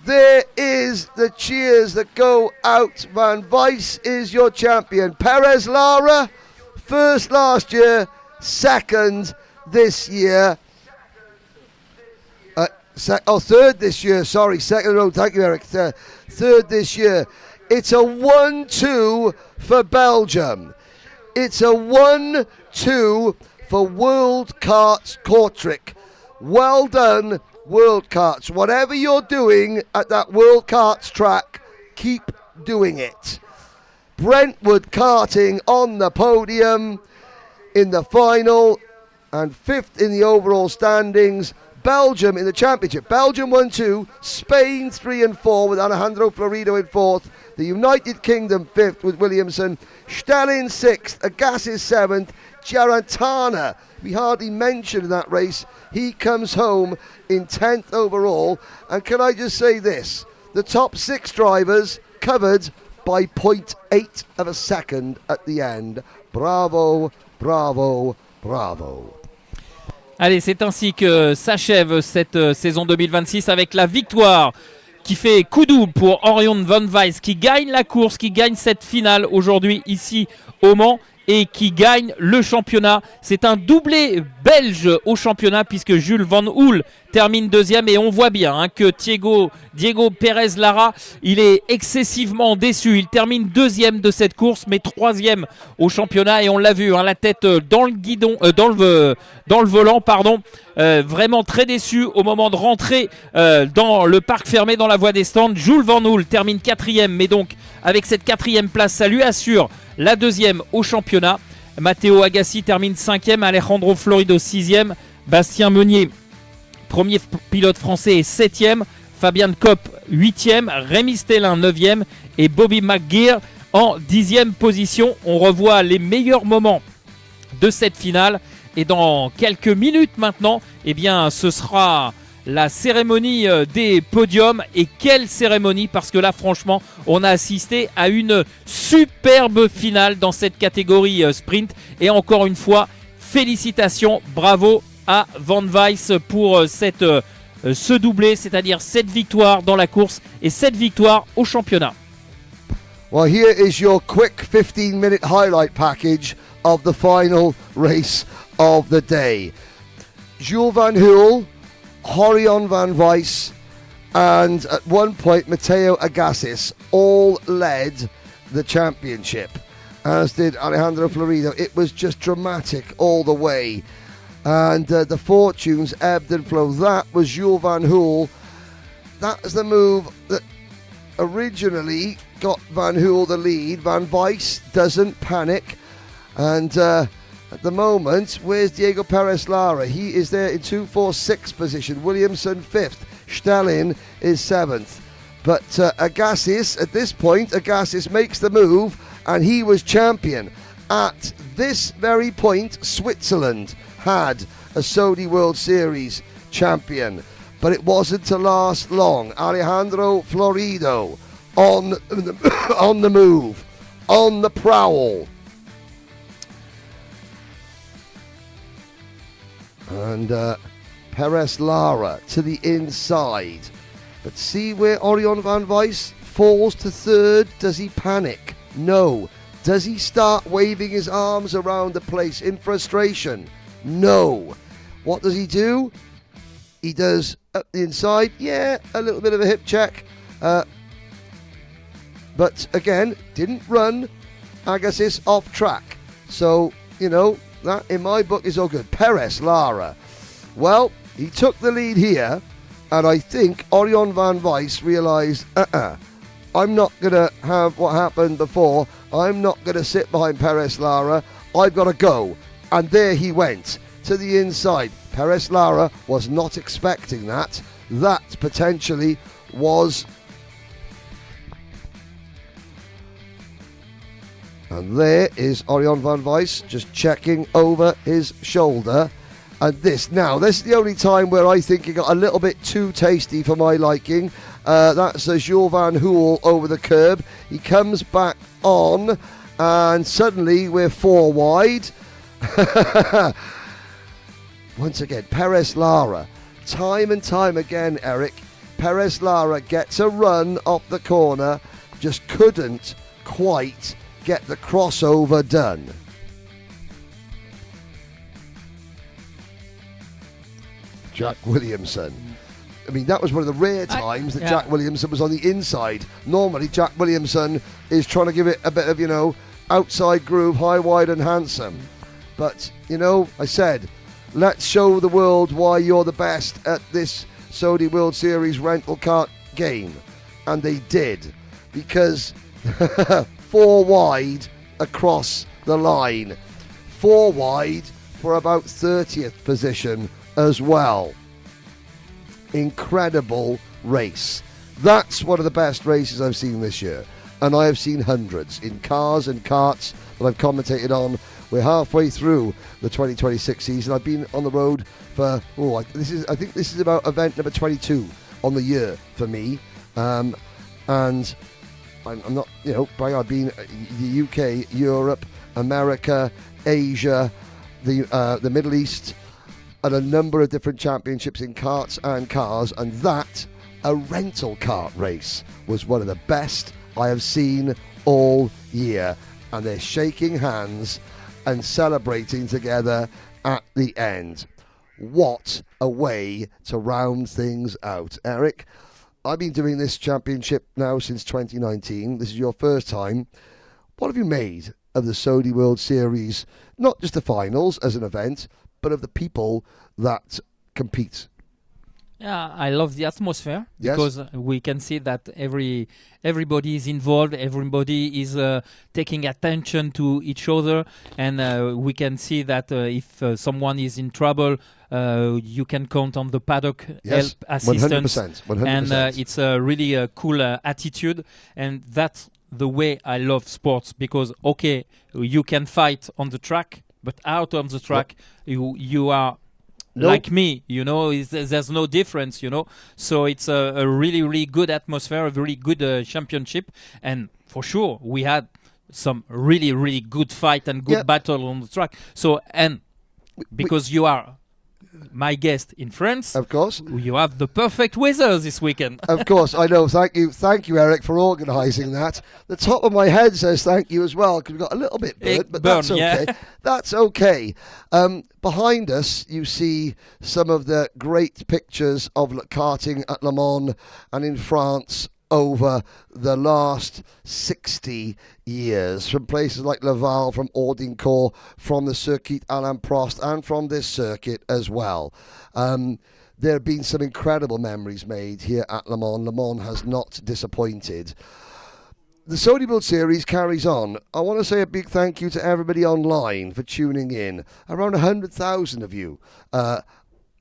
C: There is the cheers that go out. Van Weiss is your champion. Perez-Lara, 1st last year, 2nd this year. 3rd this year, sorry, 2nd in a row, thank you Eric, 3rd this year. It's a 1-2 for Belgium. It's a 1-2 for World Karts Kortrijk. Well done, World Karts. Whatever you're doing at that World Karts track, keep doing it. Brentwood Karting on the podium in the final and 5th in the overall standings. Belgium in the championship. Belgium 1-2, Spain 3 and 4 with Alejandro Florido in 4th. The United Kingdom 5th with Williamson. Stellin 6th, Agassiz 7th, Giarantana, we hardly mentioned in that race. He comes home in 10th overall. And can I just say this? The top 6 drivers covered by 0.8 of a second at the end. Bravo, bravo, bravo.
B: Allez, c'est ainsi que s'achève cette saison 2026 avec la victoire qui fait coup double pour Orion Van Weiss, qui gagne la course, qui gagne cette finale aujourd'hui ici au Mans et qui gagne le championnat. C'est un doublé belge au championnat puisque Jules Van Hoel termine deuxième et on voit bien que Diego Pérez Lara, il est excessivement déçu. Il termine deuxième de cette course mais troisième au championnat et on l'a vu, la tête dans le guidon, dans le volant, pardon. Vraiment très déçu au moment de rentrer dans le parc fermé dans la voie des stands. Jules Van Hoel termine quatrième, mais donc avec cette quatrième place, ça lui assure la deuxième au championnat. Matteo Agassi termine cinquième, Alejandro Florido sixième, Bastien Meunier, premier pilote français, est septième, Fabian Kopp huitième, Rémi Stellin neuvième et Bobby McGear en 10e position. On revoit les meilleurs moments de cette finale et dans quelques minutes maintenant, eh bien, ce sera la cérémonie des podiums. Et quelle cérémonie, parce que là franchement on a assisté à une superbe finale dans cette catégorie sprint et encore une fois félicitations, bravo à Van Weiss pour ce doublé, c'est-à-dire cette victoire dans la course et cette victoire au championnat.
C: Well, here is your quick 15-minute highlight package of the final race of the day. Jules Van Hoel, Orion Van Weiss, and at one point Matteo Agassi all led the championship, as did Alejandro Florido. It was just dramatic all the way, and the fortunes ebbed and flowed. That was Jules Van Hoel. That was the move that originally got Van Hoel the lead. Van Weiss doesn't panic, and at the moment, where's Diego Perez Lara? He is there in 2-4-6 position. Williamson 5th. Stellin is 7th. But Agassi, at this point, Agassi makes the move and he was champion. At this very point, Switzerland had a Saudi World Series champion. But it wasn't to last long. Alejandro Florido on the move, on the prowl. And Perez Lara to the inside. But see where Orion Van Weiss falls to third. Does he panic? No. Does he start waving his arms around the place in frustration? No. What does he do? He does up the inside. Yeah, a little bit of a hip check. But again, didn't run Agassi off track. So, that in my book is all good. Perez Lara. Well, he took the lead here, and I think Orion Van Weiss realised, I'm not going to have what happened before. I'm not going to sit behind Perez Lara. I've got to go. And there he went to the inside. Perez Lara was not expecting that. That potentially was. And there is Orion Van Weiss just checking over his shoulder. And this is the only time where I think it got a little bit too tasty for my liking. That's Jules Van Hoel over the curb. He comes back on, and suddenly we're 4 wide. Once again, Perez Lara. Time and time again, Eric. Perez Lara gets a run off the corner, just couldn't quite get the crossover done. Jack Williamson. I mean, that was one of the rare times that Jack Williamson was on the inside. Normally, Jack Williamson is trying to give it a bit of, outside groove, high, wide and handsome. But, I said, let's show the world why you're the best at this Saudi World Series rental kart game. And they did. Because 4 wide across the line. 4 wide for about 30th position as well. incredible race. That's one of the best races I've seen this year. And I have seen hundreds in cars and karts that I've commentated on. We're halfway through the 2026 season. I've been on the road for, I think this is about event number 22 on the year for me. And I'm not, I've been the UK, Europe, America, Asia, the Middle East, and a number of different championships in karts and cars. And that, a rental kart race, was one of the best I have seen all year. And they're shaking hands and celebrating together at the end. What a way to round things out. Eric, I've been doing this championship now since 2019. This is your first time. What have you made of the Saudi World Series? Not just the finals as an event, but of the people that compete.
B: Yeah, I love the atmosphere,
C: Yes.
B: because we can see that everybody is involved, everybody is taking attention to each other, and we can see that if someone is in trouble, you can count on the paddock
C: Yes,
B: help, assistance,
C: 100%.
B: and it's a really cool attitude, and that's the way I love sports, because you can fight on the track, but out on the track you are like me, there's no difference, so it's a really, really good atmosphere, a really good championship, and for sure we had some really, really good fight and good battle on the track. So, and because you are my guest in France,
C: of course,
B: you have the perfect weather this weekend.
C: Of course, I know. Thank you, Eric, for organising that. The top of my head says thank you as well, because we've got a little bit burnt, but that's okay.
B: Yeah.
C: That's okay. Behind us, you see some of the great pictures of karting at Le Mans and in France over the last 60 years, from places like Laval, from Audincourt, from the Circuit Alain Prost, and from this circuit as well. There have been some incredible memories made here at Le Mans. Le Mans has not disappointed. The Saudi World Series carries on. I want to say a big thank you to everybody online for tuning in. Around 100,000 of you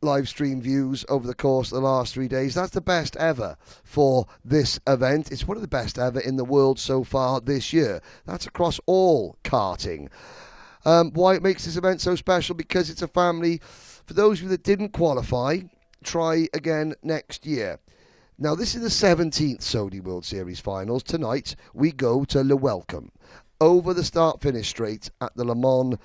C: live stream views over the course of the last 3 days. That's the best ever for this event. It's one of the best ever in the world so far this year. That's across all karting. Why it makes this event so special? Because it's a family. For those of you that didn't qualify, try again next year. Now, this is the 17th Saudi World Series Finals. Tonight, we go to Le Welcome, over the start-finish straight at the Le Mans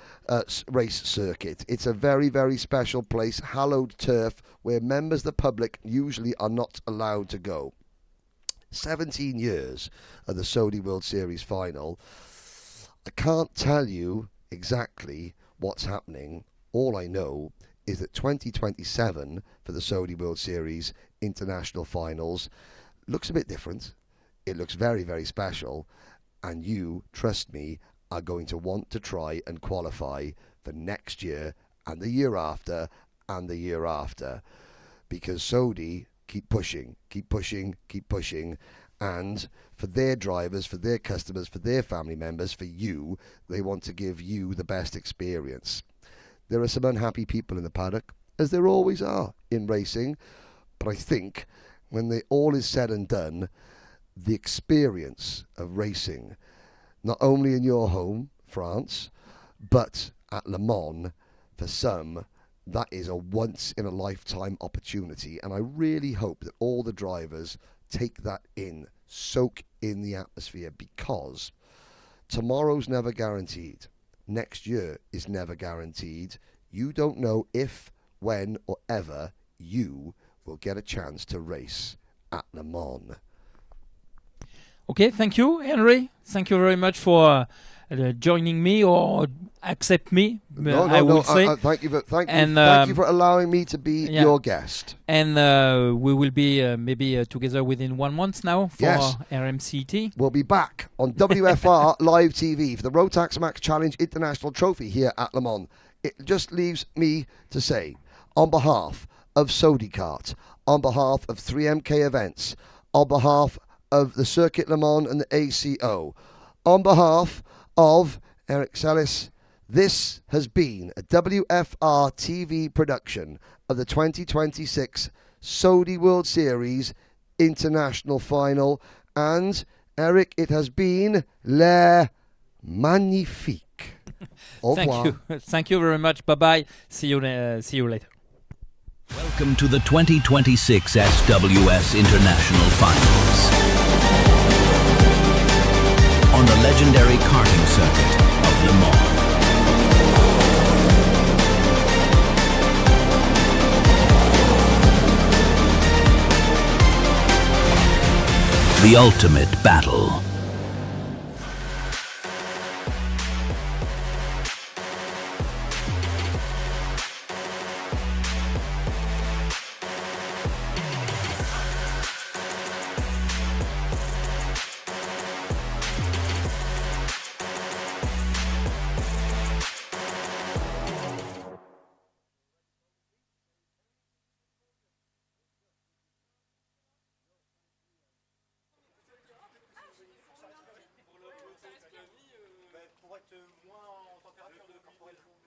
C: race circuit. It's a very, very special place, hallowed turf, where members of the public usually are not allowed to go. 17 years of the Saudi World Series final. I can't tell you exactly what's happening. All I know is that 2027 for the Saudi World Series International Finals looks a bit different. It looks very, very special. And you, trust me, are going to want to try and qualify for next year and the year after and the year after. Because Saudi keep pushing. And for their drivers, for their customers, for their family members, for you, they want to give you the best experience. There are some unhappy people in the paddock, as there always are in racing. But I think when all is said and done, the experience of racing, not only in your home, France, but at Le Mans, for some, that is a once-in-a-lifetime opportunity. And I really hope that all the drivers take that in, soak in the atmosphere, because tomorrow's never guaranteed. Next year is never guaranteed. You don't know if, when, or ever you will get a chance to race at Le Mans.
B: Okay, thank you, Henry. Thank you very much for joining me, or accept me. I would say.
C: Thank you for allowing me to be your guest.
B: And we will be maybe together within 1 month now for RMCT.
C: We'll be back on WFR Live TV for the Rotax Max Challenge International Trophy here at Le Mans. It just leaves me to say, on behalf of Saudi Kart, on behalf of 3MK Events, on behalf of the Circuit Le Mans and the ACO, on behalf of Eric Sellis, this has been a WFR TV production of the 2026 Saudi World Series International Final. And, Eric, it has been le magnifique. Au revoir.
B: Thank you. Thank you very much. Bye-bye. See you later.
A: Welcome to the 2026 SWS International Finals. On the legendary karting circuit of Le Mans. The ultimate battle.
D: Pour être moins en température de corporelle.